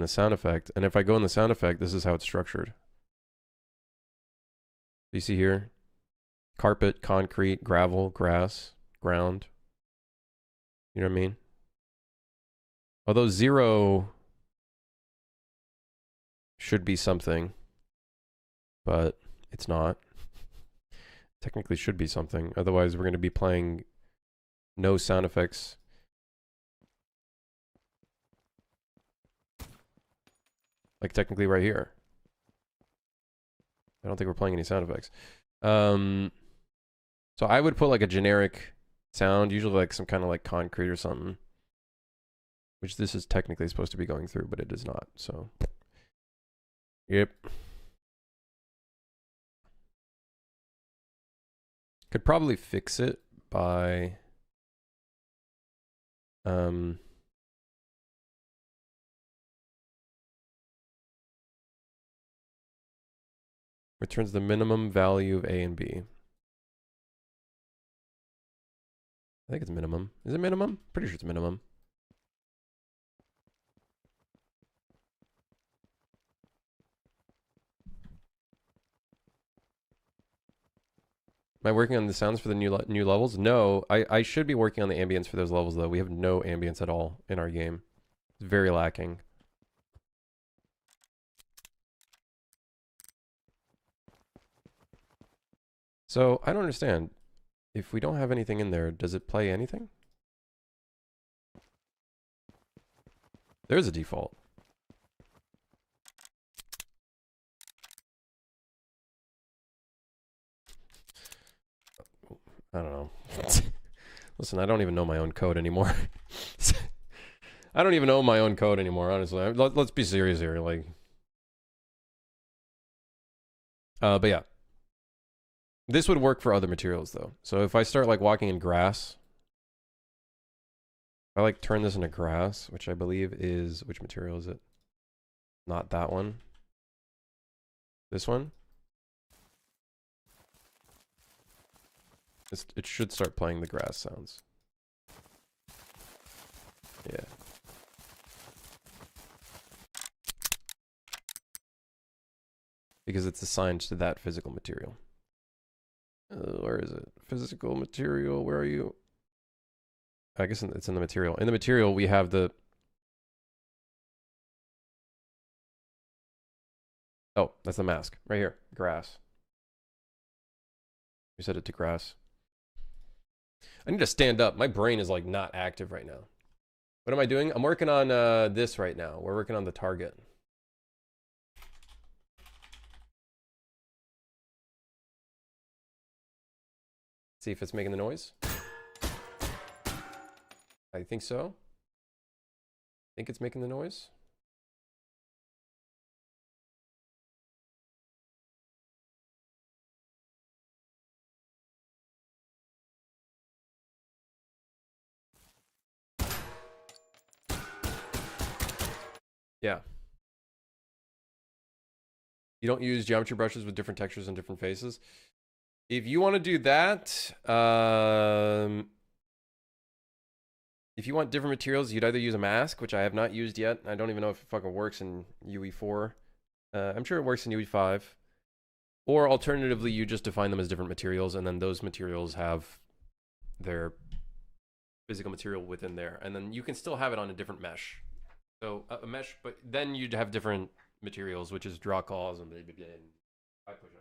sound effect. And if I go in the sound effect, this is how it's structured. You see here, carpet, concrete, gravel, grass, ground. You know what I mean? Although 0 should be something, but it's not. Technically should be something. Otherwise, we're going to be playing no sound effects. Like technically right here. I don't think we're playing any sound effects. So I would put like a generic sound, usually like some kind of like concrete or something. Which this is technically supposed to be going through, but it is not, so. Yep. Could probably fix it by returns the minimum value of A and B. I think it's minimum. Is it minimum? Pretty sure it's minimum. Am I working on the sounds for the new levels? No, I should be working on the ambience for those levels though. We have no ambience at all in our game. It's very lacking. So I don't understand. If we don't have anything in there, does it play anything? There's a default. I don't know. Listen, I don't even know my own code anymore. I don't even know my own code anymore, honestly. Let's be serious here. Like, but yeah. This would work for other materials, though. So if I start, like, walking in grass, if I, like, turn this into grass, which I believe is... Which material is it? Not that one. This one? It should start playing the grass sounds. Yeah. Because it's assigned to that physical material. Where is it? Physical material, where are you? I guess it's in the material. In the material, we have the... Oh, that's the mask. Right here. Grass. We set it to grass. I need to stand up. My brain is, like, not active right now. What am I doing? I'm working on this right now. We're working on the target. See if it's making the noise. I think so. I think it's making the noise. Yeah. You don't use geometry brushes with different textures and different faces. If you want to do that, if you want different materials, you'd either use a mask, which I have not used yet. I don't even know if it fucking works in UE4. I'm sure it works in UE5. Or alternatively, you just define them as different materials, and then those materials have their physical material within there. And then you can still have it on a different mesh. So a mesh, but then you'd have different materials, which is draw calls and I push up.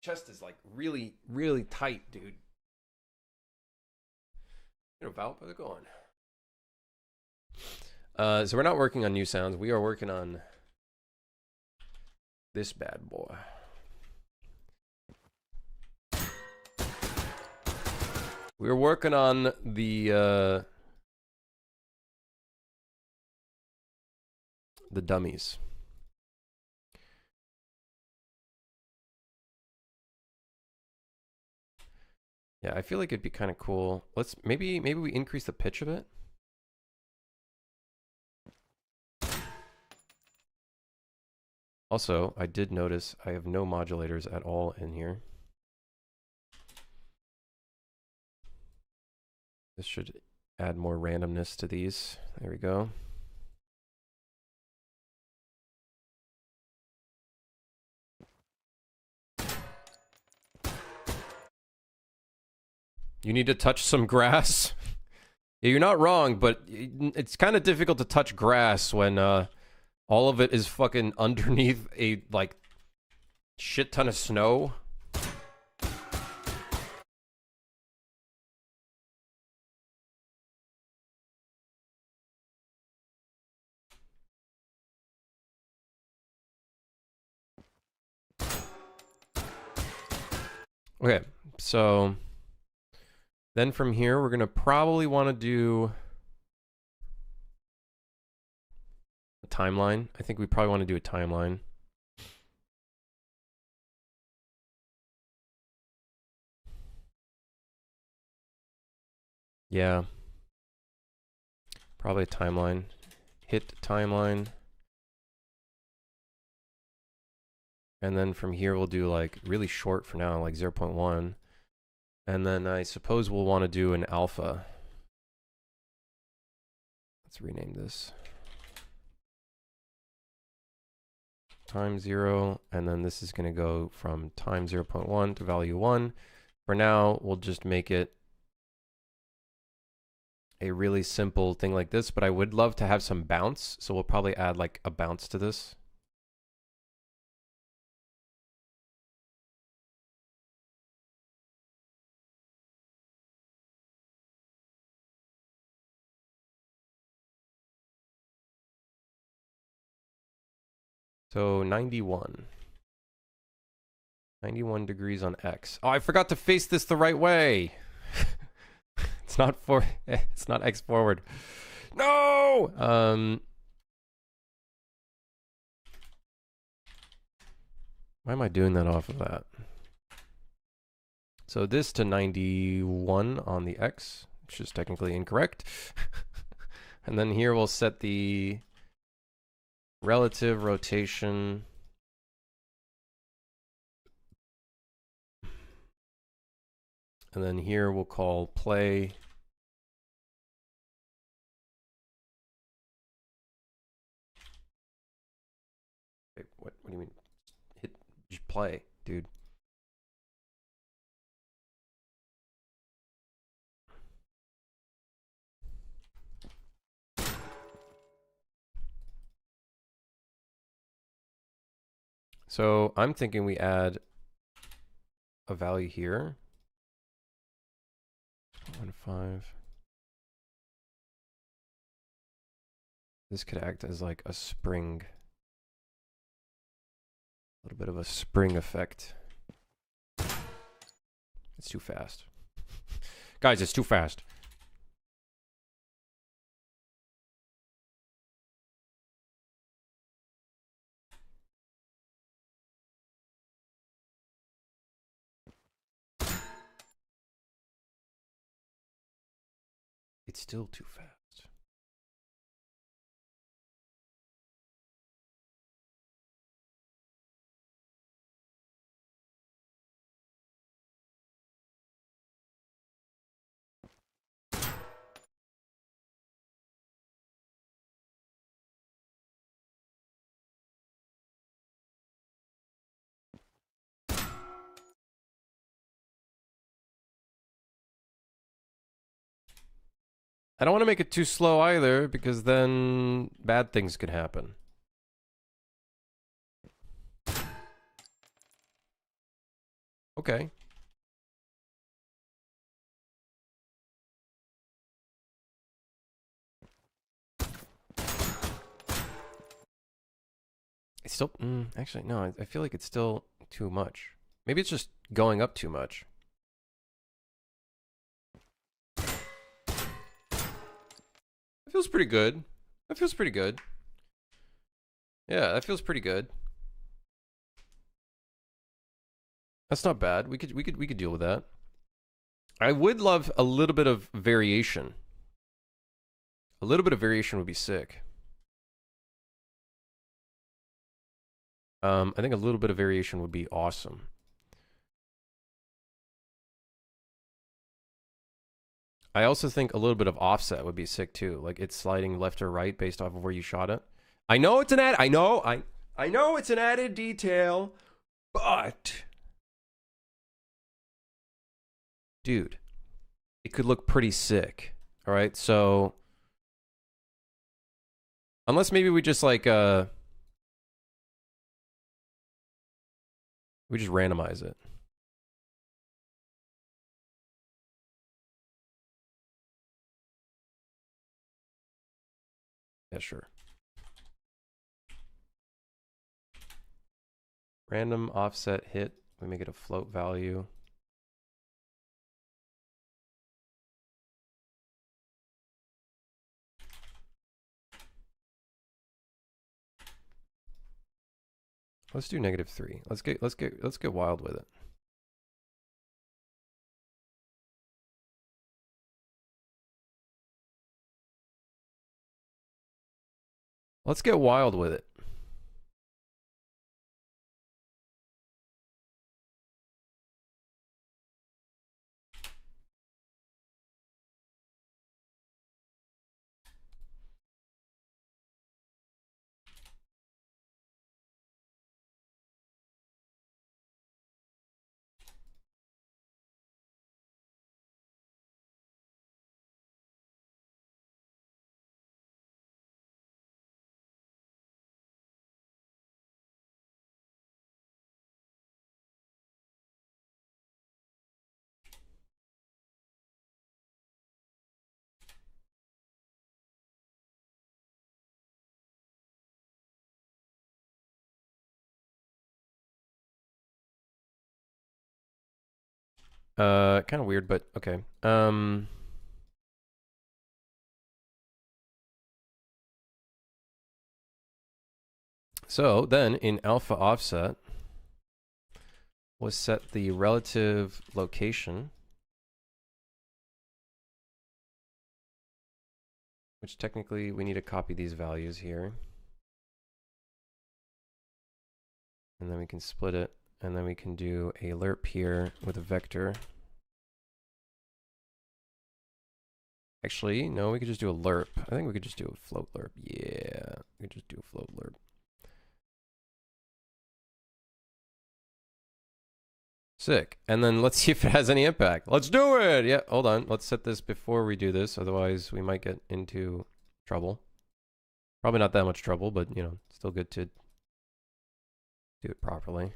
Chest is like really, really tight, dude. You know, Valp, how's it going? So we're not working on new sounds. We are working on this bad boy. We're working on the dummies. Yeah, I feel like it'd be kind of cool. Let's maybe we increase the pitch a bit. Also, I did notice I have no modulators at all in here. This should add more randomness to these. There we go. You need to touch some grass. Yeah, you're not wrong, but it's kind of difficult to touch grass when all of it is fucking underneath a, like, shit ton of snow. Okay, so then from here, we're going to probably want to do a timeline. I think we probably want to do a timeline. Yeah. Probably a timeline. Hit timeline. And then from here, we'll do like really short for now, like 0.1. And then I suppose we'll want to do an alpha. Let's rename this. Time 0, and then this is going to go from time 0.1 to value 1. For now, we'll just make it a really simple thing like this, but I would love to have some bounce, so we'll probably add like a bounce to this. So 91. 91 degrees on X. Oh, I forgot to face this the right way. It's not it's not X forward. No! Why am I doing that off of that? So this to 91 on the X, which is technically incorrect. And then here we'll set the relative rotation. And then here we'll call play. Wait, what do you mean? Hit just play, dude. So I'm thinking we add a value here. 1.5. This could act as like a spring. A little bit of a spring effect. It's too fast. Guys, it's too fast. It's still too fast. I don't want to make it too slow either, because then bad things could happen. Okay. It's still, actually, no, I feel like it's still too much. Maybe it's just going up too much. That feels pretty good. That feels pretty good. Yeah, that feels pretty good. That's not bad. We could deal with that. I would love a little bit of variation. A little bit of variation would be sick. I think a little bit of variation would be awesome. I also think a little bit of offset would be sick too. Like it's sliding left or right based off of where you shot it. I know it's an I know it's an added detail, but dude, it could look pretty sick. All right, so unless maybe we just like we just randomize it. Yeah, sure. Random offset hit. We make it a float value. Let's do -3. Let's get wild with it. Let's get wild with it. Kind of weird, but okay. So then in alpha offset, we'll set the relative location, which technically we need to copy these values here. And then we can split it, and then we can do a lerp here with a vector. Actually, no, we could just do a lerp. I think we could just do a float lerp. Yeah, we could just do a float lerp. Sick. And then let's see if it has any impact. Let's do it. Yeah, hold on. Let's set this before we do this. Otherwise, we might get into trouble. Probably not that much trouble, but, you know, still good to do it properly.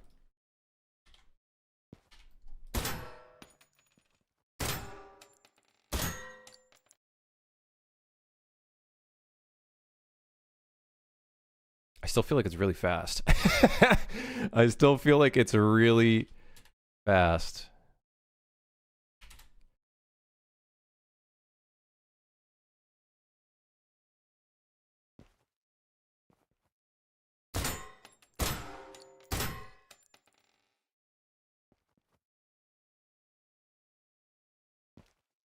I still feel like it's really fast. I still feel like it's really fast.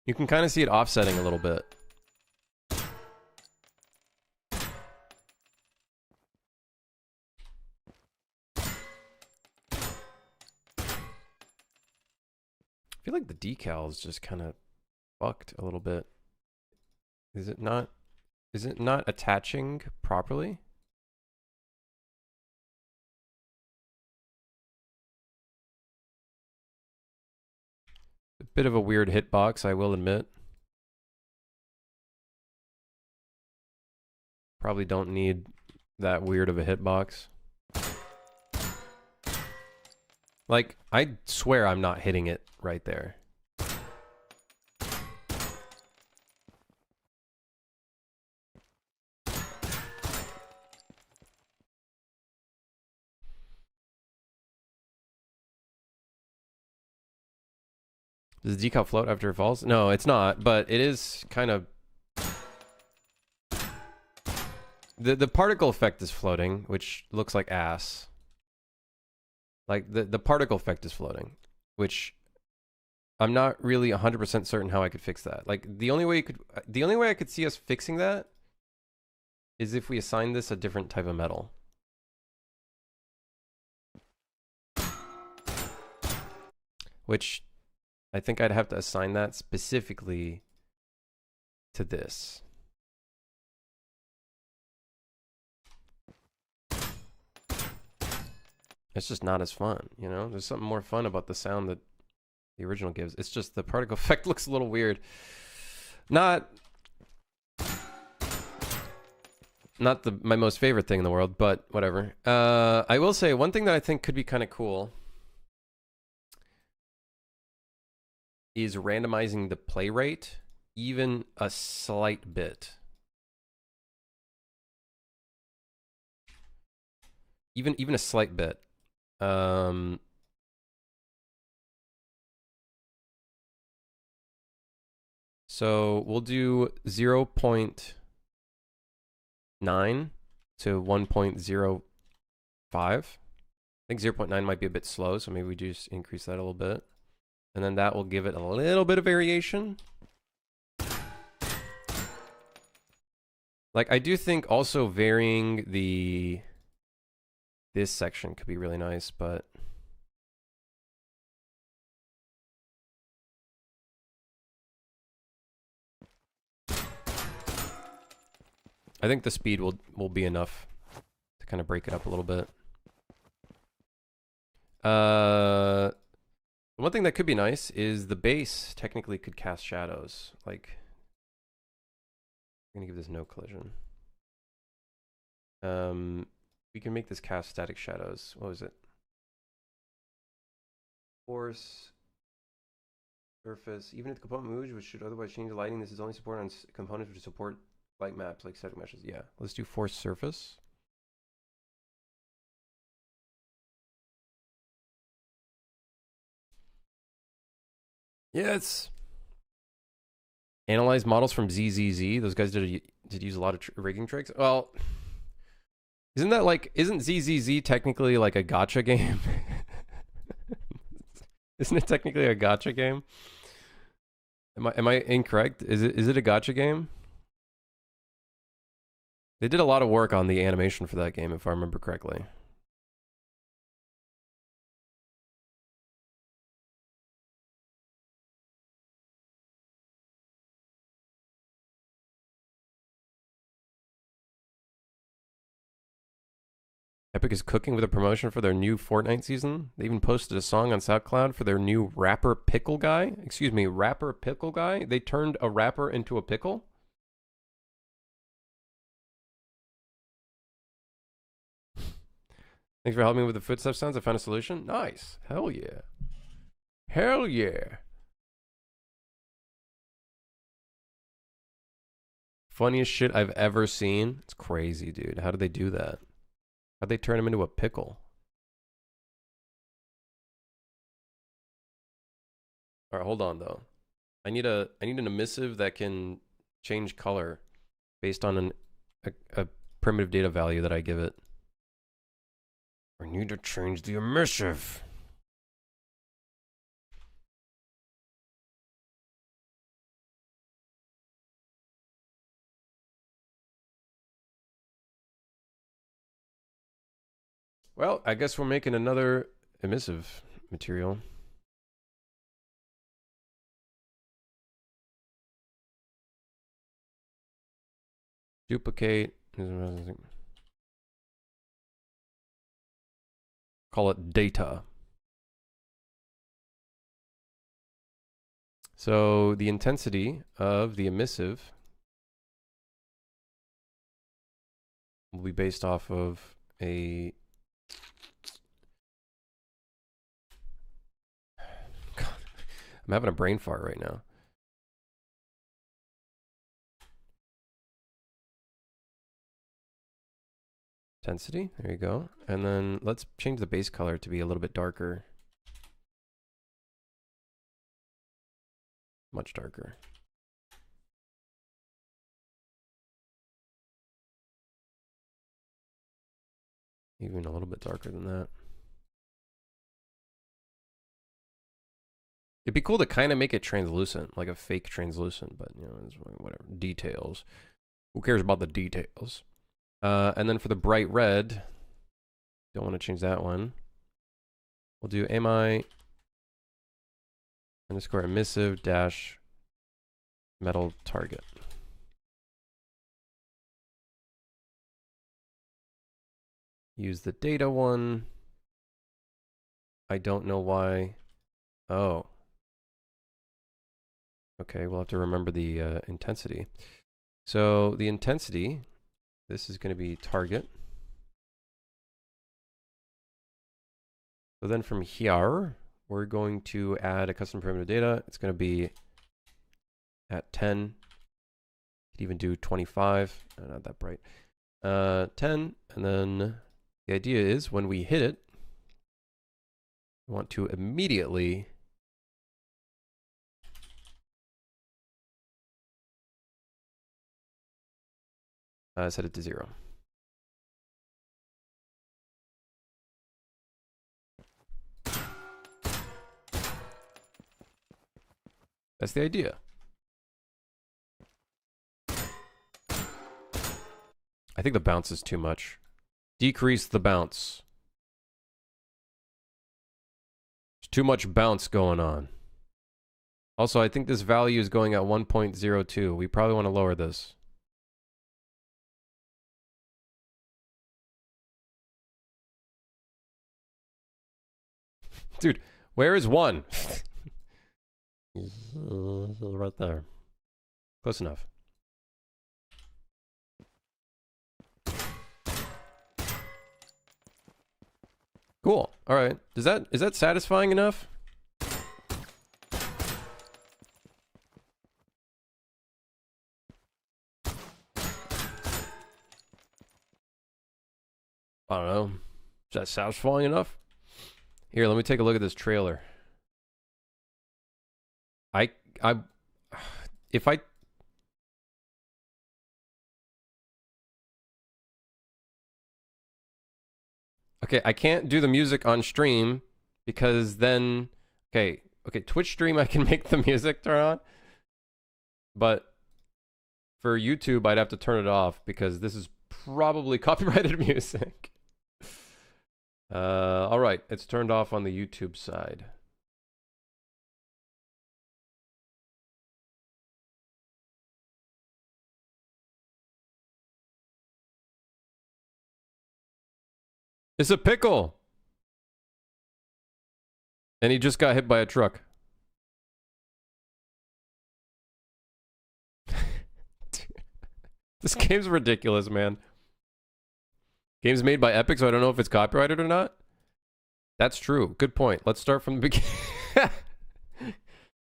You can kind of see it offsetting a little bit. I feel like the decal is just kind of fucked a little bit. Is it not? Is it not attaching properly? A bit of a weird hitbox, I will admit. Probably don't need that weird of a hitbox. Like, I swear I'm not hitting it right there. Does the decal float after it falls? No, it's not, but it is kind of... The particle effect is floating, which looks like ass. Like, the particle effect is floating, which I'm not really 100% certain how I could fix that. Like, the only way I could see us fixing that is if we assign this a different type of metal. Which I think I'd have to assign that specifically to this. It's just not as fun, you know? There's something more fun about the sound that the original gives. It's just the particle effect looks a little weird. Not my most favorite thing in the world, but whatever. I will say one thing that I think could be kind of cool is randomizing the play rate even a slight bit. Even a slight bit. So we'll do 0.9 to 1.05. think 0.9 might be a bit slow, so maybe we just increase that a little bit. And then that will give it a little bit of variation. Like, I do think also varying this section could be really nice, but I think the speed will be enough to kind of break it up a little bit. One thing that could be nice is the base technically could cast shadows. Like, I'm gonna give this no collision. We can make this cast static shadows. What was it? Force, surface. Even if the component moves, which should otherwise change the lighting, this is only supported on components which support light maps like static meshes. Yeah, let's do force surface. Yeah, it's analyze models from ZZZ. Those guys did use a lot of rigging tricks. Well, isn't ZZZ technically like a gotcha game? Isn't it technically a gotcha game? Am I incorrect? Is it a gotcha game? They did a lot of work on the animation for that game, if I remember correctly. Epic is cooking with a promotion for their new Fortnite season. They even posted a song on SoundCloud for their new rapper pickle guy. Excuse me, rapper pickle guy? They turned a rapper into a pickle? Thanks for helping me with the footstep sounds. I found a solution. Nice. Hell yeah. Hell yeah. Funniest shit I've ever seen. It's crazy, dude. How did they do that? How'd they turn him into a pickle? All right, hold on though. I need an emissive that can change color based on a primitive data value that I give it. I need to change the emissive. Well, I guess we're making another emissive material. Duplicate. Call it data. So the intensity of the emissive will be based off of a... God, I'm having a brain fart right now. Intensity, there you go. And then let's change the base color to be a little bit darker. Much darker. Even a little bit darker than that. It'd be cool to kind of make it translucent, like a fake translucent, but you know, it's whatever. Details. Who cares about the details? And then for the bright red, don't want to change that one. We'll do ami underscore emissive dash metal target. Use the data one. I don't know why. Oh. Okay, we'll have to remember the intensity. So the intensity, this is going to be target. So then from here, we're going to add a custom primitive data. It's going to be at 10. You could even do 25. Not that bright. 10. And then the idea is when we hit it, we want to immediately set it to 0. That's the idea. I think the bounce is too much. Decrease the bounce. There's too much bounce going on. Also, I think this value is going at 1.02. We probably want to lower this. Dude, where is 1? Right there. Close enough. Cool. All right. Is that satisfying enough? I don't know. Is that satisfying enough? Here, let me take a look at this trailer. If I... Okay, I can't do the music on stream because then... Okay, Twitch stream I can make the music turn on. But for YouTube, I'd have to turn it off because this is probably copyrighted music. All right, it's turned off on the YouTube side. It's a pickle! And he just got hit by a truck. This game's ridiculous, man. Game's made by Epic, so I don't know if it's copyrighted or not. That's true. Good point. Let's start from the beginning.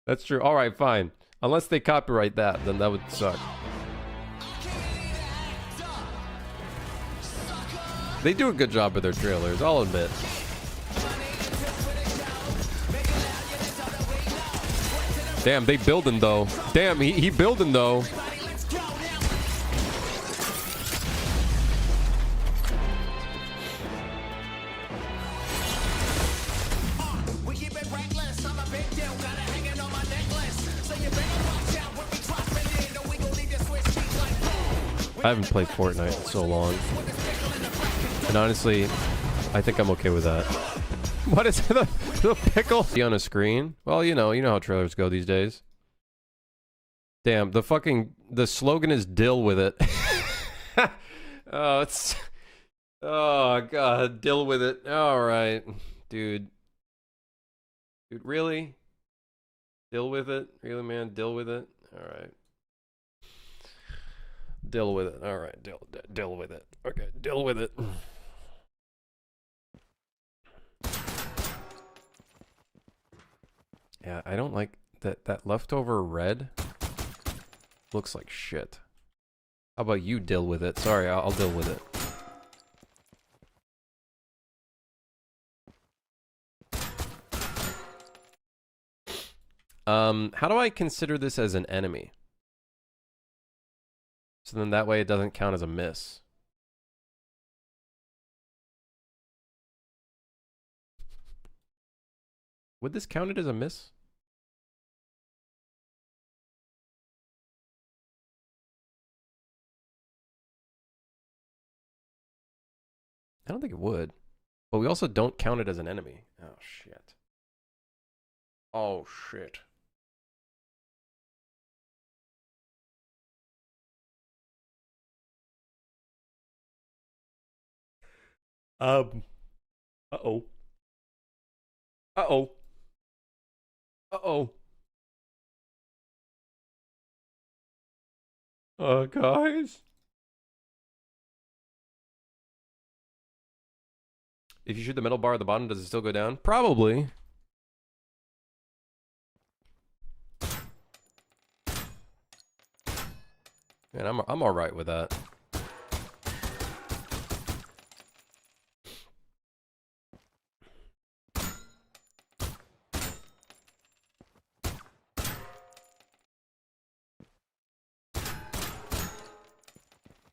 That's true. All right, fine. Unless they copyright that, then that would suck. They do a good job with their trailers, I'll admit. Damn, they building though. Damn, he building though. I haven't played Fortnite in so long. And honestly, I think I'm okay with that. What is the pickle? See on a screen? Well, you know how trailers go these days. Damn, the slogan is "Dill with it." Oh, oh god, deal with it. All right, dude, really? Deal with it, really, man? Deal with it. All right. Deal with it. All right, deal with it. Okay, deal with it. Yeah, I don't like that leftover red. Looks like shit. How about you deal with it? Sorry, I'll deal with it. How do I consider this as an enemy? So then that way it doesn't count as a miss. Would this count it as a miss? I don't think it would. But we also don't count it as an enemy. Oh, shit. Oh, shit. Uh-oh. Uh-oh. Uh-oh. Guys? If you shoot the middle bar at the bottom, does it still go down? Probably. Man, I'm all right with that.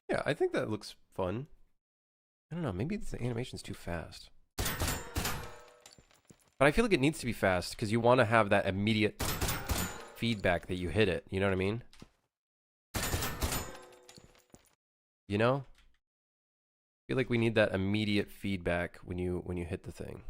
Yeah, I think that looks fun. I don't know, maybe the animation's too fast. But I feel like it needs to be fast because you want to have that immediate feedback that you hit it. You know what I mean? You know? I feel like we need that immediate feedback when you hit the thing.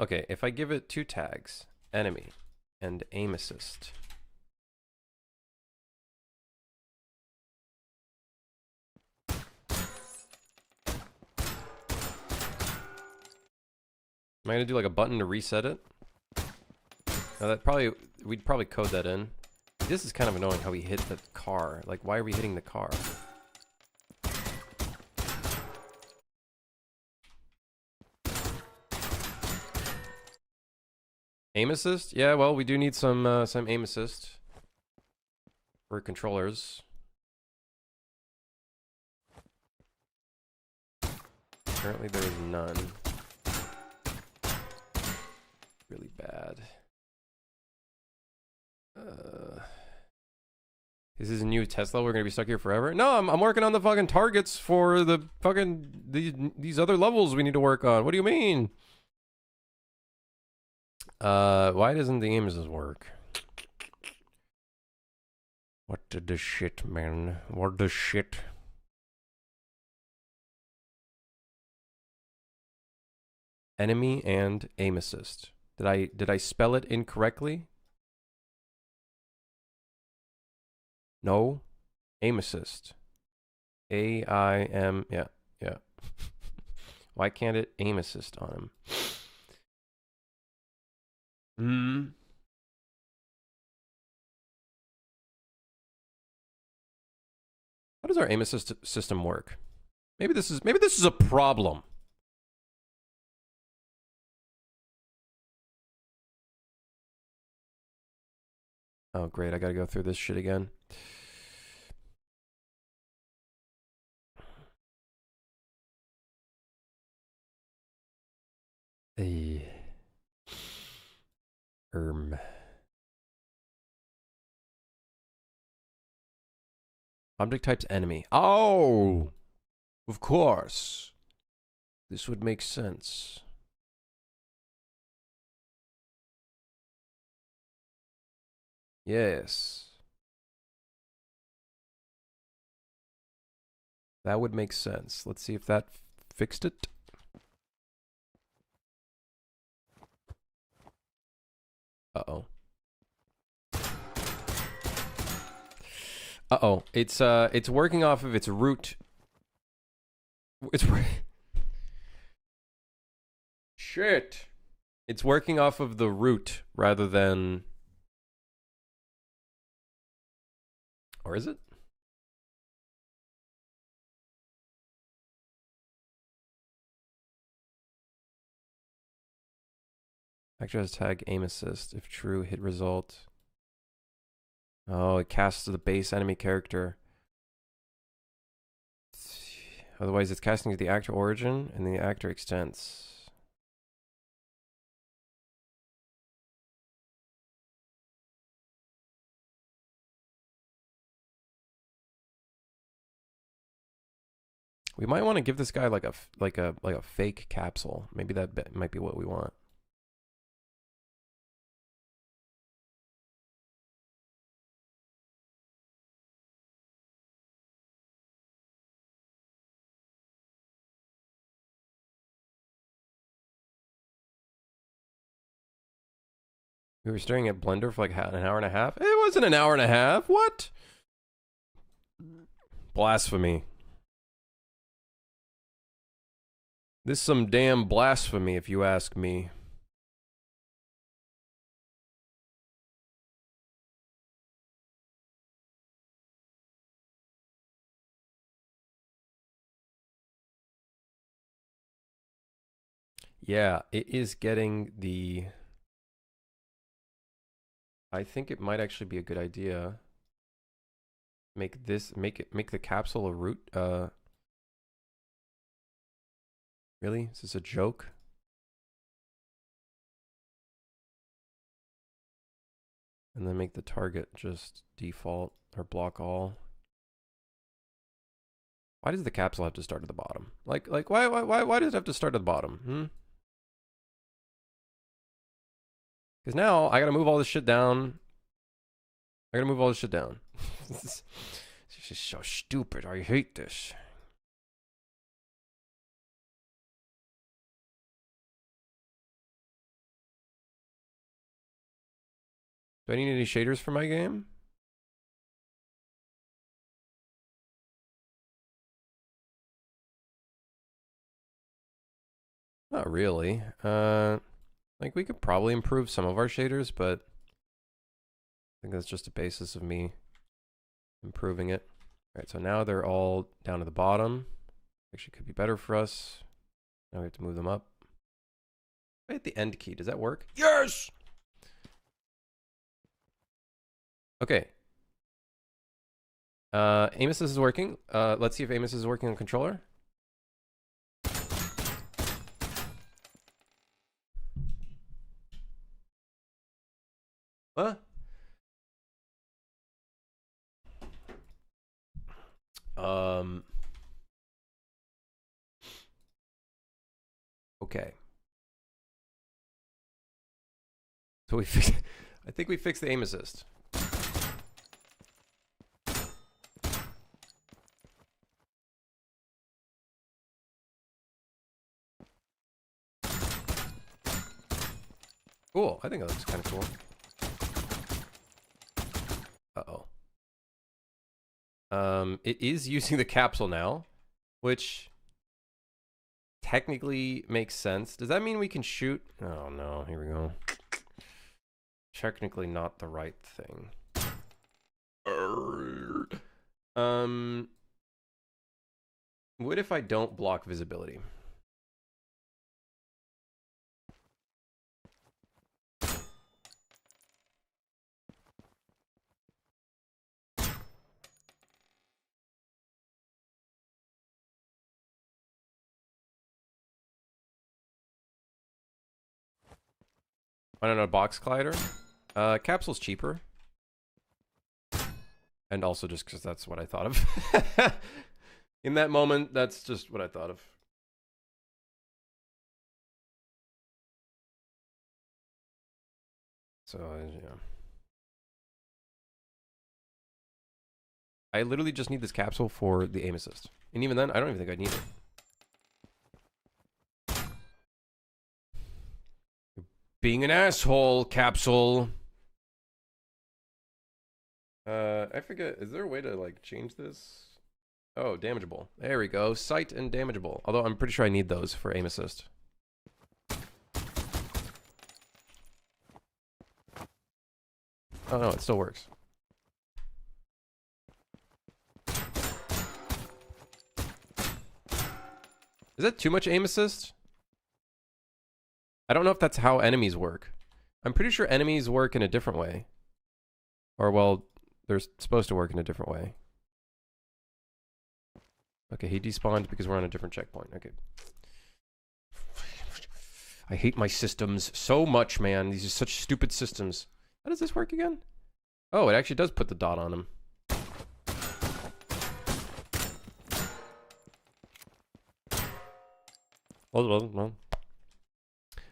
Okay, if I give it 2 tags, enemy and aim assist. Am I gonna do like a button to reset it? We'd probably code that in. This is kind of annoying how we hit the car. Like, why are we hitting the car? Aim assist? Yeah, well, we do need some aim assist for controllers. Apparently there is none. Really bad. This is a new Tesla. We're gonna be stuck here forever. No, I'm working on the fucking targets for the fucking these other levels we need to work on. What do you mean? Why doesn't the aim assist work? What the shit, man? What the shit? Enemy and aim assist. Did I spell it incorrectly? No. Aim assist. A-I-M. Yeah. Why can't it aim assist on him? How does our aim assist system work? Maybe this is a problem. Oh great, I gotta go through this shit again. Object types enemy. Oh, of course. This would make sense. Yes. That would make sense. Let's see if that fixed it. Uh-oh. Uh-oh. It's working off of its root. Shit. It's working off of the root rather than... Or is it? Actor has tag aim assist. If true, hit result. Oh, it casts to the base enemy character. Otherwise, it's casting to the actor origin, and the actor extends. We might want to give this guy like a fake capsule. Maybe that might be what we want. We were staring at Blender for like an hour and a half. It wasn't an hour and a half. What? Blasphemy. This is some damn blasphemy, if you ask me. Yeah, it is getting the... I think it might actually be a good idea. Make the capsule a root, Really? Is this a joke? And then make the target just default or block all. Why does the capsule have to start at the bottom? Like why does it have to start at the bottom? Because now I gotta move all this shit down. I gotta move all this shit down. This is so stupid. I hate this. Do I need any shaders for my game? Not really. Like we could probably improve some of our shaders, but I think that's just a basis of me improving it. All right, so now they're all down to the bottom. Actually could be better for us. Now we have to move them up. I hit the end key. Does that work? Yes! Okay. Aim assist is working. Let's see if aim assist is working on controller. What? Okay. So we fixed, I think we fixed the aim assist. Cool. I think that looks kind of cool. Uh-oh. It is using the capsule now, which technically makes sense. Does that mean we can shoot? Oh no, here we go. Technically not the right thing. What if I don't block visibility? I don't know, box collider. Capsule's cheaper. And also just because that's what I thought of. In that moment, that's just what I thought of. So, yeah. I literally just need this capsule for the aim assist. And even then, I don't even think I need it. Being an asshole, capsule. I forget, is there a way to like change this? Oh, damageable. There we go. Sight and damageable. Although I'm pretty sure I need those for aim assist. Oh no, it still works. Is that too much aim assist? I don't know if that's how enemies work. I'm pretty sure enemies work in a different way. Or, well, they're supposed to work in a different way. Okay, he despawned because we're on a different checkpoint. Okay. I hate my systems so much, man. These are such stupid systems. How does this work again? Oh, it actually does put the dot on him. Well.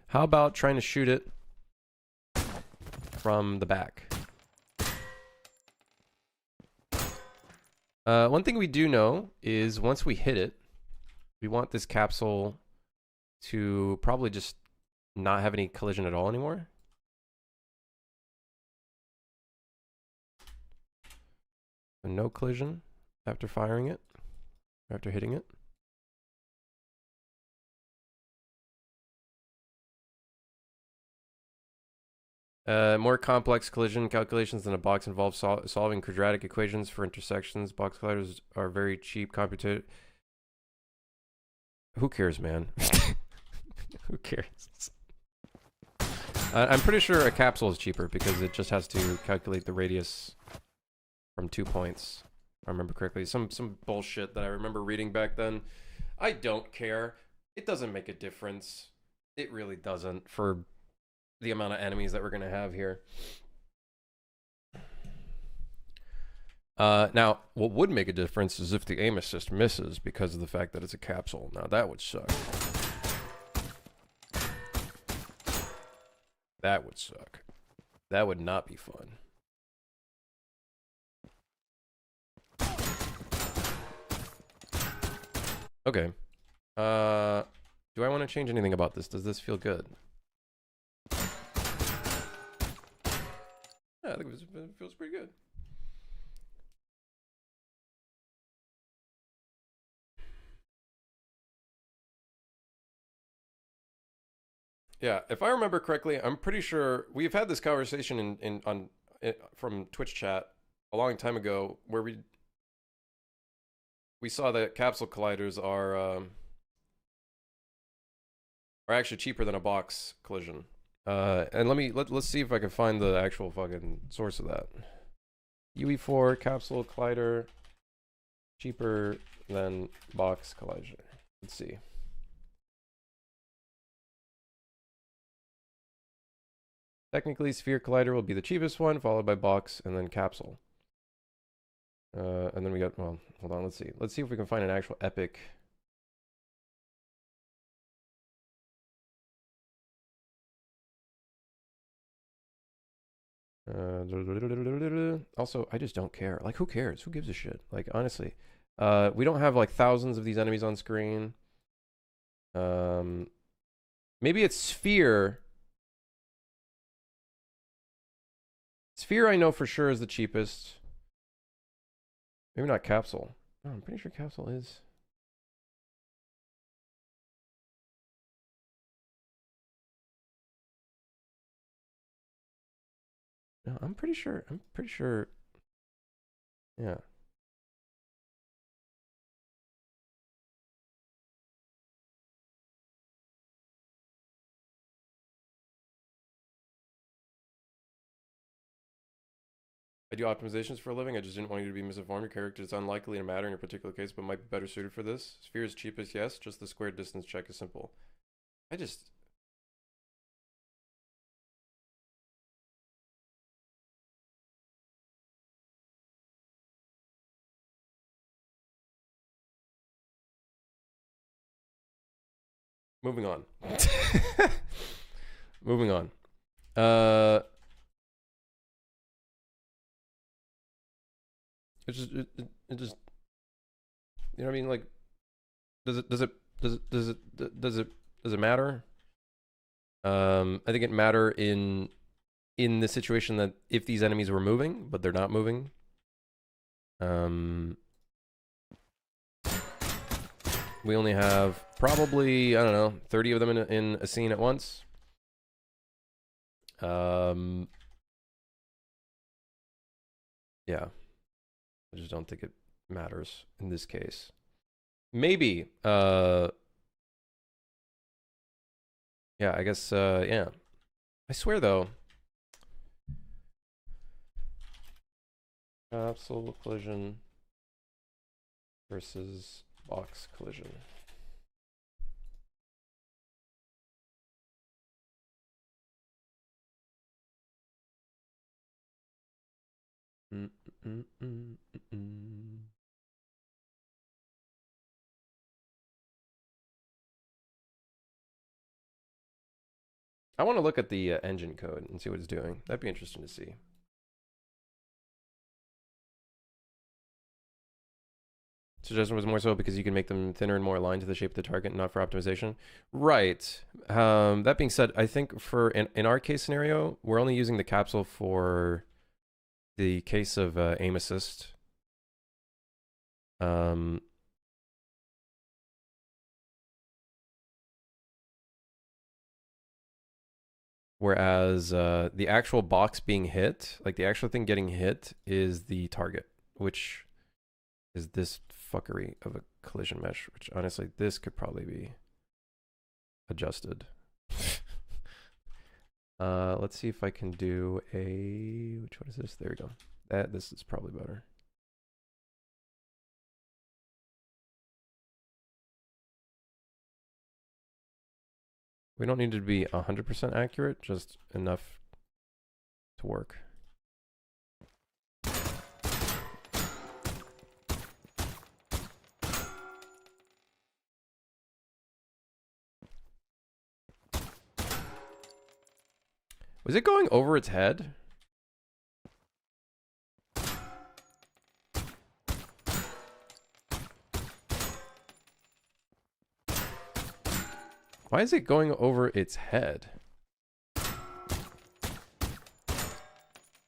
How about trying to shoot it from the back? One thing we do know is once we hit it, we want this capsule to probably just not have any collision at all anymore. So no collision after firing it, after hitting it. More complex collision calculations than a box involve solving quadratic equations for intersections. Box colliders are very cheap, computed. Who cares, man? Who cares? I'm pretty sure a capsule is cheaper because it just has to calculate the radius from 2 points. If I remember correctly. Some bullshit that I remember reading back then. I don't care. It doesn't make a difference. It really doesn't for the amount of enemies that we're going to have here. Now, what would make a difference is if the aim assist misses because of the fact that it's a capsule. Now, that would suck. That would suck. That would not be fun. Okay. Do I want to change anything about this? Does this feel good? Yeah, I think it feels pretty good. Yeah, if I remember correctly, I'm pretty sure we've had this conversation from Twitch chat a long time ago where we saw that capsule colliders are actually cheaper than a box collision. And let's see if I can find the actual fucking source of that. UE4 capsule collider cheaper than box collider. Let's see. Technically, sphere collider will be the cheapest one, followed by box and then capsule. And then we got, well, hold on, let's see. Let's see if we can find an actual epic. Also, I just don't care. Like, who cares? Who gives a shit? Like, honestly. We don't have like thousands of these enemies on screen. Maybe it's sphere. Sphere I know for sure is the cheapest. Maybe not capsule. Oh, I'm pretty sure capsule is. No, I'm pretty sure. Yeah. I do optimizations for a living. I just didn't want you to be misinformed. Your character is unlikely to matter in your particular case, but might be better suited for this. Sphere is cheapest, yes. Just the square distance check is simple. I just. Moving on. Moving on. It just, it just, you know what I mean? Like, does it matter? I think it matter in the situation that if these enemies were moving, but they're not moving. We only have probably, I don't know, 30 of them in a scene at once. Yeah. I just don't think it matters in this case. Maybe, yeah, I guess, yeah. I swear though. Capsule collision versus box collision. I want to look at the engine code and see what it's doing. That'd be interesting to see. Suggestion was more so because you can make them thinner and more aligned to the shape of the target, not for optimization. Right. That being said, I think for in our case scenario, we're only using the capsule for the case of aim assist. Whereas the actual box being hit, like the actual thing getting hit, is the target, which is this fuckery of a collision mesh, which honestly, this could probably be adjusted. Let's see if I can do a, which one is this? There we go. This is probably better. We don't need it to be 100% accurate, just enough to work. Was it going over its head? Why is it going over its head?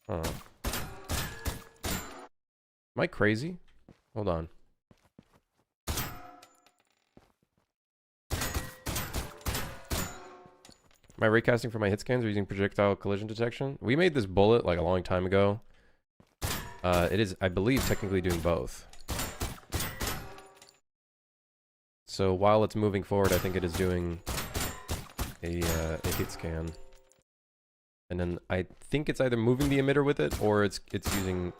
Huh. Am I crazy? Hold on. Am I recasting for my hit scans or using projectile collision detection? We made this bullet like a long time ago. It is, I believe, technically doing both. So while it's moving forward, I think it is doing a hit scan. And then I think it's either moving the emitter with it or it's using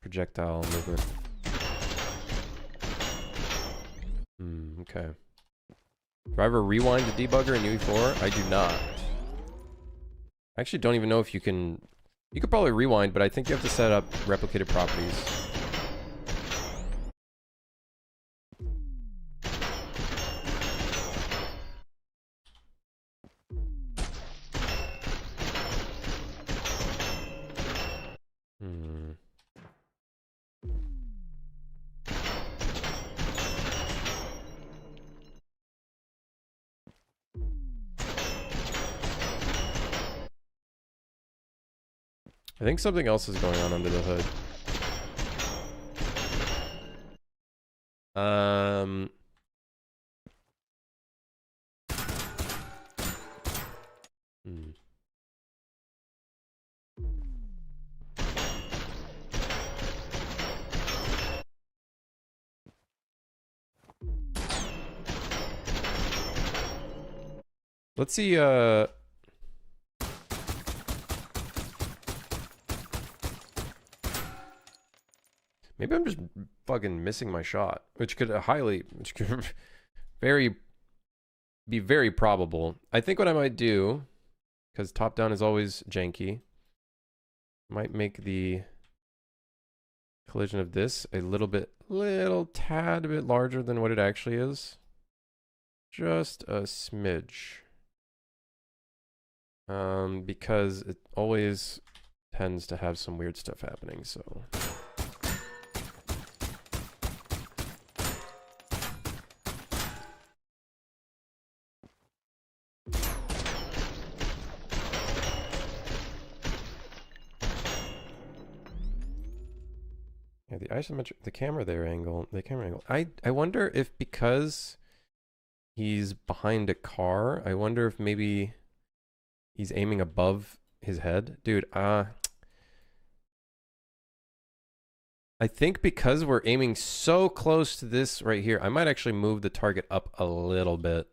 projectile movement. Okay. Do I ever rewind the debugger in UE4? I do not. I actually don't even know if you can... You could probably rewind, but I think you have to set up replicated properties. I think something else is going on under the hood. Let's see, maybe I'm just fucking missing my shot, which could which could be very probable. I think what I might do, because top down is always janky, might make the collision of this a little tad bit larger than what it actually is. Just a smidge. Because it always tends to have some weird stuff happening, so... Yeah, the isometric, the camera angle. I wonder if because he's behind a car, I wonder if maybe he's aiming above his head. Dude, I think because we're aiming so close to this right here, I might actually move the target up a little bit.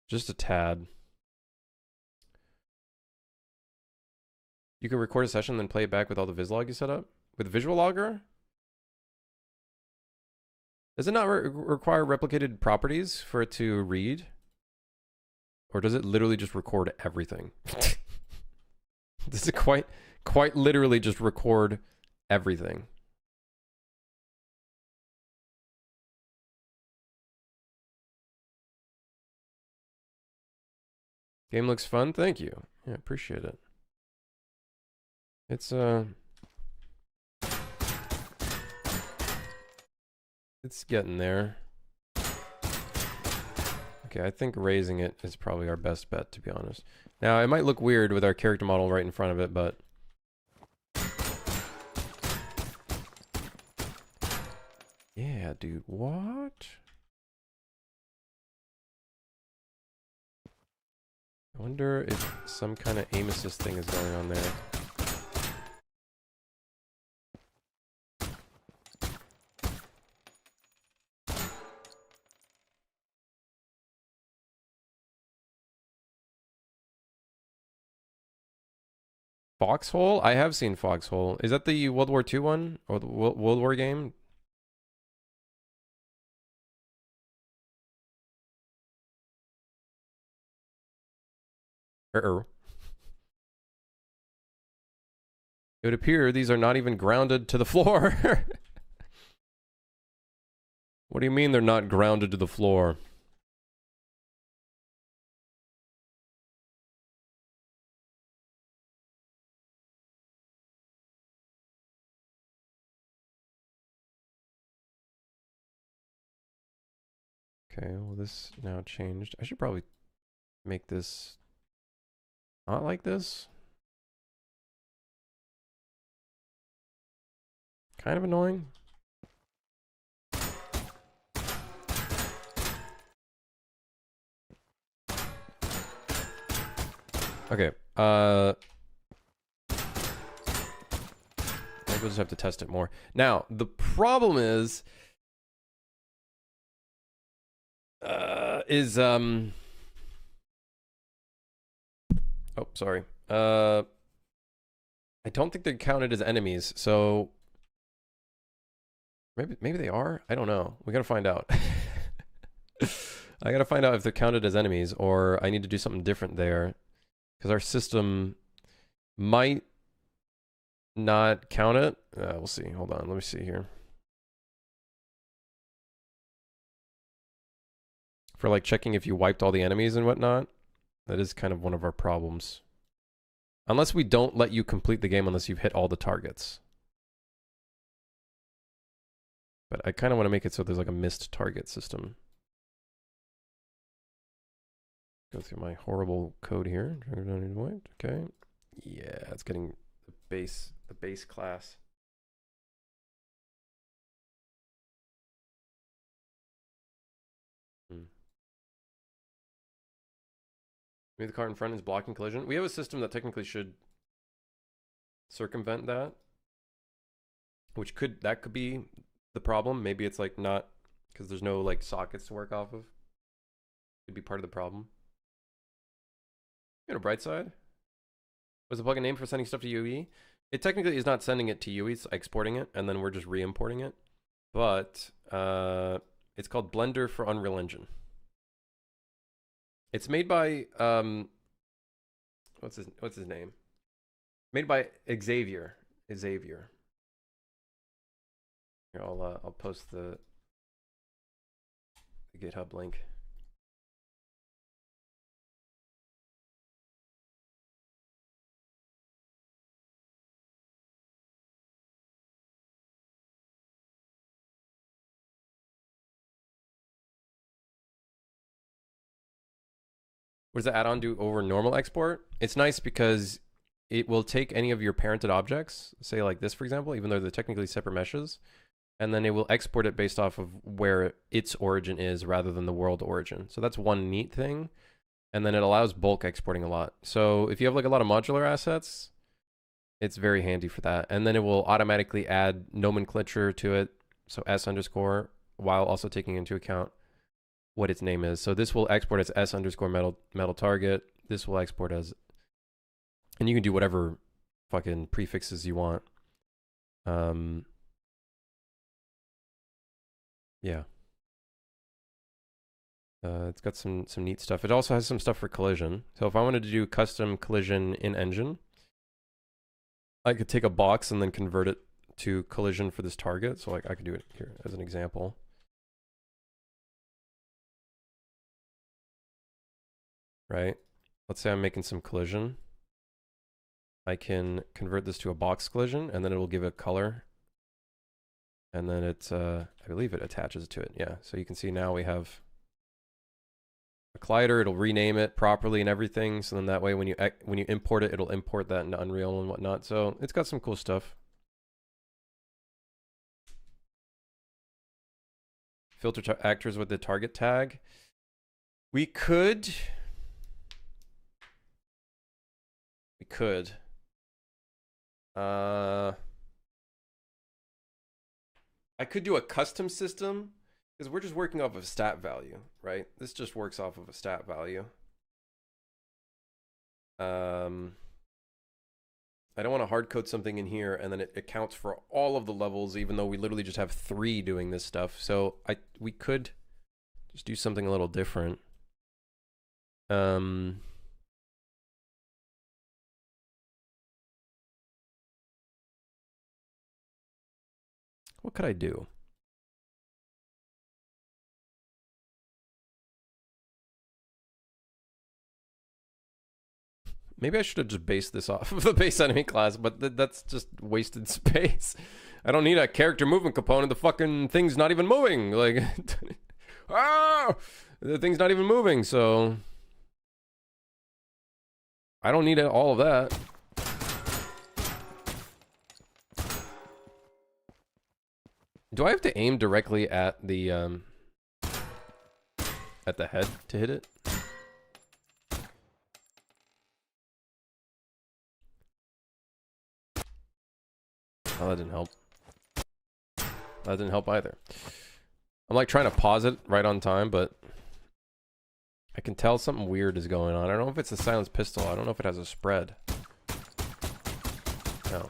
Just a tad. You can record a session, then play it back with all the vislog you set up? With Visual Logger? Does it not require replicated properties for it to read? Or does it literally just record everything? Does it quite literally just record everything? Game looks fun. Thank you. Yeah, appreciate it. It's getting there. Okay, I think raising it is probably our best bet, to be honest. Now, it might look weird with our character model right in front of it, but... Yeah, dude, what? I wonder if some kind of aim assist thing is going on there. Foxhole? I have seen Foxhole. Is that the World War II one? Or the World War game? It would appear these are not even grounded to the floor. What do you mean they're not grounded to the floor? Okay, well this now changed. I should probably make this not like this. Kind of annoying. Okay, maybe we'll just have to test it more. Now, the problem is oh, sorry. I don't think they're counted as enemies, so maybe they are? I don't know. We gotta find out. I gotta find out if they're counted as enemies, or I need to do something different there. Because our system might not count it. We'll see. Hold on. Let me see here. For like checking if you wiped all the enemies and whatnot. That is kind of one of our problems. Unless we don't let you complete the game unless you've hit all the targets. But I kind of want to make it so there's like a missed target system. Go through my horrible code here. Okay. Yeah, it's getting the base class. Maybe the car in front is blocking collision. We have a system that technically should circumvent that. Which could be the problem. Maybe it's like not because there's no like sockets to work off of. Could be part of the problem. You know, bright side. Was the plugin name for sending stuff to UE? It technically is not sending it to UE, it's exporting it, and then we're just re-importing it. But it's called Blender for Unreal Engine. It's made by what's his name? Made by Xavier. Here, I'll post the GitHub link. What does the add-on do over normal export? It's nice because it will take any of your parented objects, say like this, for example, even though they're technically separate meshes, and then it will export it based off of where its origin is rather than the world origin. So that's one neat thing. And then it allows bulk exporting a lot. So if you have like a lot of modular assets, it's very handy for that. And then it will automatically add nomenclature to it, so S underscore, while also taking into account what its name is. So this will export as S underscore metal target. This will export as, and you can do whatever fucking prefixes you want. Yeah. It's got some neat stuff. It also has some stuff for collision. So if I wanted to do custom collision in engine, I could take a box and then convert it to collision for this target. So like I could do it here as an example. Right? Let's say I'm making some collision. I can convert this to a box collision, and then it will give it color. And then it's, I believe it attaches to it. Yeah, so you can see now we have a collider. It'll rename it properly and everything. So then that way when you import it, it'll import that into Unreal and whatnot. So it's got some cool stuff. Filter actors with the target tag. We could. I could do a custom system because we're just working off of stat value, right? This just works off of a stat value. I don't want to hard code something in here and then it accounts for all of the levels, even though we literally just have 3 doing this stuff. So we could just do something a little different. What could I do? Maybe I should have just based this off of the base enemy class, but that's just wasted space. I don't need a character movement component. The fucking thing's not even moving. Like, the thing's not even moving, so I don't need all of that. Do I have to aim directly at the head to hit it? Oh, that didn't help. That didn't help either. I'm like trying to pause it right on time, but I can tell something weird is going on. I don't know if it's a silenced pistol. I don't know if it has a spread. No.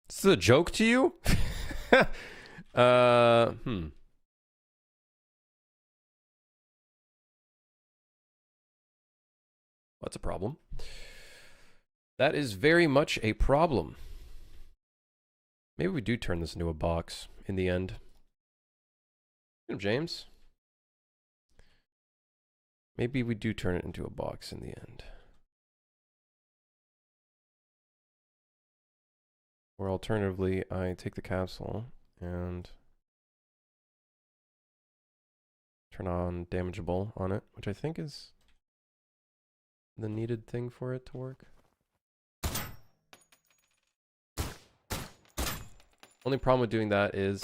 This is a joke to you? That's a problem. That is very much a problem. Maybe we do turn this into a box in the end. James. Maybe we do turn it into a box in the end. Or alternatively, I take the capsule and turn on damageable on it, which I think is the needed thing for it to work. Only problem with doing that is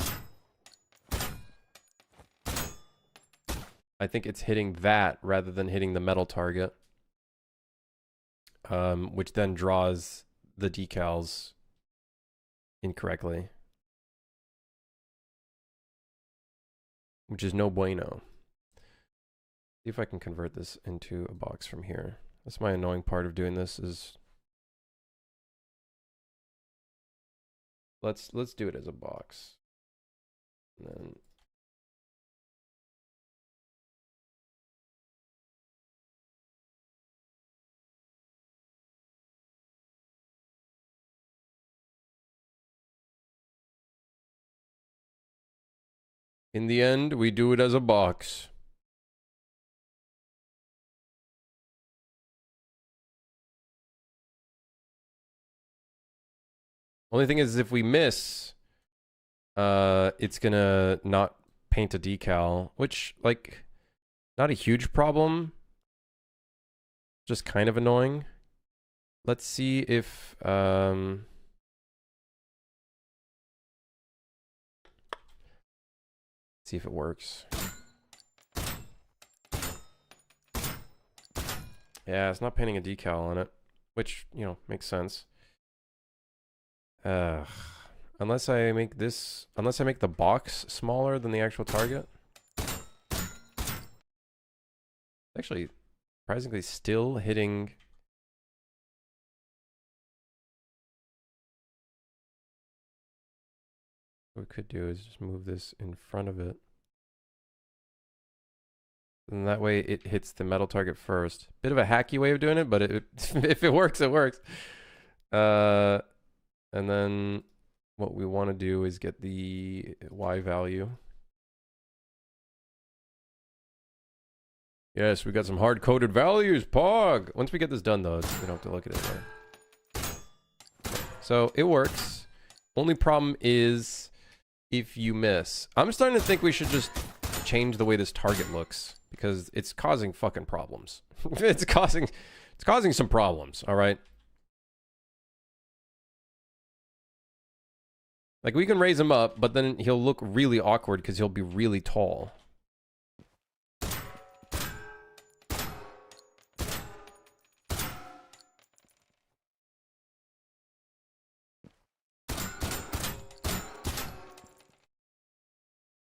I think it's hitting that rather than hitting the metal target, which then draws the decals incorrectly, which is no bueno. See if I can convert this into a box from here. That's my annoying part of doing this is let's do it as a box. And then in the end, we do it as a box. Only thing is, if we miss, it's gonna not paint a decal, which, like, not a huge problem. Just kind of annoying. Let's see if, see if it works. Yeah, it's not painting a decal on it, which, you know, makes sense. Unless I make the box smaller than the actual target. Actually, surprisingly still hitting. What we could do is just move this in front of it. And that way it hits the metal target first. Bit of a hacky way of doing it, but if it works, it works. And then what we want to do is get the Y value. Yes, we got some hard-coded values, Pog! Once we get this done, though, we don't have to look at it later. So, it works. Only problem is if you miss. I'm starting to think we should just change the way this target looks, because it's causing fucking problems. it's causing some problems, all right? Like, we can raise him up, but then he'll look really awkward because he'll be really tall.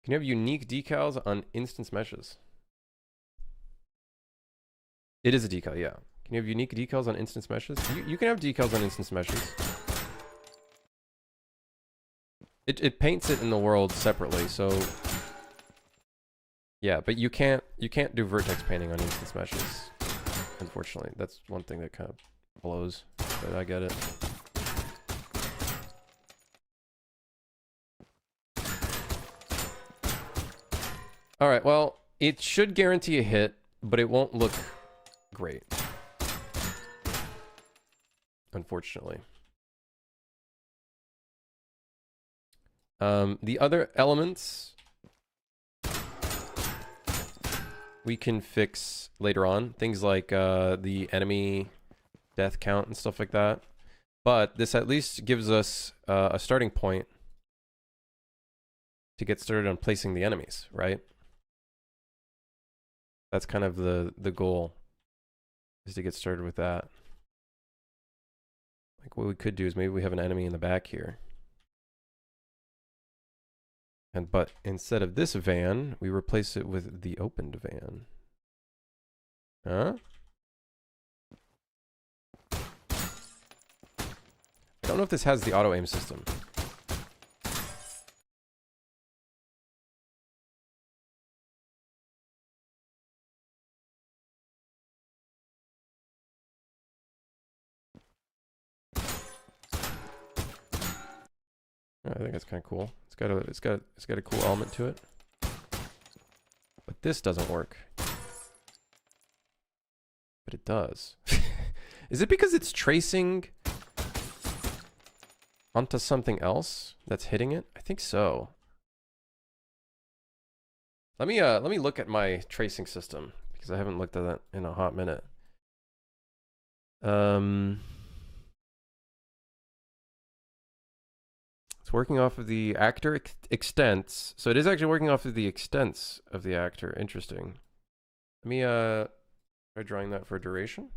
Can you have unique decals on instance meshes? It is a decal, yeah. Can you have unique decals on instance meshes? You can have decals on instance meshes. It paints it in the world separately, so yeah, but you can't do vertex painting on instance meshes. Unfortunately, that's one thing that kind of blows, but I get it. All right, well, it should guarantee a hit, but it won't look great. Unfortunately. The other elements we can fix later on. Things like the enemy death count and stuff like that. But this at least gives us a starting point to get started on placing the enemies, right? That's kind of the goal, is to get started with that. Like, what we could do is maybe we have an enemy in the back here. But instead of this van, we replace it with the opened van. Huh? I don't know if this has the auto aim system. I think that's kind of cool. It's got a cool element to it. But this doesn't work. But it does. Is it because it's tracing onto something else that's hitting it? I think so. Let me look at my tracing system, because I haven't looked at that in a hot minute. It's working off of the actor extents. So it is actually working off of the extents of the actor. Interesting. Let me try drawing that for duration.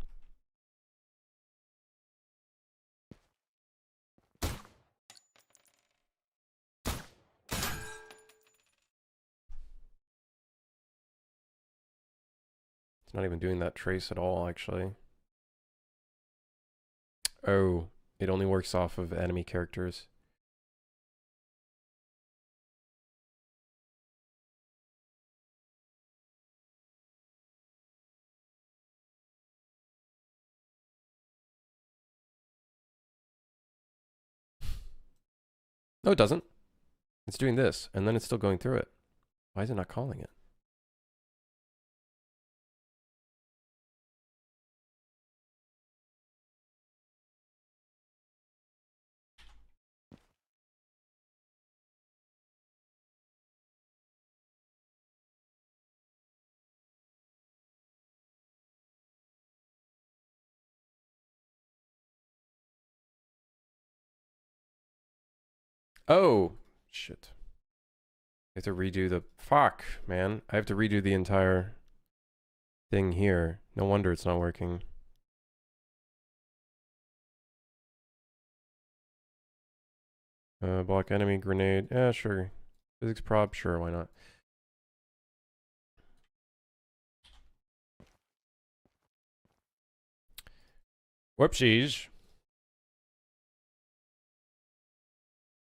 It's not even doing that trace at all, actually. Oh, it only works off of enemy characters. No, it doesn't. It's doing this, and then it's still going through it. Why is it not calling it? Oh, shit. I have to redo the... Fuck, man. I have to redo the entire thing here. No wonder it's not working. Block enemy, grenade. Yeah, sure. Physics prop, sure, why not? Whoopsies.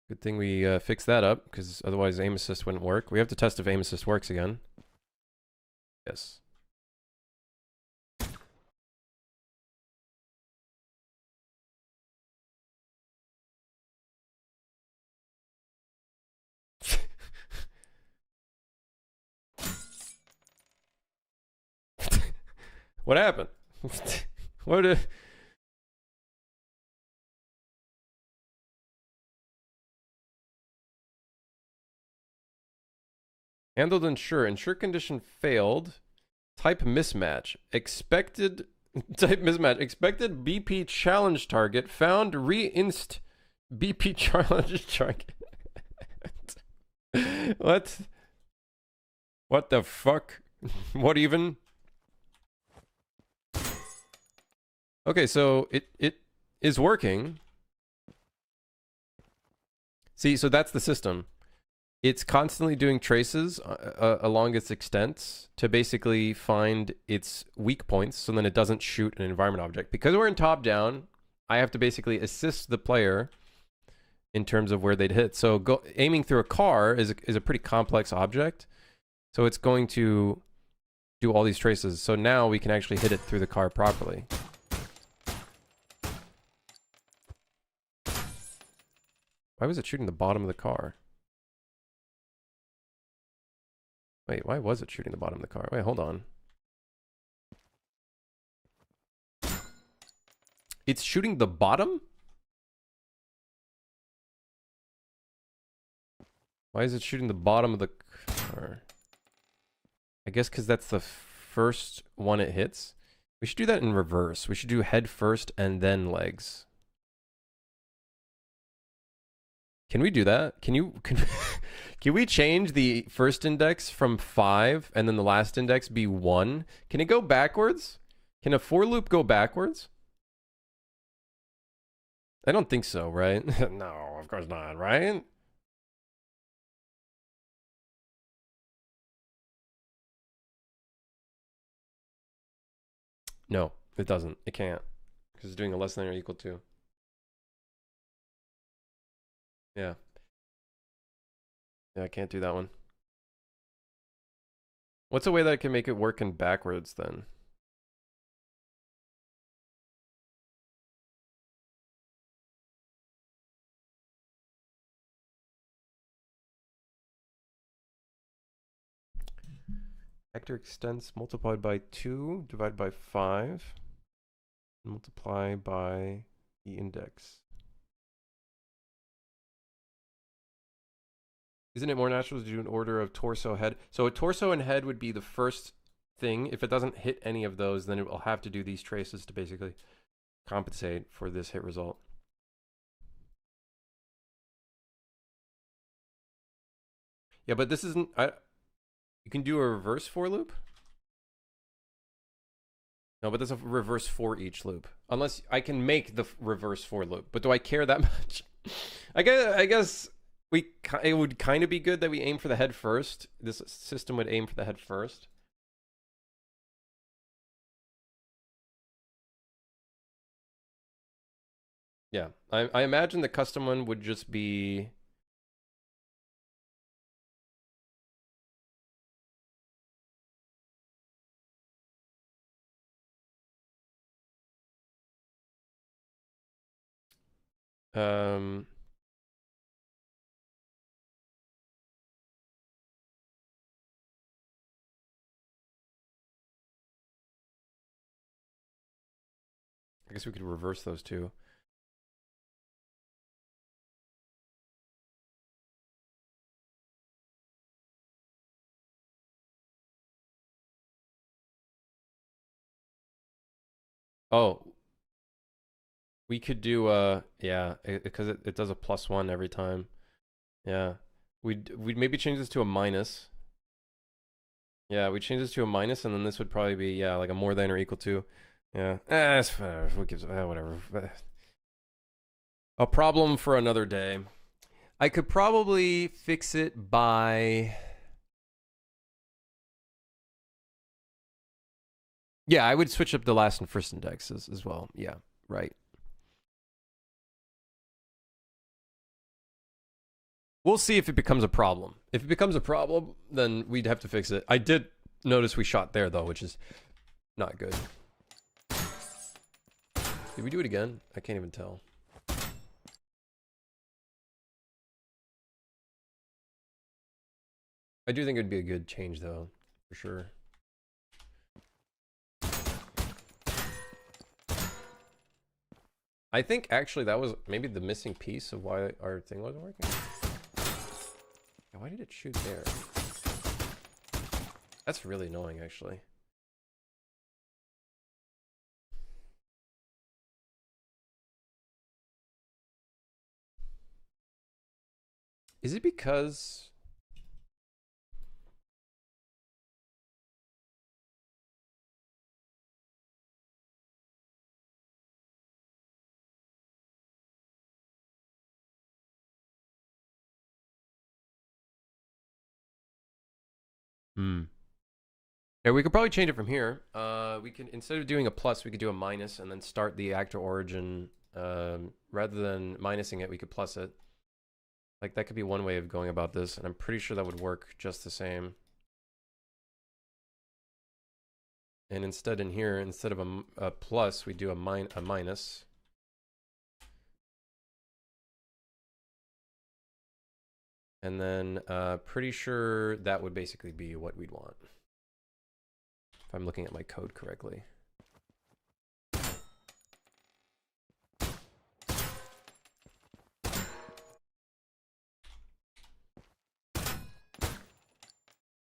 Good thing we fixed that up, because otherwise aim assist wouldn't work. We have to test if aim assist works again. Yes. What happened? What? Handled ensure. Ensure condition failed. Type mismatch. Expected type mismatch. Expected BP challenge target found reinst BP challenge target. What? What the fuck? What even? Okay, so it is working. See, so that's the system. It's constantly doing traces along its extents to basically find its weak points so then it doesn't shoot an environment object. Because we're in top down, I have to basically assist the player in terms of where they'd hit. So aiming through a car is a pretty complex object. So it's going to do all these traces. So now we can actually hit it through the car properly. Why was it shooting the bottom of the car? Wait, why was it shooting the bottom of the car? Wait, hold on. It's shooting the bottom? Why is it shooting the bottom of the car? I guess because that's the first one it hits. We should do that in reverse. We should do head first and then legs. Can we do that? Can we change the first index from 5 and then the last index be 1? Can it go backwards? Can a for loop go backwards? I don't think so, right? No, of course not, right? No, it doesn't. It can't. Because it's doing a less than or equal to. Yeah. Yeah, I can't do that one. What's a way that I can make it work in backwards then? Vector extents multiplied by 2 divided by 5. Multiply by the index. Isn't it more natural to do an order of torso, head? So a torso and head would be the first thing. If it doesn't hit any of those, then it will have to do these traces to basically compensate for this hit result. Yeah, but this isn't... you can do a reverse for loop? No, but there's a reverse for each loop. Unless I can make the reverse for loop. But do I care that much? I guess it would kind of be good that we aim for the head first. This system would aim for the head first. Yeah, I imagine the custom one would just be... I guess we could reverse those two. Oh, we could do yeah, because it does a +1 every time. Yeah, we'd maybe change this to a minus. Yeah, we change this to a minus, and then this would probably be, yeah, like a more than or equal to. Yeah, what gives, whatever. A problem for another day. I could probably fix it by... Yeah, I would switch up the last and first indexes as well. Yeah, right. We'll see if it becomes a problem. If it becomes a problem, then we'd have to fix it. I did notice we shot there, though, which is not good. Did we do it again? I can't even tell. I do think it'd be a good change, though, for sure. I think, actually, that was maybe the missing piece of why our thing wasn't working. Why did it shoot there? That's really annoying, actually. Is it because... Hmm. Yeah, we could probably change it from here. We can, instead of doing a plus, we could do a minus and then start the actor origin. Rather than minusing it, we could plus it. Like, that could be one way of going about this, and I'm pretty sure that would work just the same. And instead in here, instead of a plus, we do a minus. And then pretty sure that would basically be what we'd want. If I'm looking at my code correctly.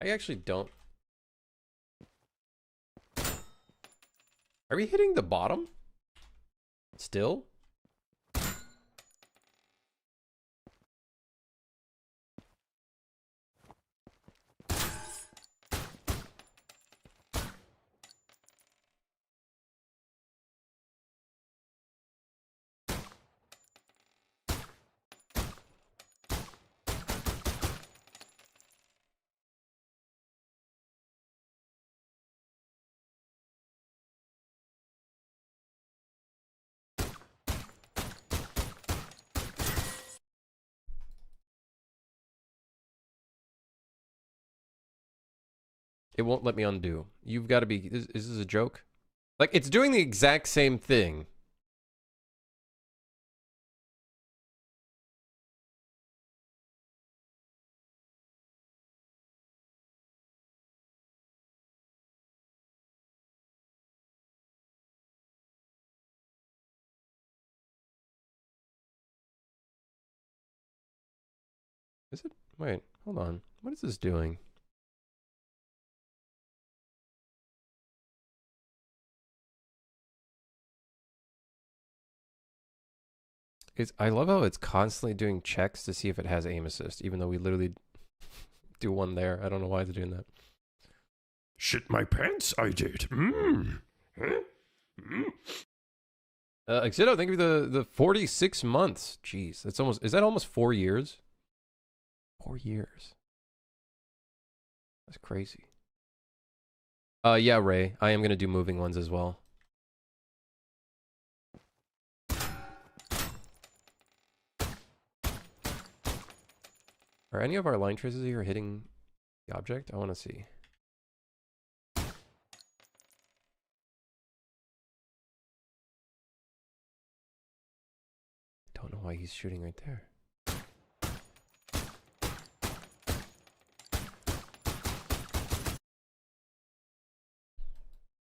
I actually don't. Are we hitting the bottom? Still? It won't let me undo. You've got to be... Is this a joke? Like, it's doing the exact same thing. Is it? Wait, hold on. What is this doing? I love how it's constantly doing checks to see if it has aim assist, even though we literally do one there. I don't know why it's doing that. Shit my pants, I did. Mmm. Huh? Exido, thank you for the 46 months. Jeez, that's almost... Is that almost 4 years? 4 years. That's crazy. Yeah, Ray. I am going to do moving ones as well. Are any of our line traces here hitting the object? I want to see. Don't know why he's shooting right there.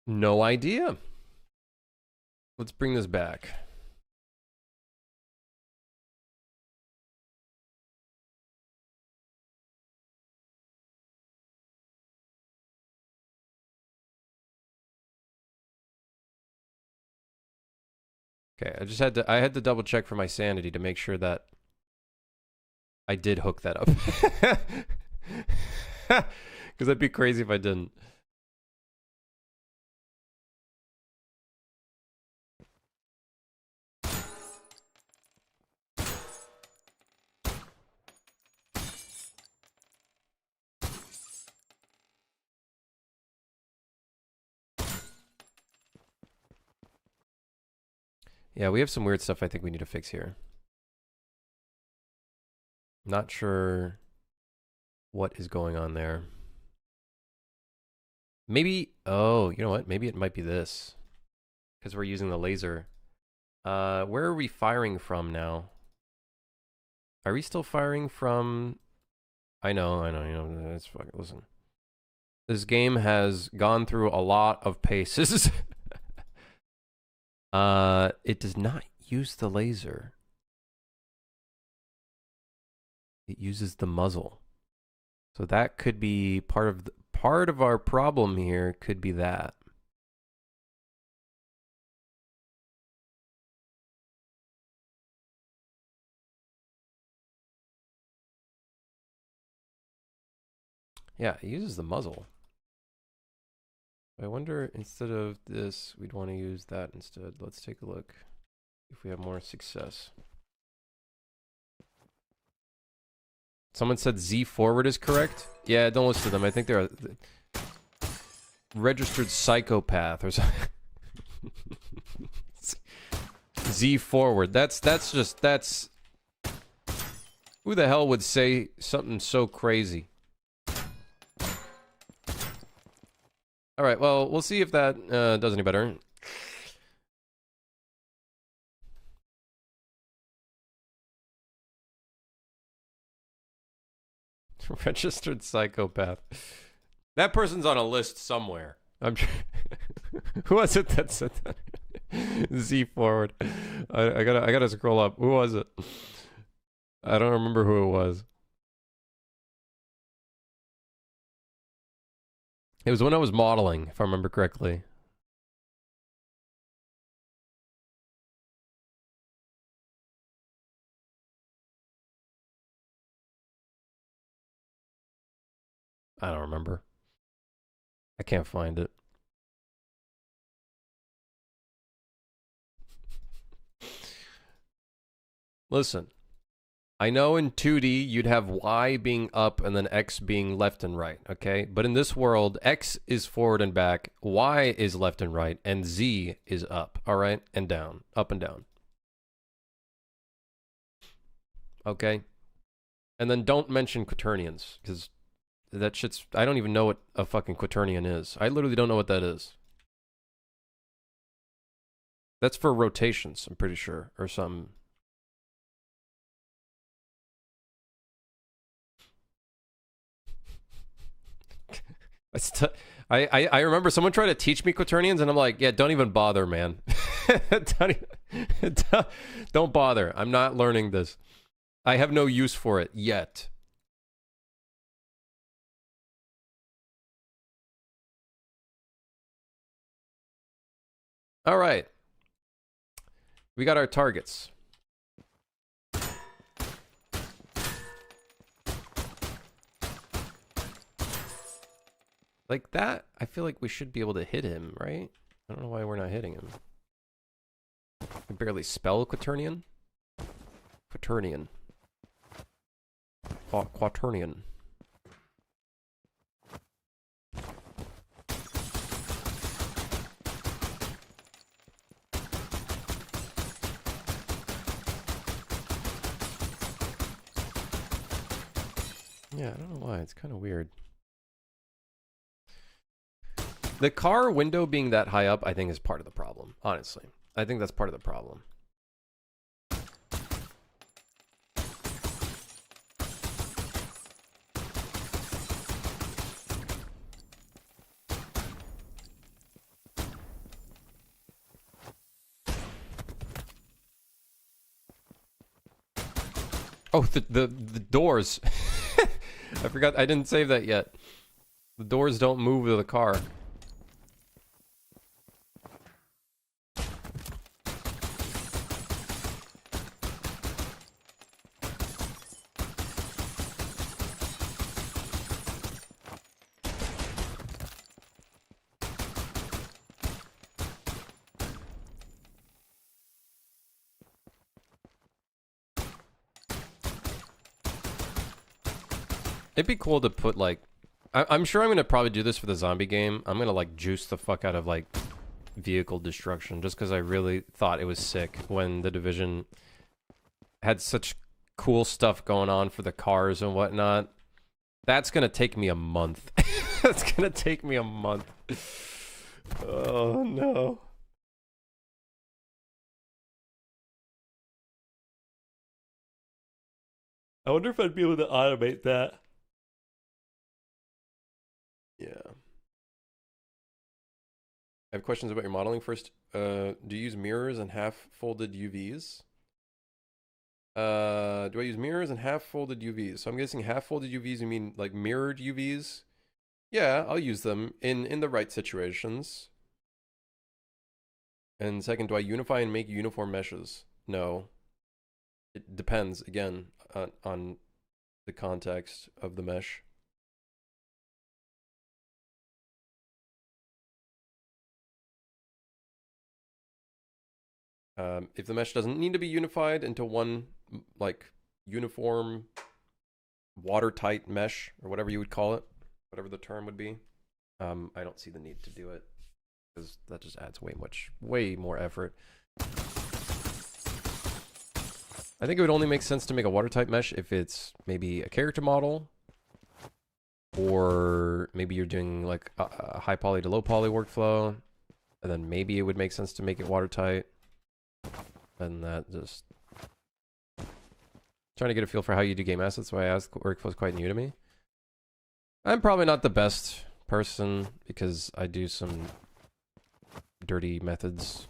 No idea. Let's bring this back. Okay, I had to double check for my sanity to make sure that I did hook that up. Because that'd be crazy if I didn't. Yeah, we have some weird stuff I think we need to fix here. Not sure what is going on there. Maybe, oh, you know what? Maybe it might be this. Because we're using the laser. Where are we firing from now? Are we still firing from... I know, you know, it's fucking, listen. This game has gone through a lot of paces. It does not use the laser. It uses the muzzle. So that could be part of our problem here could be that. Yeah, it uses the muzzle. I wonder, instead of this, we'd want to use that instead. Let's take a look if we have more success. Someone said Z forward is correct. Yeah, don't listen to them. I think they're a registered psychopath or something. Z forward. That's who the hell would say something so crazy? All right, well, we'll see if that does any better. Registered psychopath. That person's on a list somewhere. I'm who was it that said that? Z forward. I gotta scroll up. Who was it? I don't remember who it was. It was when I was modeling, if I remember correctly. I don't remember. I can't find it. Listen, I know in 2D you'd have Y being up and then X being left and right, okay? But in this world, X is forward and back, Y is left and right, and Z is up, all right? And down, up and down. Okay? And then don't mention quaternions, because that shit's... I don't even know what a fucking quaternion is. I literally don't know what that is. That's for rotations, I'm pretty sure, or something. I remember someone tried to teach me quaternions, and I'm like, yeah, don't even bother, man. Don't bother. I'm not learning this. I have no use for it yet. All right. We got our targets. Like that, I feel like we should be able to hit him, right? I don't know why we're not hitting him. I barely spell quaternion. Quaternion. Quaternion. Yeah, I don't know why. It's kind of weird. The car window being that high up, I think, is part of the problem, honestly. I think that's part of the problem. Oh, the doors. I forgot. I didn't save that yet. The doors don't move with the car. It'd be cool to put, like... I'm sure I'm going to probably do this for the zombie game. I'm going to, like, juice the fuck out of, like, vehicle destruction. Just because I really thought it was sick when The Division had such cool stuff going on for the cars and whatnot. That's going to take me a month. That's going to take me a month. Oh, no. I wonder if I'd be able to automate that. Yeah. I have questions about your modeling. First, do you use mirrors and half-folded UVs? Do I use mirrors and half-folded UVs? So I'm guessing half-folded UVs, you mean like mirrored UVs? Yeah, I'll use them in the right situations. And second, do I unify and make uniform meshes? No. It depends, again, on the context of the mesh. If the mesh doesn't need to be unified into one, like, uniform watertight mesh or whatever you would call it, whatever the term would be. I don't see the need to do it because that just adds way more effort. I think it would only make sense to make a watertight mesh if it's maybe a character model, or maybe you're doing like a high poly to low poly workflow, and then maybe it would make sense to make it watertight. And that just trying to get a feel for how you do game assets. Why I asked, workflow is quite new to me. I'm probably not the best person because I do some dirty methods,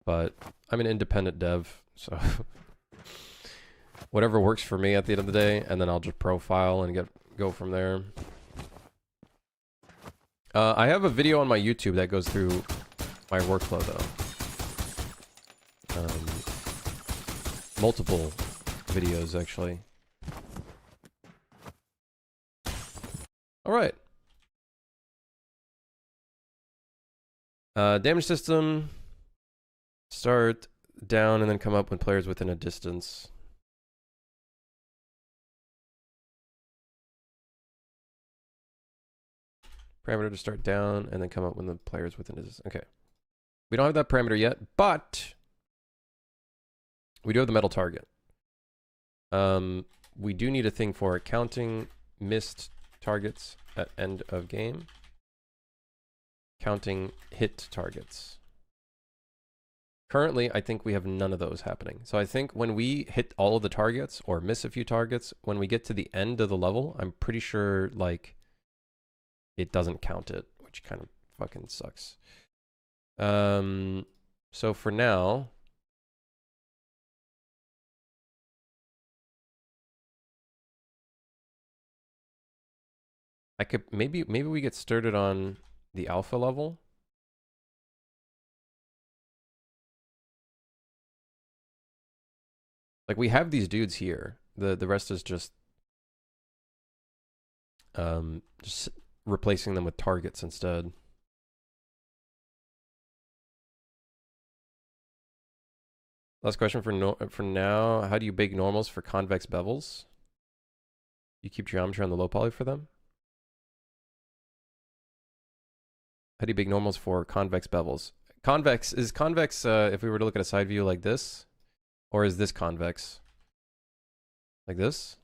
but I'm an independent dev, so whatever works for me at the end of the day, and then I'll just profile and go from there. I have a video on my YouTube that goes through my workflow though. Multiple videos actually. All right. Damage system. Start down and then come up when players within a distance. Parameter to start down and then come up when the player's within a distance. Okay. We don't have that parameter yet, but we do have the metal target. We do need a thing for counting missed targets at end of game. Counting hit targets. Currently, I think we have none of those happening. So I think when we hit all of the targets or miss a few targets, when we get to the end of the level, I'm pretty sure like it doesn't count it, which kind of fucking sucks. So for now, I could maybe we get started on the alpha level. Like we have these dudes here. The rest is just replacing them with targets instead. Last question for now. How do you bake normals for convex bevels? You keep geometry on the low poly for them? How do you bake normals for convex bevels? Is convex, if we were to look at a side view like this? Or is this convex? Like this?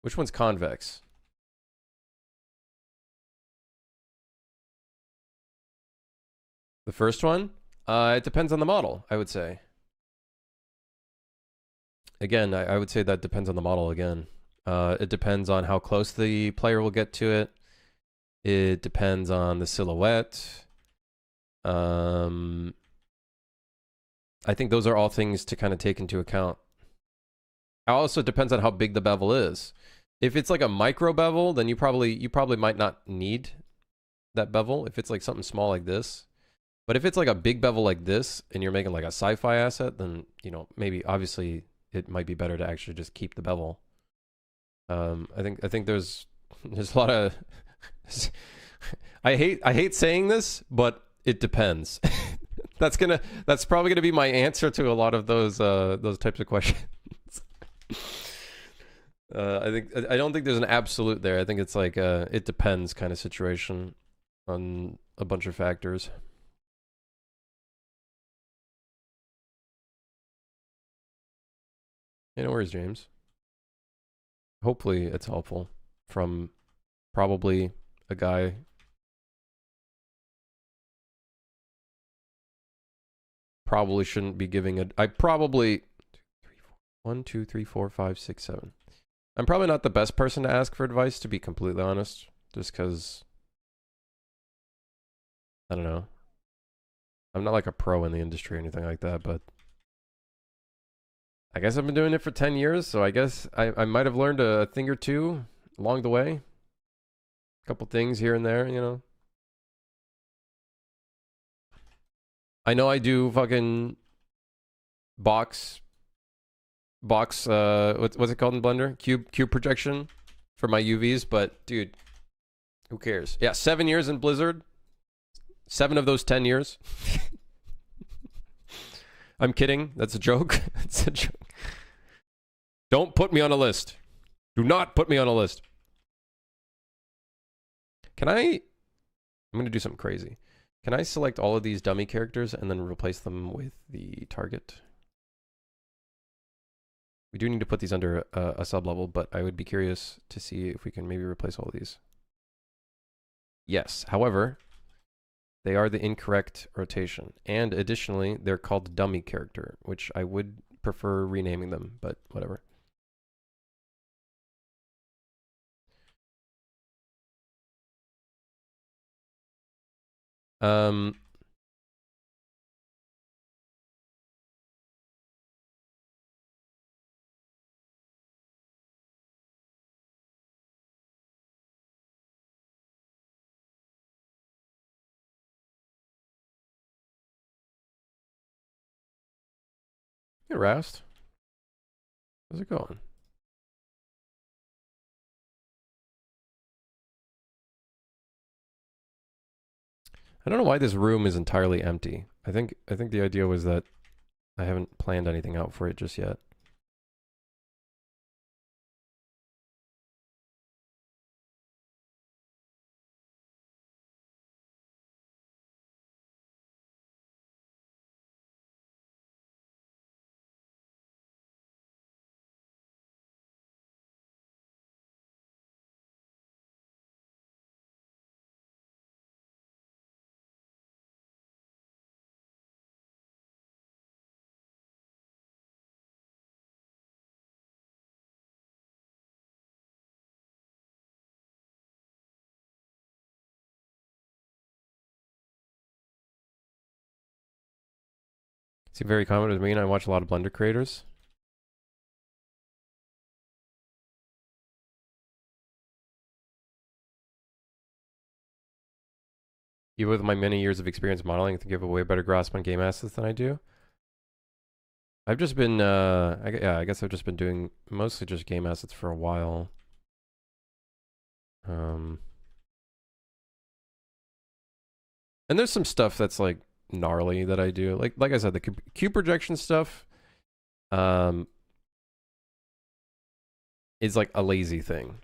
Which one's convex? The first one? It depends on the model, I would say. Again, I would say that depends on the model again. It depends on how close the player will get to it. It depends on the silhouette. I think those are all things to kind of take into account. It also depends on how big the bevel is. If it's like a micro bevel, then you probably might not need that bevel if it's like something small like this. But if it's like a big bevel like this and you're making like a sci-fi asset, then you know, maybe obviously it might be better to actually just keep the bevel. I think there's a lot of I hate saying this, but it depends. That's probably gonna be my answer to a lot of those types of questions. I don't think there's an absolute there. I think it's like it depends kind of situation on a bunch of factors. Hey, no worries, James. Hopefully it's helpful from probably a guy. Probably shouldn't be giving a. I probably 1, 2, 3, 4, 5, 6, 7. I'm probably not the best person to ask for advice, to be completely honest, just because I don't know. I'm not like a pro in the industry or anything like that, but I guess I've been doing it for 10 years, so I guess I might have learned a thing or two along the way. A couple things here and there, you know. I know I do fucking box what's it called in Blender? Cube projection for my UVs, but dude, who cares? Yeah, 7 years in Blizzard. 7 of those 10 years. I'm kidding. That's a joke. It's a joke. Don't put me on a list. Do not put me on a list. Can I... I'm going to do something crazy. Can I select all of these dummy characters and then replace them with the target? We do need to put these under a sub-level, but I would be curious to see if we can maybe replace all of these. Yes, however, they are the incorrect rotation. And additionally, they're called dummy character, which I would prefer renaming them, but whatever. Hey, Rast. How's it going? I don't know why this room is entirely empty. I think the idea was that I haven't planned anything out for it just yet. Seem very common with me, and I watch a lot of Blender creators. Even with my many years of experience modeling, I think you have a way better grasp on game assets than I do. I've just been, I guess I've just been doing mostly just game assets for a while. And there's some stuff that's like gnarly that I do. Like I said, the cube projection stuff, is like a lazy thing.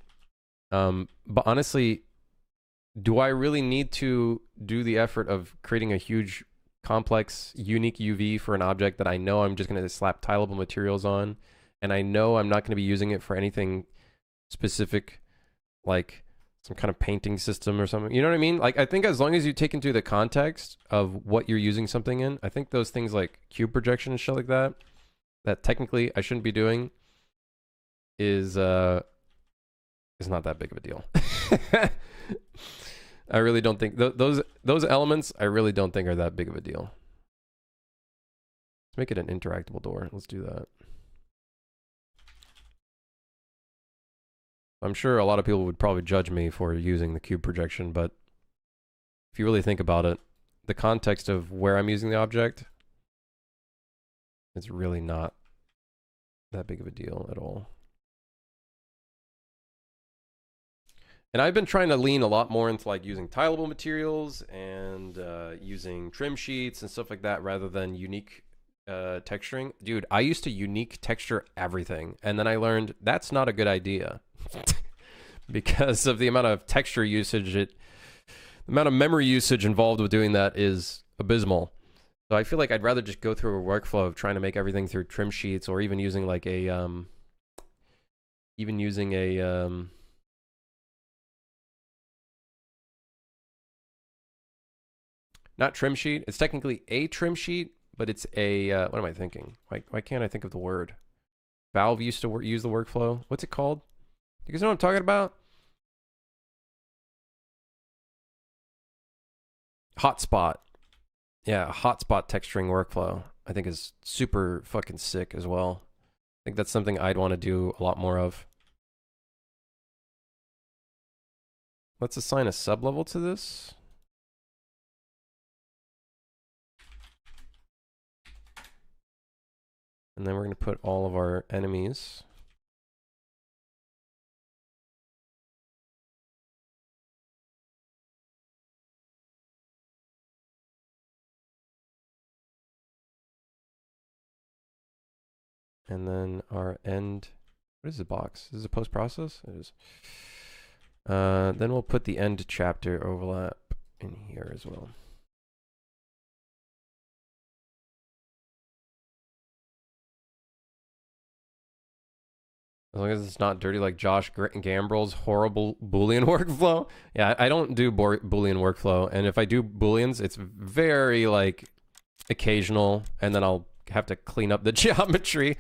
But honestly, do I really need to do the effort of creating a huge, complex, unique UV for an object that I know I'm just going to slap tileable materials on, and I know I'm not going to be using it for anything specific, like some kind of painting system or something? You know what I mean? Like, I think as long as you take into the context of what you're using something in, I think those things like cube projection and shit like that, that technically I shouldn't be doing, is not that big of a deal. I really don't think those elements I really don't think are that big of a deal. Let's make it an interactable door. Let's do that. I'm sure a lot of people would probably judge me for using the cube projection, but if you really think about it, the context of where I'm using the object, it's really not that big of a deal at all. And I've been trying to lean a lot more into like using tileable materials and using trim sheets and stuff like that rather than unique texturing. Dude, I used to unique texture everything, and then I learned that's not a good idea because of the amount of texture usage. The amount of memory usage involved with doing that is abysmal. So I feel like I'd rather just go through a workflow of trying to make everything through trim sheets, or even using like a not trim sheet. It's technically a trim sheet, but it's a what am I thinking? Why can't I think of the word? Valve used to use the workflow. What's it called? You guys know what I'm talking about? Hotspot. Yeah, hotspot texturing workflow. I think is super fucking sick as well. I think that's something I'd want to do a lot more of. Let's assign a sublevel to this. And then we're going to put all of our enemies. And then our end What is the box? Is this a post-process? It is. Then we'll put the end chapter overlap in here as well. As long as it's not dirty like Josh Gambrel's horrible Boolean workflow. Yeah, I don't do Boolean workflow. And if I do Booleans, it's very like occasional. And then I'll have to clean up the geometry.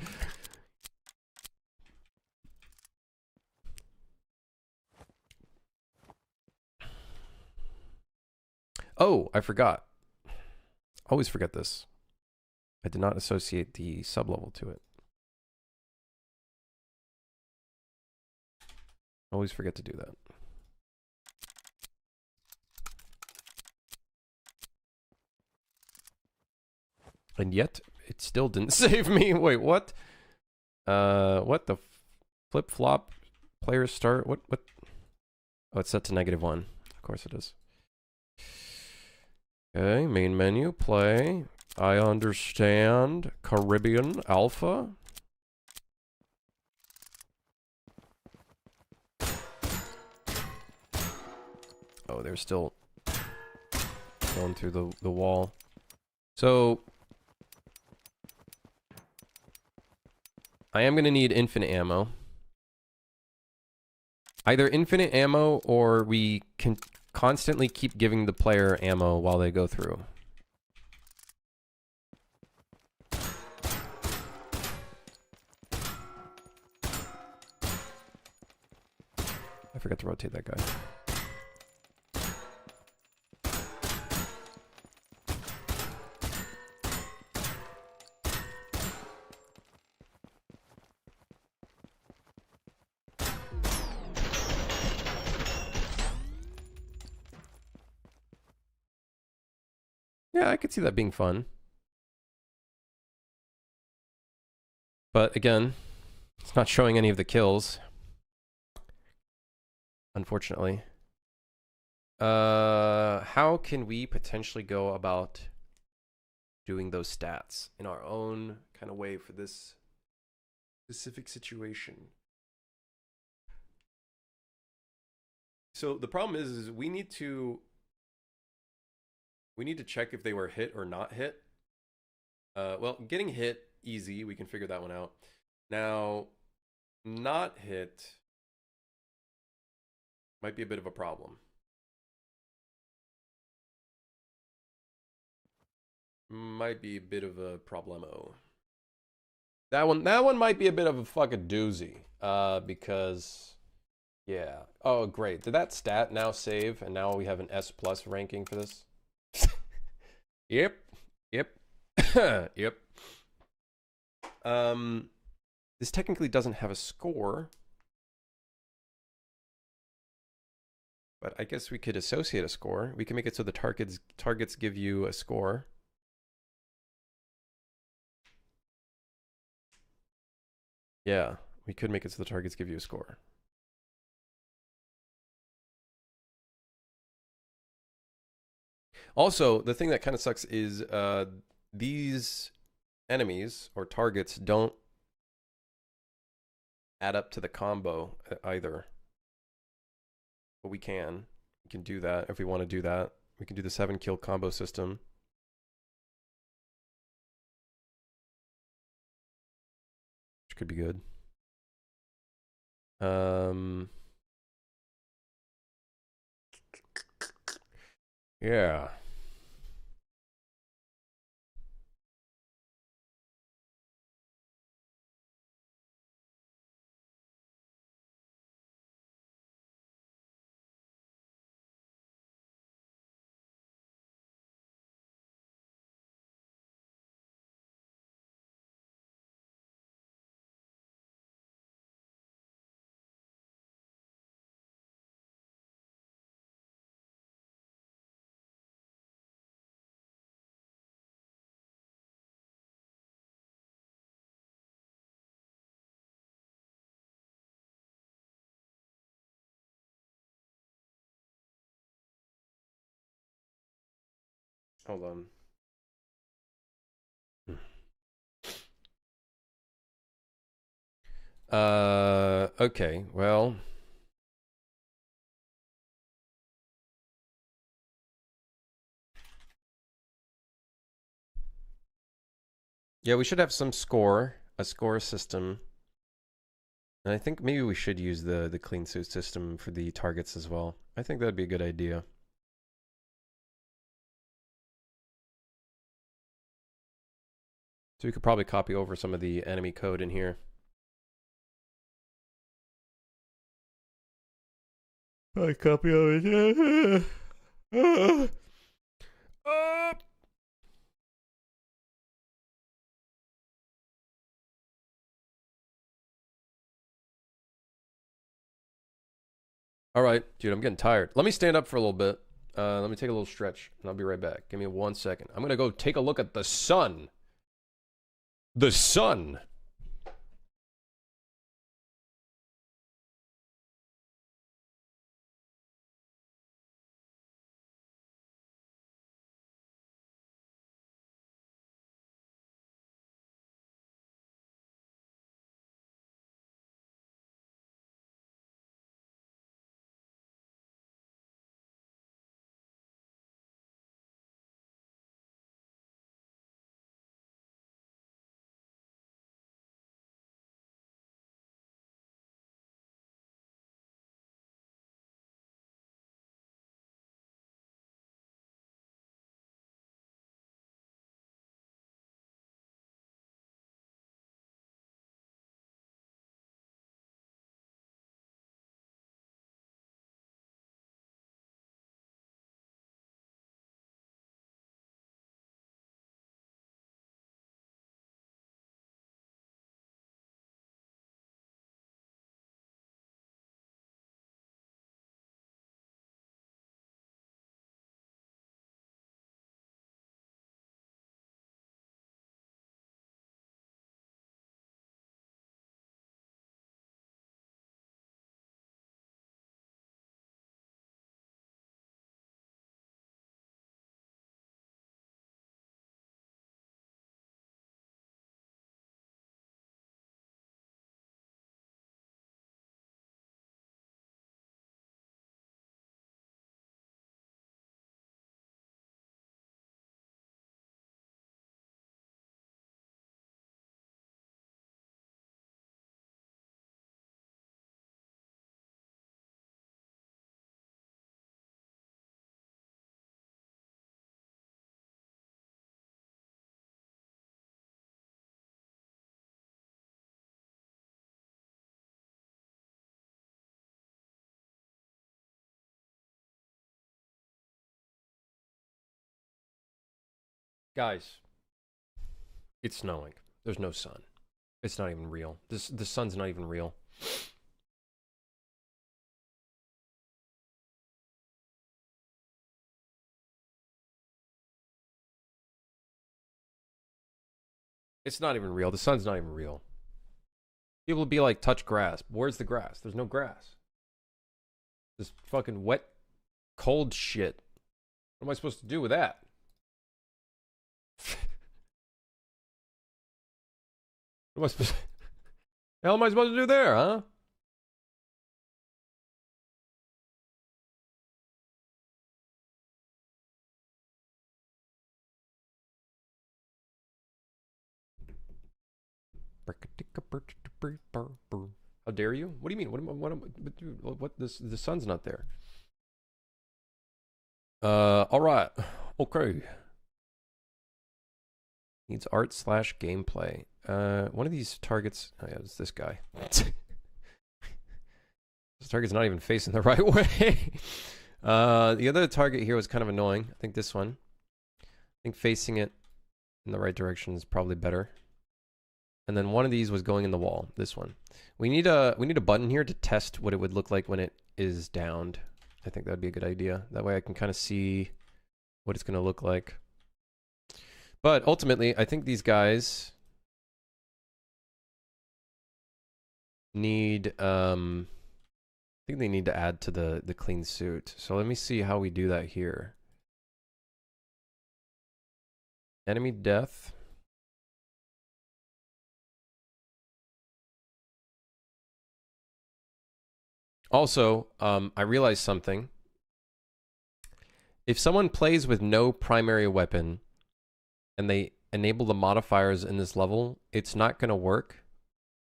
Oh, I forgot. Always forget this. I did not associate the sublevel to it. Always forget to do that. And yet, it still didn't save me. Wait, what? What the flip-flop player start? What? Oh, it's set to -1. Of course it is. Okay, main menu, play. I understand. Caribbean Alpha. Oh, they're still going through the wall. So I am going to need infinite ammo. Either infinite ammo or we can constantly keep giving the player ammo while they go through. I forgot to rotate that guy. Yeah, I could see that being fun. But again, it's not showing any of the kills. Unfortunately. How can we potentially go about doing those stats in our own kind of way for this specific situation? So the problem is we need to check if they were hit or not hit. Well, getting hit, easy. We can figure that one out. Now, not hit might be a bit of a problem. Might be a bit of a problemo. That one might be a bit of a fucking doozy. Because, yeah. Oh, great. Did that stat now save? And now we have an S+ ranking for this? Yep. Yep. Yep. This technically doesn't have a score. But I guess we could associate a score. We can make it so the targets give you a score. Yeah, we could make it so the targets give you a score. Also, the thing that kind of sucks is these enemies or targets don't add up to the combo either. But we can do that if we want to do that. We can do the 7-kill combo system. Which could be good. Yeah. Hold on. Okay, well. Yeah, we should have some score, a score system. And I think maybe we should use the clean suit system for the targets as well. I think that'd be a good idea. So we could probably copy over some of the enemy code in here. I copy over it. All right, dude, I'm getting tired. Let me stand up for a little bit. Let me take a little stretch, and I'll be right back. Give me 1 second. I'm gonna go take a look at the sun. The sun. Guys, it's snowing. There's no sun. It's not even real. The sun's not even real. It's not even real. The sun's not even real. People will be like, touch grass. Where's the grass? There's no grass. This fucking wet, cold shit. What am I supposed to do with that? What am I supposed to... The hell am I supposed to do there, huh? How dare you? What do you mean? What the sun's not there. All right. Okay. Needs art slash gameplay. One of these targets. Oh yeah, it's this guy. This target's not even facing the right way. The other target here was kind of annoying. I think this one. I think facing it in the right direction is probably better. And then one of these was going in the wall. This one. We need a button here to test what it would look like when it is downed. I think that'd be a good idea. That way I can kind of see what it's going to look like. But ultimately, I think these guys need I think they need to add to the clean suit. So let me see how we do that here. Enemy death. Also, I realized something. If someone plays with no primary weapon and they enable the modifiers in this level, it's not going to work.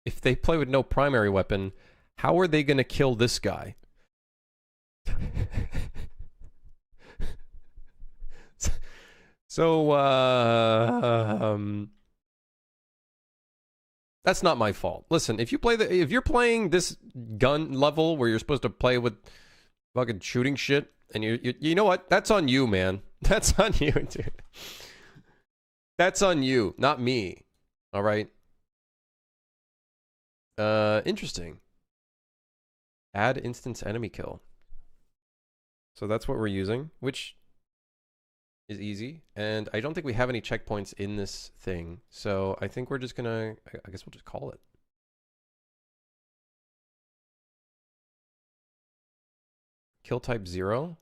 If they play with no primary weapon, how are they going to kill this guy? So, that's not my fault. Listen, if you're playing this gun level where you're supposed to play with fucking shooting shit, and you know what? That's on you, man. That's on you, dude. That's on you, not me. All right. Interesting. Add instance enemy kill. So that's what we're using, which is easy. And I don't think we have any checkpoints in this thing. So I think we're just gonna, I guess we'll just call it. Kill type 0.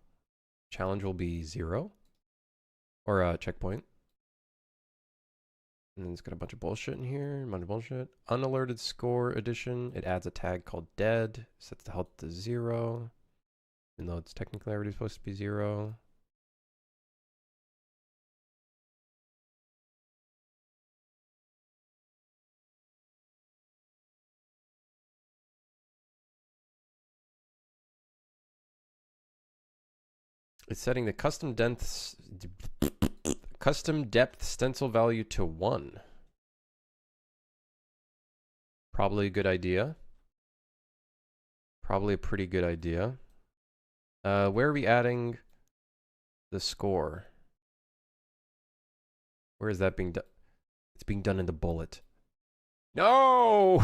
Challenge will be 0. Or checkpoint. And then it's got a bunch of bullshit in here. A bunch of bullshit. Unalerted score addition. It adds a tag called dead. Sets the health to 0. Even though it's technically already supposed to be 0. It's setting the custom depth stencil value to 1. Probably a good idea. Probably a pretty good idea. Where are we adding the score? Where is that being done? It's being done in the bullet. No!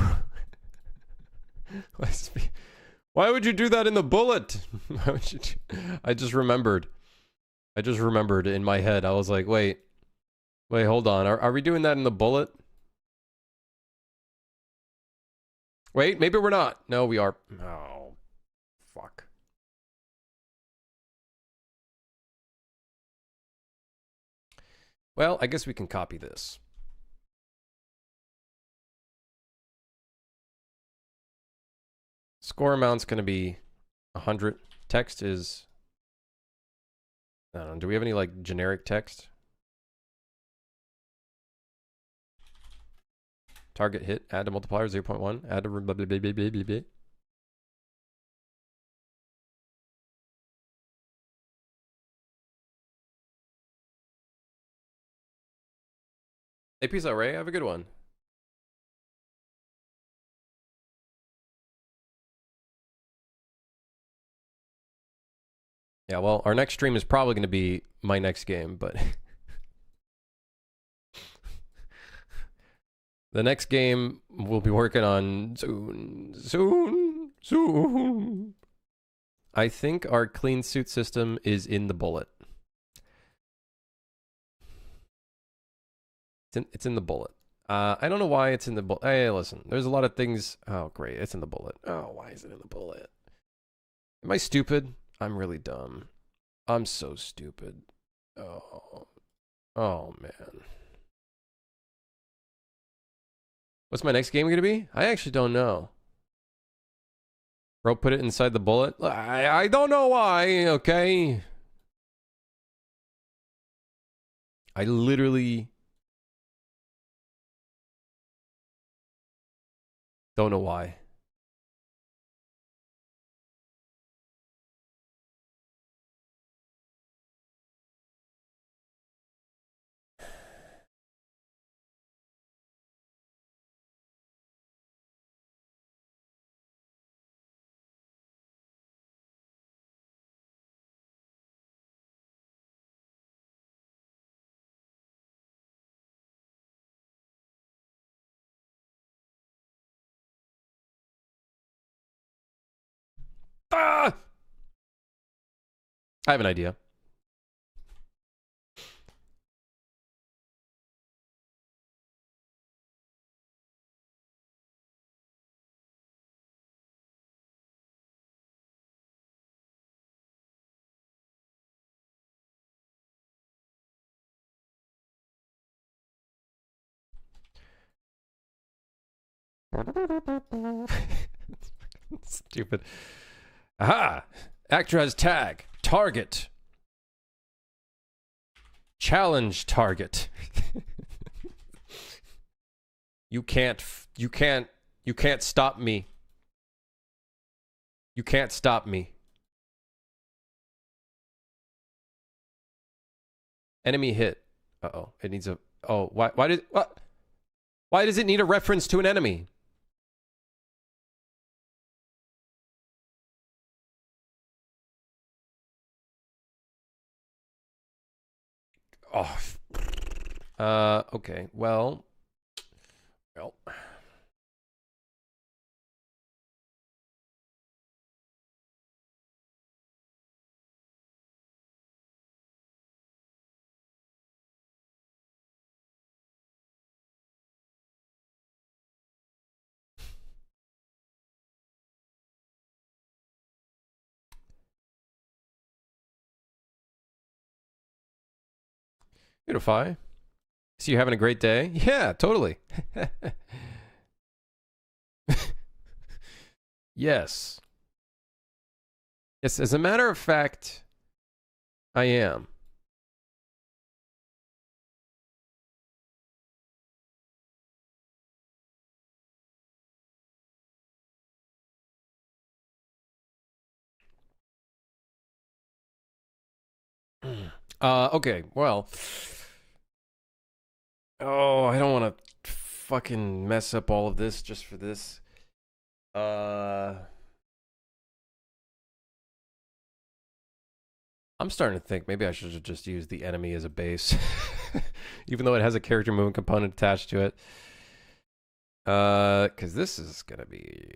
Why would you do that in the bullet? I just remembered. I just remembered in my head. I was like, wait, hold on. Are we doing that in the bullet? Wait, maybe we're not. No, we are. Oh, fuck. Well, I guess we can copy this. Score amount's going to be 100. Text is... I don't know. Do we have any, like, generic text? Target hit. Add to multiplier 0.1. Add to... Blah, blah, blah, blah, blah, blah. Hey, peace out, Ray. Have a good one. Yeah, well, our next stream is probably going to be my next game, but... the next game we'll be working on soon. I think our clean suit system is in the bullet. It's in the bullet. I don't know why it's in the bullet. Hey, listen, there's a lot of things. Oh, great, it's in the bullet. Oh, why is it in the bullet? Am I stupid? I'm really dumb. I'm so stupid. Oh man. What's my next game going to be? I actually don't know. Bro, put it inside the bullet? I don't know why, okay? I literally don't know why. Ah! I have an idea. Stupid. Aha! Actor has tag. Target. Challenge target. You can't stop me. You can't stop me. Enemy hit. Uh-oh. It needs a... Oh, why does it need a reference to an enemy? Oh. Okay. Well. Beautify. See you having a great day? Yeah, totally. Yes. Yes, as a matter of fact, I am. Okay, well. Oh, I don't want to fucking mess up all of this just for this. I'm starting to think maybe I should have just used the enemy as a base. Even though it has a character movement component attached to it. Because this is going to be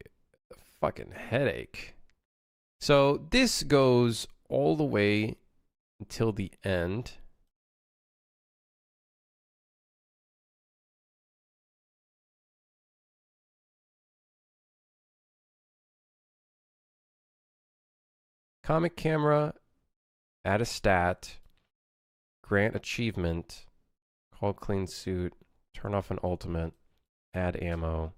a fucking headache. So this goes all the way until the end. Comic camera, add a stat, grant achievement, call clean suit, turn off an ultimate, add ammo.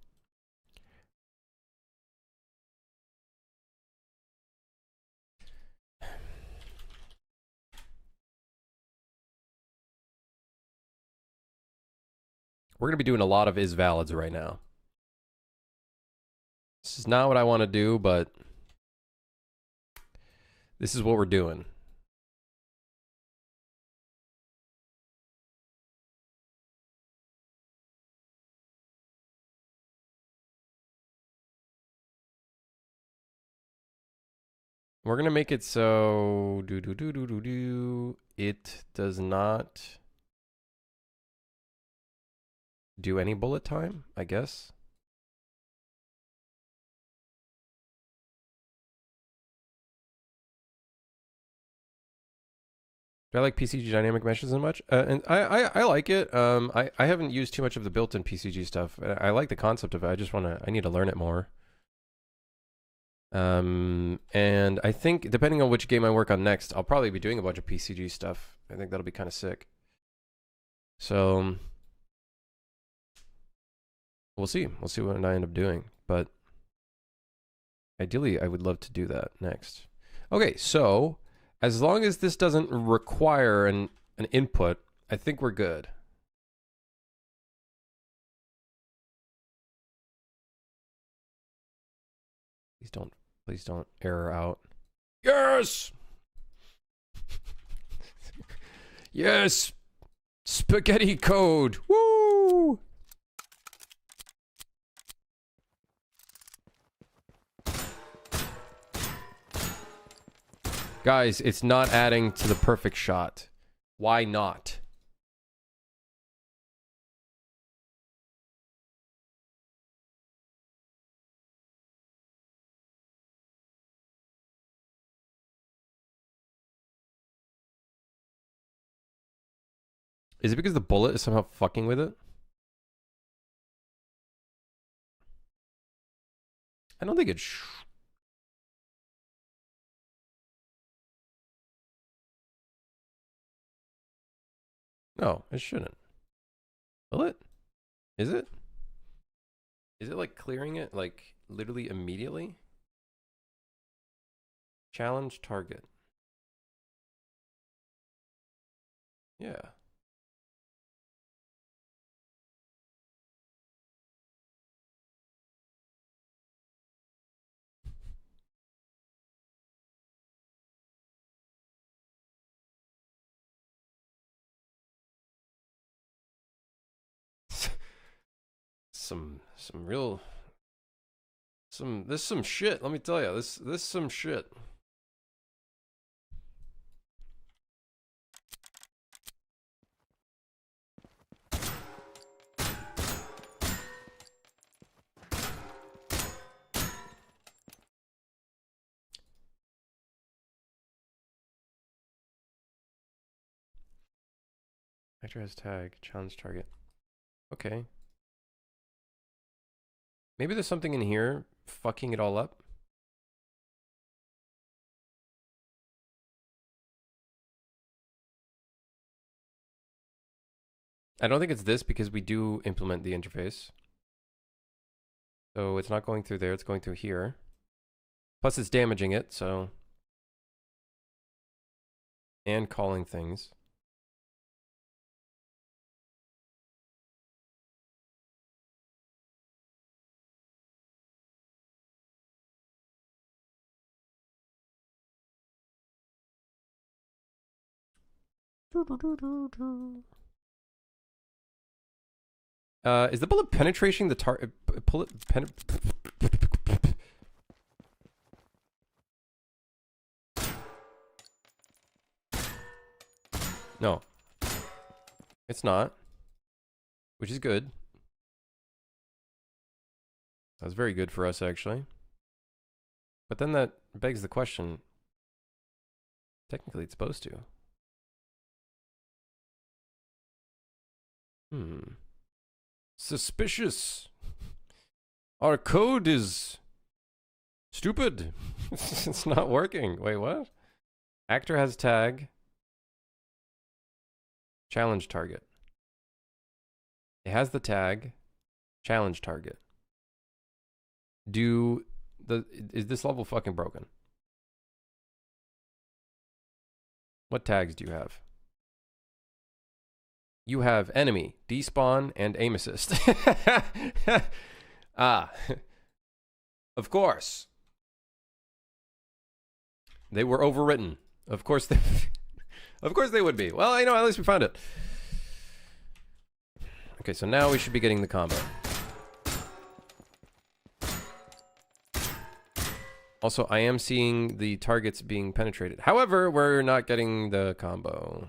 We're going to be doing a lot of is valids right now. This is not what I want to do, but this is what we're doing. We're going to make it so it does not do any bullet time, I guess. Do I like PCG dynamic meshes as much? And I like it. I haven't used too much of the built-in PCG stuff. I like the concept of it. I need to learn it more. And I think depending on which game I work on next, I'll probably be doing a bunch of PCG stuff. I think that'll be kind of sick. So we'll see. We'll see what I end up doing. But ideally, I would love to do that next. Okay, so as long as this doesn't require an input, I think we're good. Please don't error out. Yes! Yes! Spaghetti code! Woo! Guys, it's not adding to the perfect shot. Why not? Is it because the bullet is somehow fucking with it? I don't think it No, it shouldn't. Will it? Is it? Is it like clearing it like literally immediately? Challenge target. Yeah. some real this some shit, let me tell you. This some shit. Actor has tag, challenge target. Okay. Maybe there's something in here fucking it all up. I don't think it's this because we do implement the interface. So it's not going through there, it's going through here. Plus it's damaging it, so. And calling things. Is the bullet penetrating the target? No. It's not. Which is good. That was very good for us, actually. But then that begs the question. Technically, it's supposed to. Suspicious. Our code is stupid. It's not working. Wait, what? Actor has tag. Challenge target. It has the tag. Challenge target. Is this level fucking broken? What tags do you have? You have enemy, despawn, and aim assist. Ah. Of course. They were overwritten. Of course they of course they would be. Well, you know, at least we found it. Okay, so now we should be getting the combo. Also, I am seeing the targets being penetrated. However, we're not getting the combo.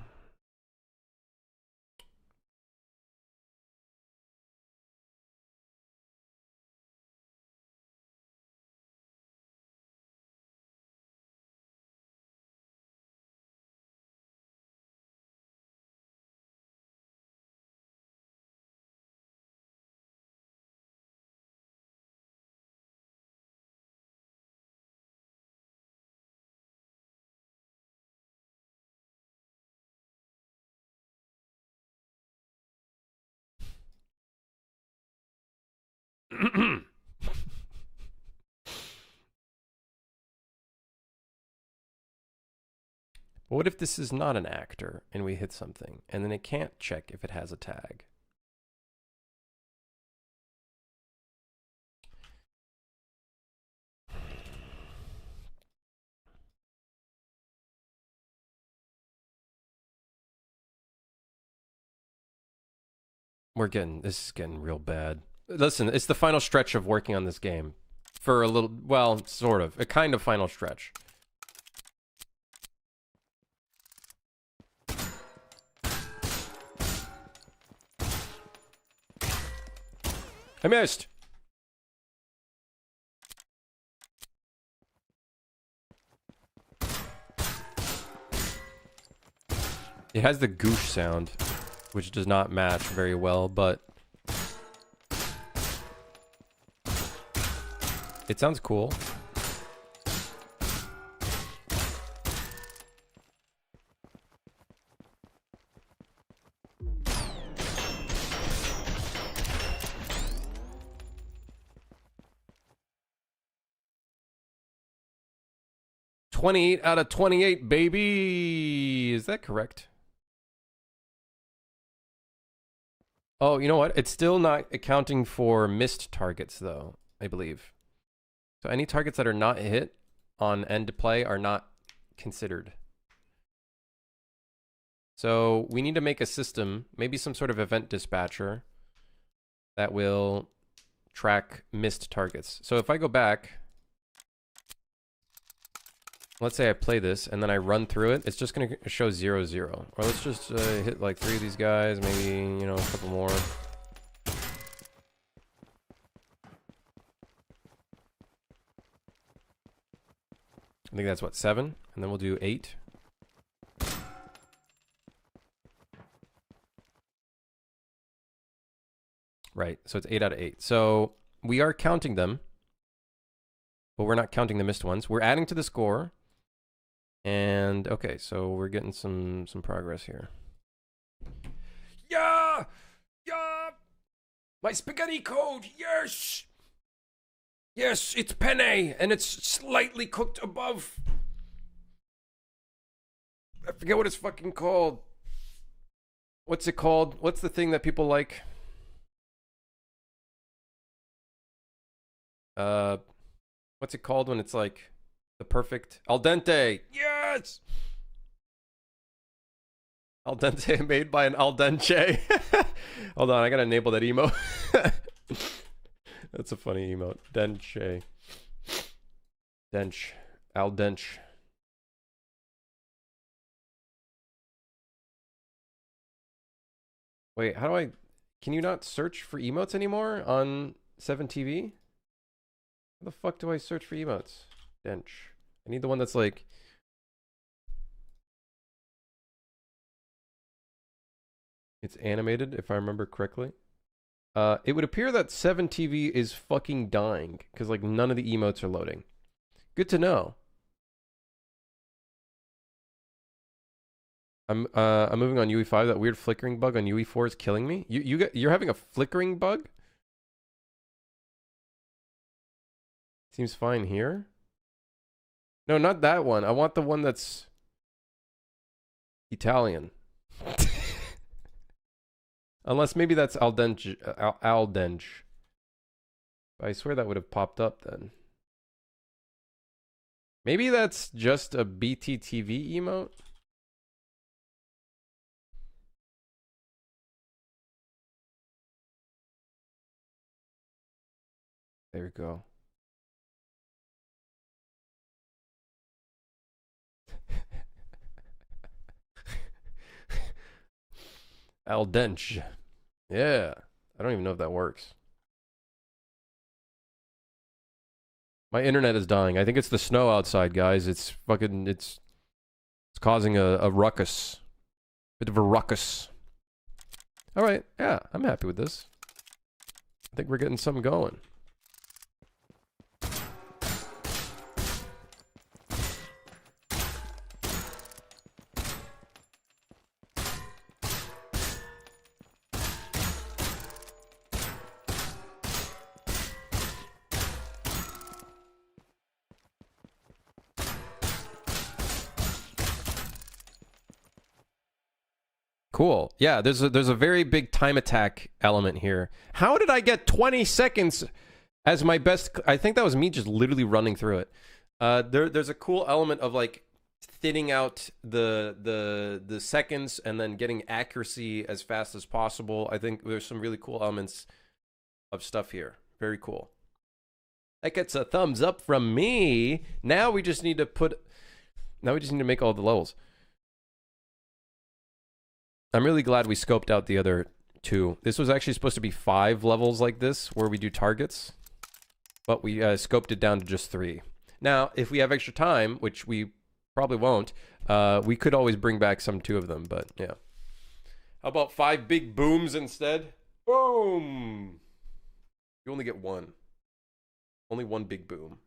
What if this is not an actor and we hit something and then it can't check if it has a tag? This is getting real bad. Listen, it's the final stretch of working on this game. For a little, well, sort of. A kind of final stretch. I missed! It has the goosh sound, which does not match very well, but it sounds cool. 28 out of 28, baby. Is that correct? Oh, you know what? It's still not accounting for missed targets, though, I believe. So any targets that are not hit on end to play are not considered. So we need to make a system, maybe some sort of event dispatcher that will track missed targets. So if I go back, let's say I play this and then I run through it, it's just going to show 0, 0. Or let's just hit like 3 of these guys, maybe, you know, a couple more. I think that's what, 7? And then we'll do 8. Right, so it's 8 out of 8. So we are counting them, but we're not counting the missed ones. We're adding to the score. And okay, so we're getting some progress here. Yeah! Yeah! My spaghetti code, yes! Yes, it's penne, and it's slightly cooked above. I forget what it's fucking called. What's it called? What's the thing that people like? What's it called when it's like the perfect al dente? Yes. Al dente made by an al dente. Hold on, I gotta enable that emote. That's a funny emote. Denche. Dench. Al dench. Wait, how do I... Can you not search for emotes anymore on 7TV? How the fuck do I search for emotes? Dench. I need the one that's like... It's animated, if I remember correctly. It would appear that 7TV is fucking dying, because like none of the emotes are loading. Good to know. I'm moving on UE5. That weird flickering bug on UE4 is killing me. You're having a flickering bug? Seems fine here. No, not that one. I want the one that's Italian. Unless maybe that's al dente. Al dente. I swear that would have popped up then. Maybe that's just a BTTV emote. There we go. Al dente. Yeah. I don't even know if that works. My internet is dying. I think it's the snow outside, guys. It's fucking... It's causing a ruckus. Bit of a ruckus. Alright. Yeah, I'm happy with this. I think we're getting something going. Cool. Yeah, there's a very big time attack element here. How did I get 20 seconds as my best? I think that was me just literally running through it. There's a cool element of like thinning out the seconds and then getting accuracy as fast as possible. I think there's some really cool elements of stuff here. Very cool. That gets a thumbs up from me. Now we just need to make all the levels. I'm really glad we scoped out the other 2. This was actually supposed to be 5 levels like this, where we do targets. But we scoped it down to just 3. Now, if we have extra time, which we probably won't, we could always bring back some 2 of them, but yeah. How about 5 big booms instead? Boom! You only get 1. Only 1 big boom.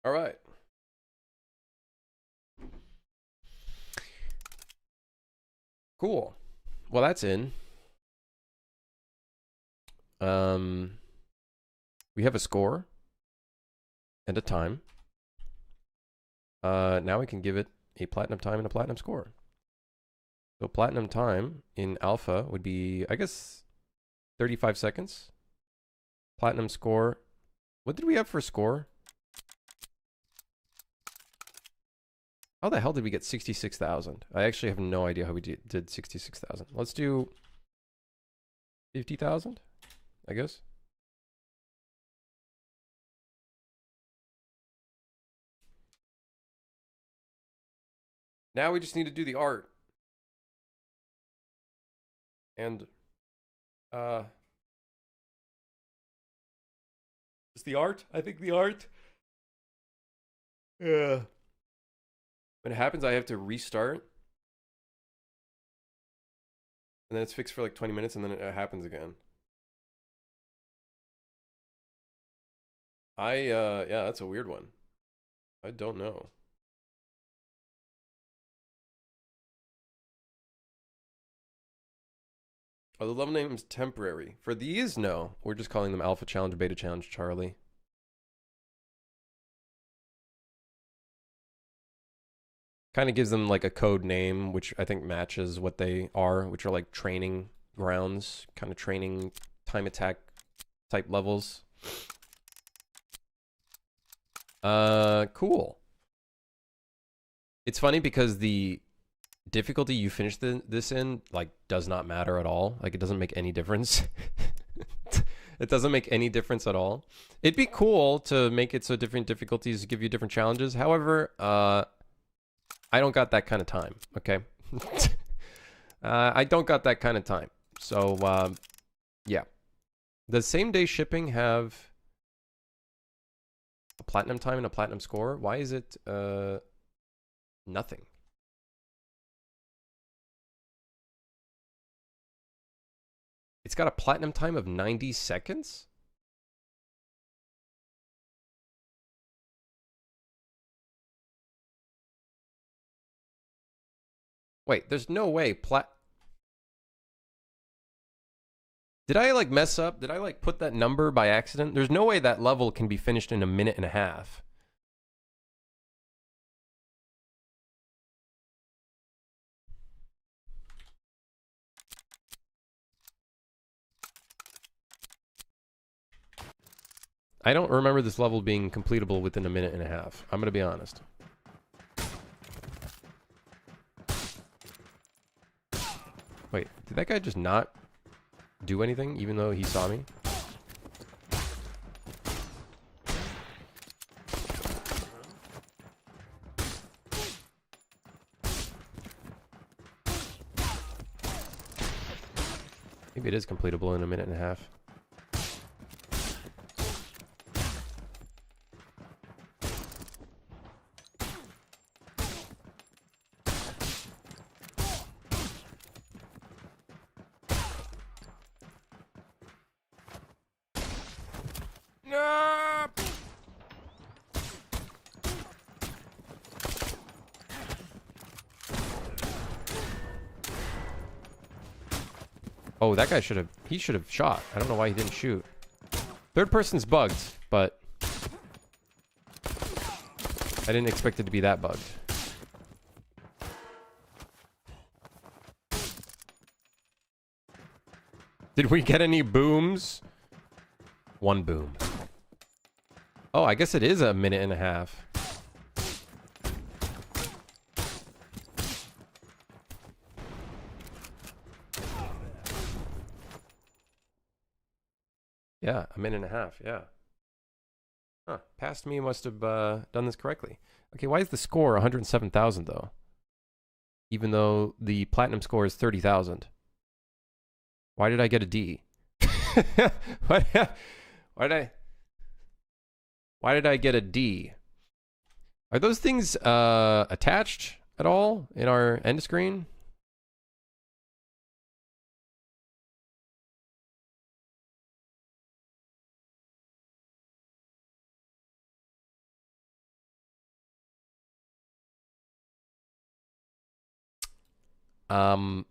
All right. Cool. Well, that's in. We have a score and a time. Now we can give it a platinum time and a platinum score. So platinum time in alpha would be, I guess, 35 seconds. Platinum score. What did we have for score? How the hell did we get 66,000? I actually have no idea how we did 66,000. Let's do 50,000, I guess. Now we just need to do the art. And, is the art? I think the art. Yeah. When it happens, I have to restart. And then it's fixed for like 20 minutes and then it happens again. Yeah, that's a weird one. I don't know. Oh, the level name is temporary. For these, no. We're just calling them Alpha Challenge, Beta Challenge, Charlie. Kind of gives them like a code name, which I think matches what they are, which are like training grounds, kind of training time attack type levels. Cool. It's funny because the difficulty you finish this in like does not matter at all. Like it doesn't make any difference. It doesn't make any difference at all. It'd be cool to make it so different difficulties give you different challenges. However, I don't got that kind of time, okay? I don't got that kind of time. So, yeah. Does same day shipping have a platinum time and a platinum score? Why is it nothing? It's got a platinum time of 90 seconds? Wait, there's no way Did I like mess up? Did I like put that number by accident? There's no way that level can be finished in a minute and a half. I don't remember this level being completable within a minute and a half. I'm going to be honest. Wait, did that guy just not do anything even though he saw me? Maybe it is completable in a minute and a half. No! Oh, that guy should have shot. I don't know why he didn't shoot. Third person's bugged, but I didn't expect it to be that bugged. Did we get any booms? One boom. Oh, I guess it is a minute and a half. Yeah, a minute and a half, yeah. Huh, past me must have done this correctly. Okay, why is the score 107,000 though? Even though the platinum score is 30,000. Why did I get a D? why did I get a D? Are those things attached at all in our end screen? Um,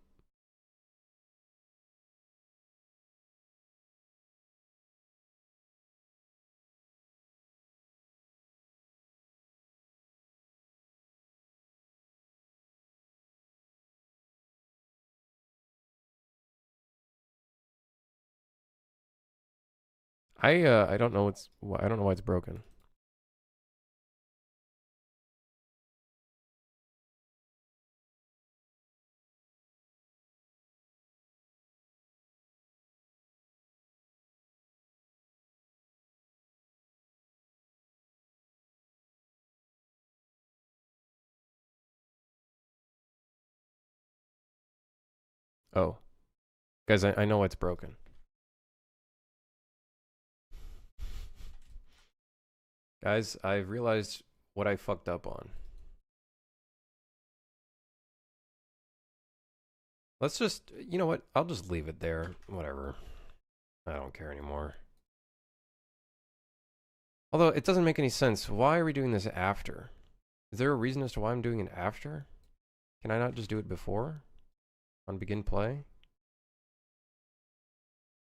I don't know I don't know why it's broken. Oh, guys, I know it's broken. Guys, I've realized what I fucked up on. Let's just, you know what? I'll just leave it there. Whatever. I don't care anymore. Although, it doesn't make any sense. Why are we doing this after? Is there a reason as to why I'm doing it after? Can I not just do it before? On begin play? Is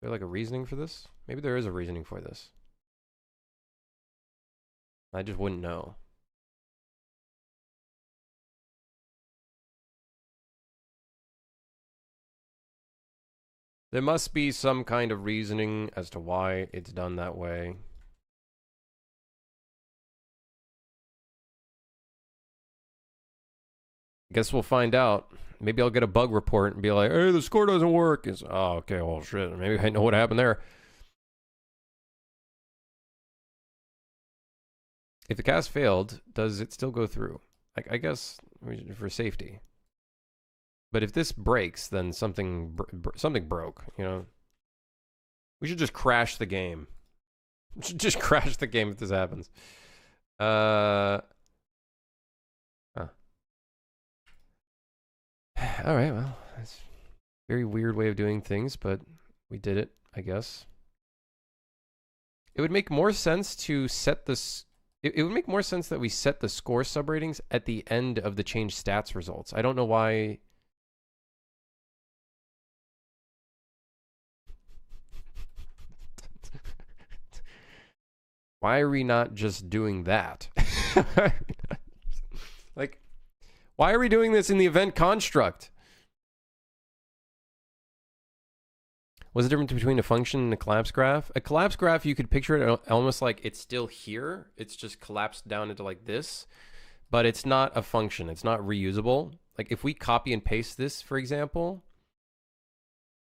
there like a reasoning for this? Maybe there is a reasoning for this. I just wouldn't know. There must be some kind of reasoning as to why it's done that way. Guess we'll find out. Maybe I'll get a bug report and be like, hey, the score doesn't work. It's, oh, okay, well, shit. Maybe I know what happened there. If the cast failed, does it still go through? Like, I guess for safety. But if this breaks, then something broke, you know? We should just crash the game. We should just crash the game if this happens. Huh. All right, well, that's a very weird way of doing things, but we did it, I guess. It would make more sense to set this... It would make more sense that we set the score subratings at the end of the change stats results. I don't know why... Why are we not just doing that? Like, why are we doing this in the event construct? What's the difference between a function and a collapse graph? A collapse graph, you could picture it almost like it's still here. It's just collapsed down into like this. But it's not a function. It's not reusable. Like if we copy and paste this, for example,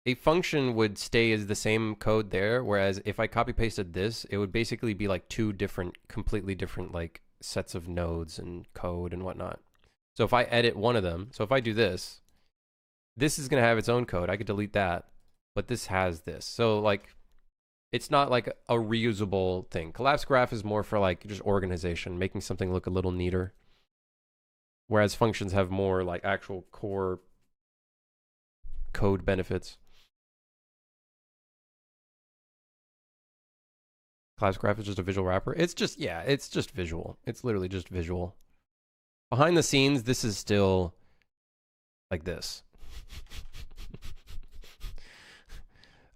a function would stay as the same code there. Whereas if I copy pasted this, it would basically be like two different, completely different like sets of nodes and code and whatnot. So if I edit one of them, so if I do this, this is going to have its own code. I could delete that, but this has this. So like, it's not like a reusable thing. Collapse graph is more for like just organization, making something look a little neater. Whereas functions have more like actual core code benefits. Collapse graph is just a visual wrapper. It's just, yeah, it's just visual. It's literally just visual. Behind the scenes, this is still like this.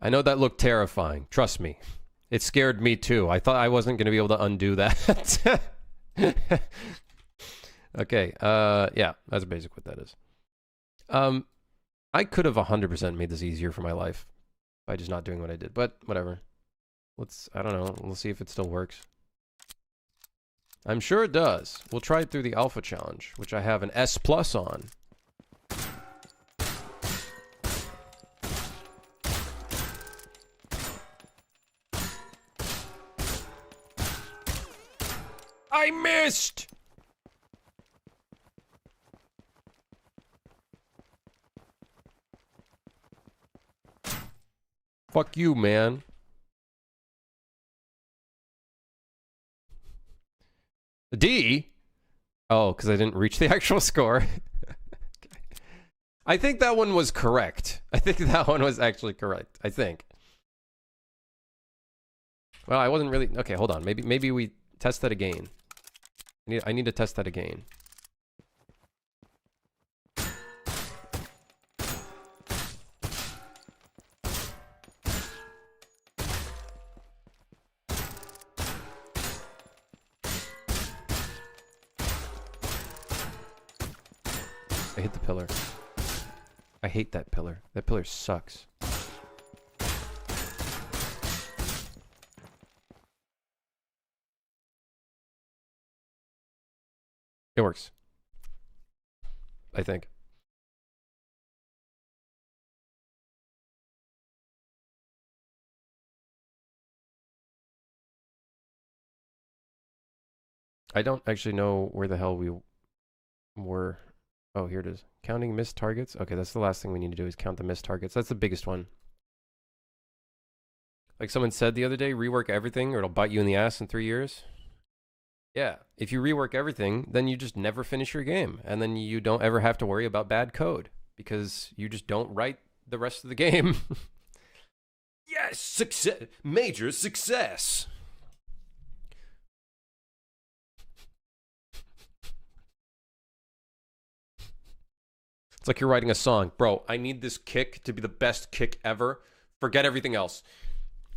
I know that looked terrifying. Trust me. It scared me too. I thought I wasn't going to be able to undo that. Okay. Yeah, that's basically what that is. I could have 100% made this easier for my life by just not doing what I did, but whatever. I don't know. We'll see if it still works. I'm sure it does. We'll try it through the alpha challenge, which I have an S+ on. I missed! Fuck you, man. D? Oh, because I didn't reach the actual score. Okay. I think that one was correct. I think that one was actually correct. I think. Well, I wasn't really... Okay, hold on. Maybe we test that again. I need to test that again. hit the pillar. I hate that pillar. That pillar sucks. It works. I think. I don't actually know where the hell we were. Oh, here it is. Counting missed targets. Okay, that's the last thing we need to do is count the missed targets. That's the biggest one. Like someone said the other day, rework everything or it'll bite you in the ass in 3 years. Yeah, if you rework everything, then you just never finish your game. And then you don't ever have to worry about bad code because you just don't write the rest of the game. Yes, success, major success. It's like you're writing a song. Bro, I need this kick to be the best kick ever. Forget everything else.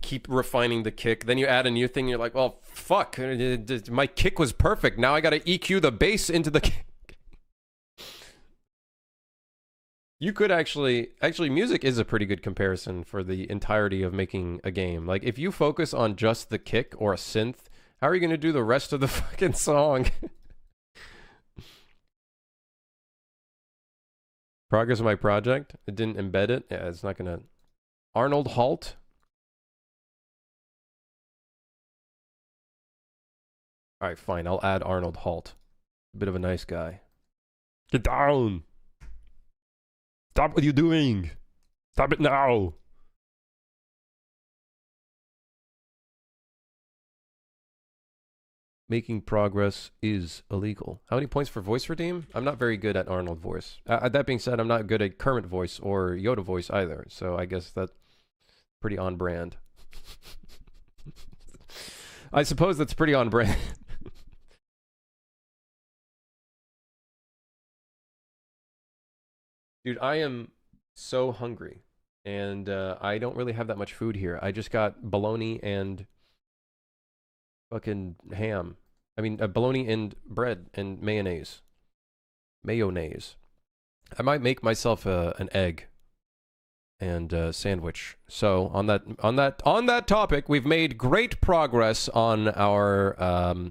Keep refining the kick. Then you add a new thing. You're like, well, fuck. My kick was perfect. Now I got to EQ the bass into the kick. You could actually, music is a pretty good comparison for the entirety of making a game. Like, if you focus on just the kick or a synth, how are you going to do the rest of the fucking song? Progress of my project. It didn't embed it. Yeah, it's not going to. Arnold Halt. All right, fine. I'll add Arnold Halt. A bit of a nice guy. Get down. Stop what you're doing. Stop it now. Making progress is illegal. How many points for voice redeem? I'm not very good at Arnold voice. That being said, I'm not good at Kermit voice or Yoda voice either. So I guess that's pretty on brand. I suppose that's pretty on brand. Dude, I am so hungry. And I don't really have that much food here. I just got bologna and fucking ham. I mean, bologna and bread and mayonnaise. Mayonnaise. I might make myself an egg and a sandwich. So on that topic, we've made great progress on our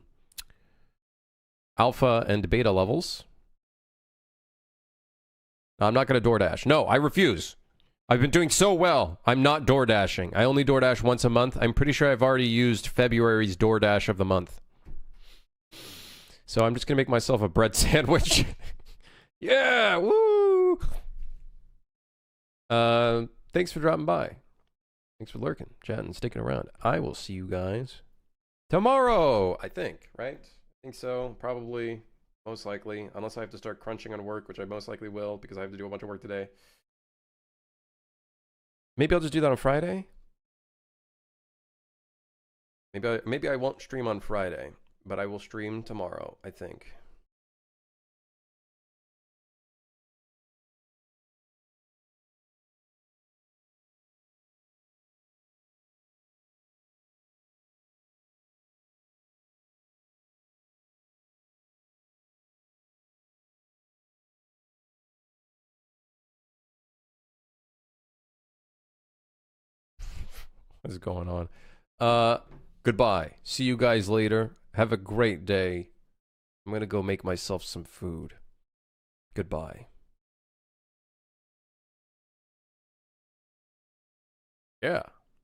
alpha and beta levels. I'm not going to DoorDash. No, I refuse. I've been doing so well. I'm not DoorDashing. I only DoorDash once a month. I'm pretty sure I've already used February's DoorDash of the month. So I'm just going to make myself a bread sandwich. Yeah, woo! Thanks for dropping by. Thanks for lurking, chatting, sticking around. I will see you guys tomorrow, I think, right? I think so, probably, most likely. Unless I have to start crunching on work, which I most likely will because I have to do a bunch of work today. Maybe I'll just do that on Friday. Maybe I won't stream on Friday, but I will stream tomorrow, I think. What is going on? Goodbye. See you guys later. Have a great day. I'm gonna go make myself some food. Goodbye. Yeah.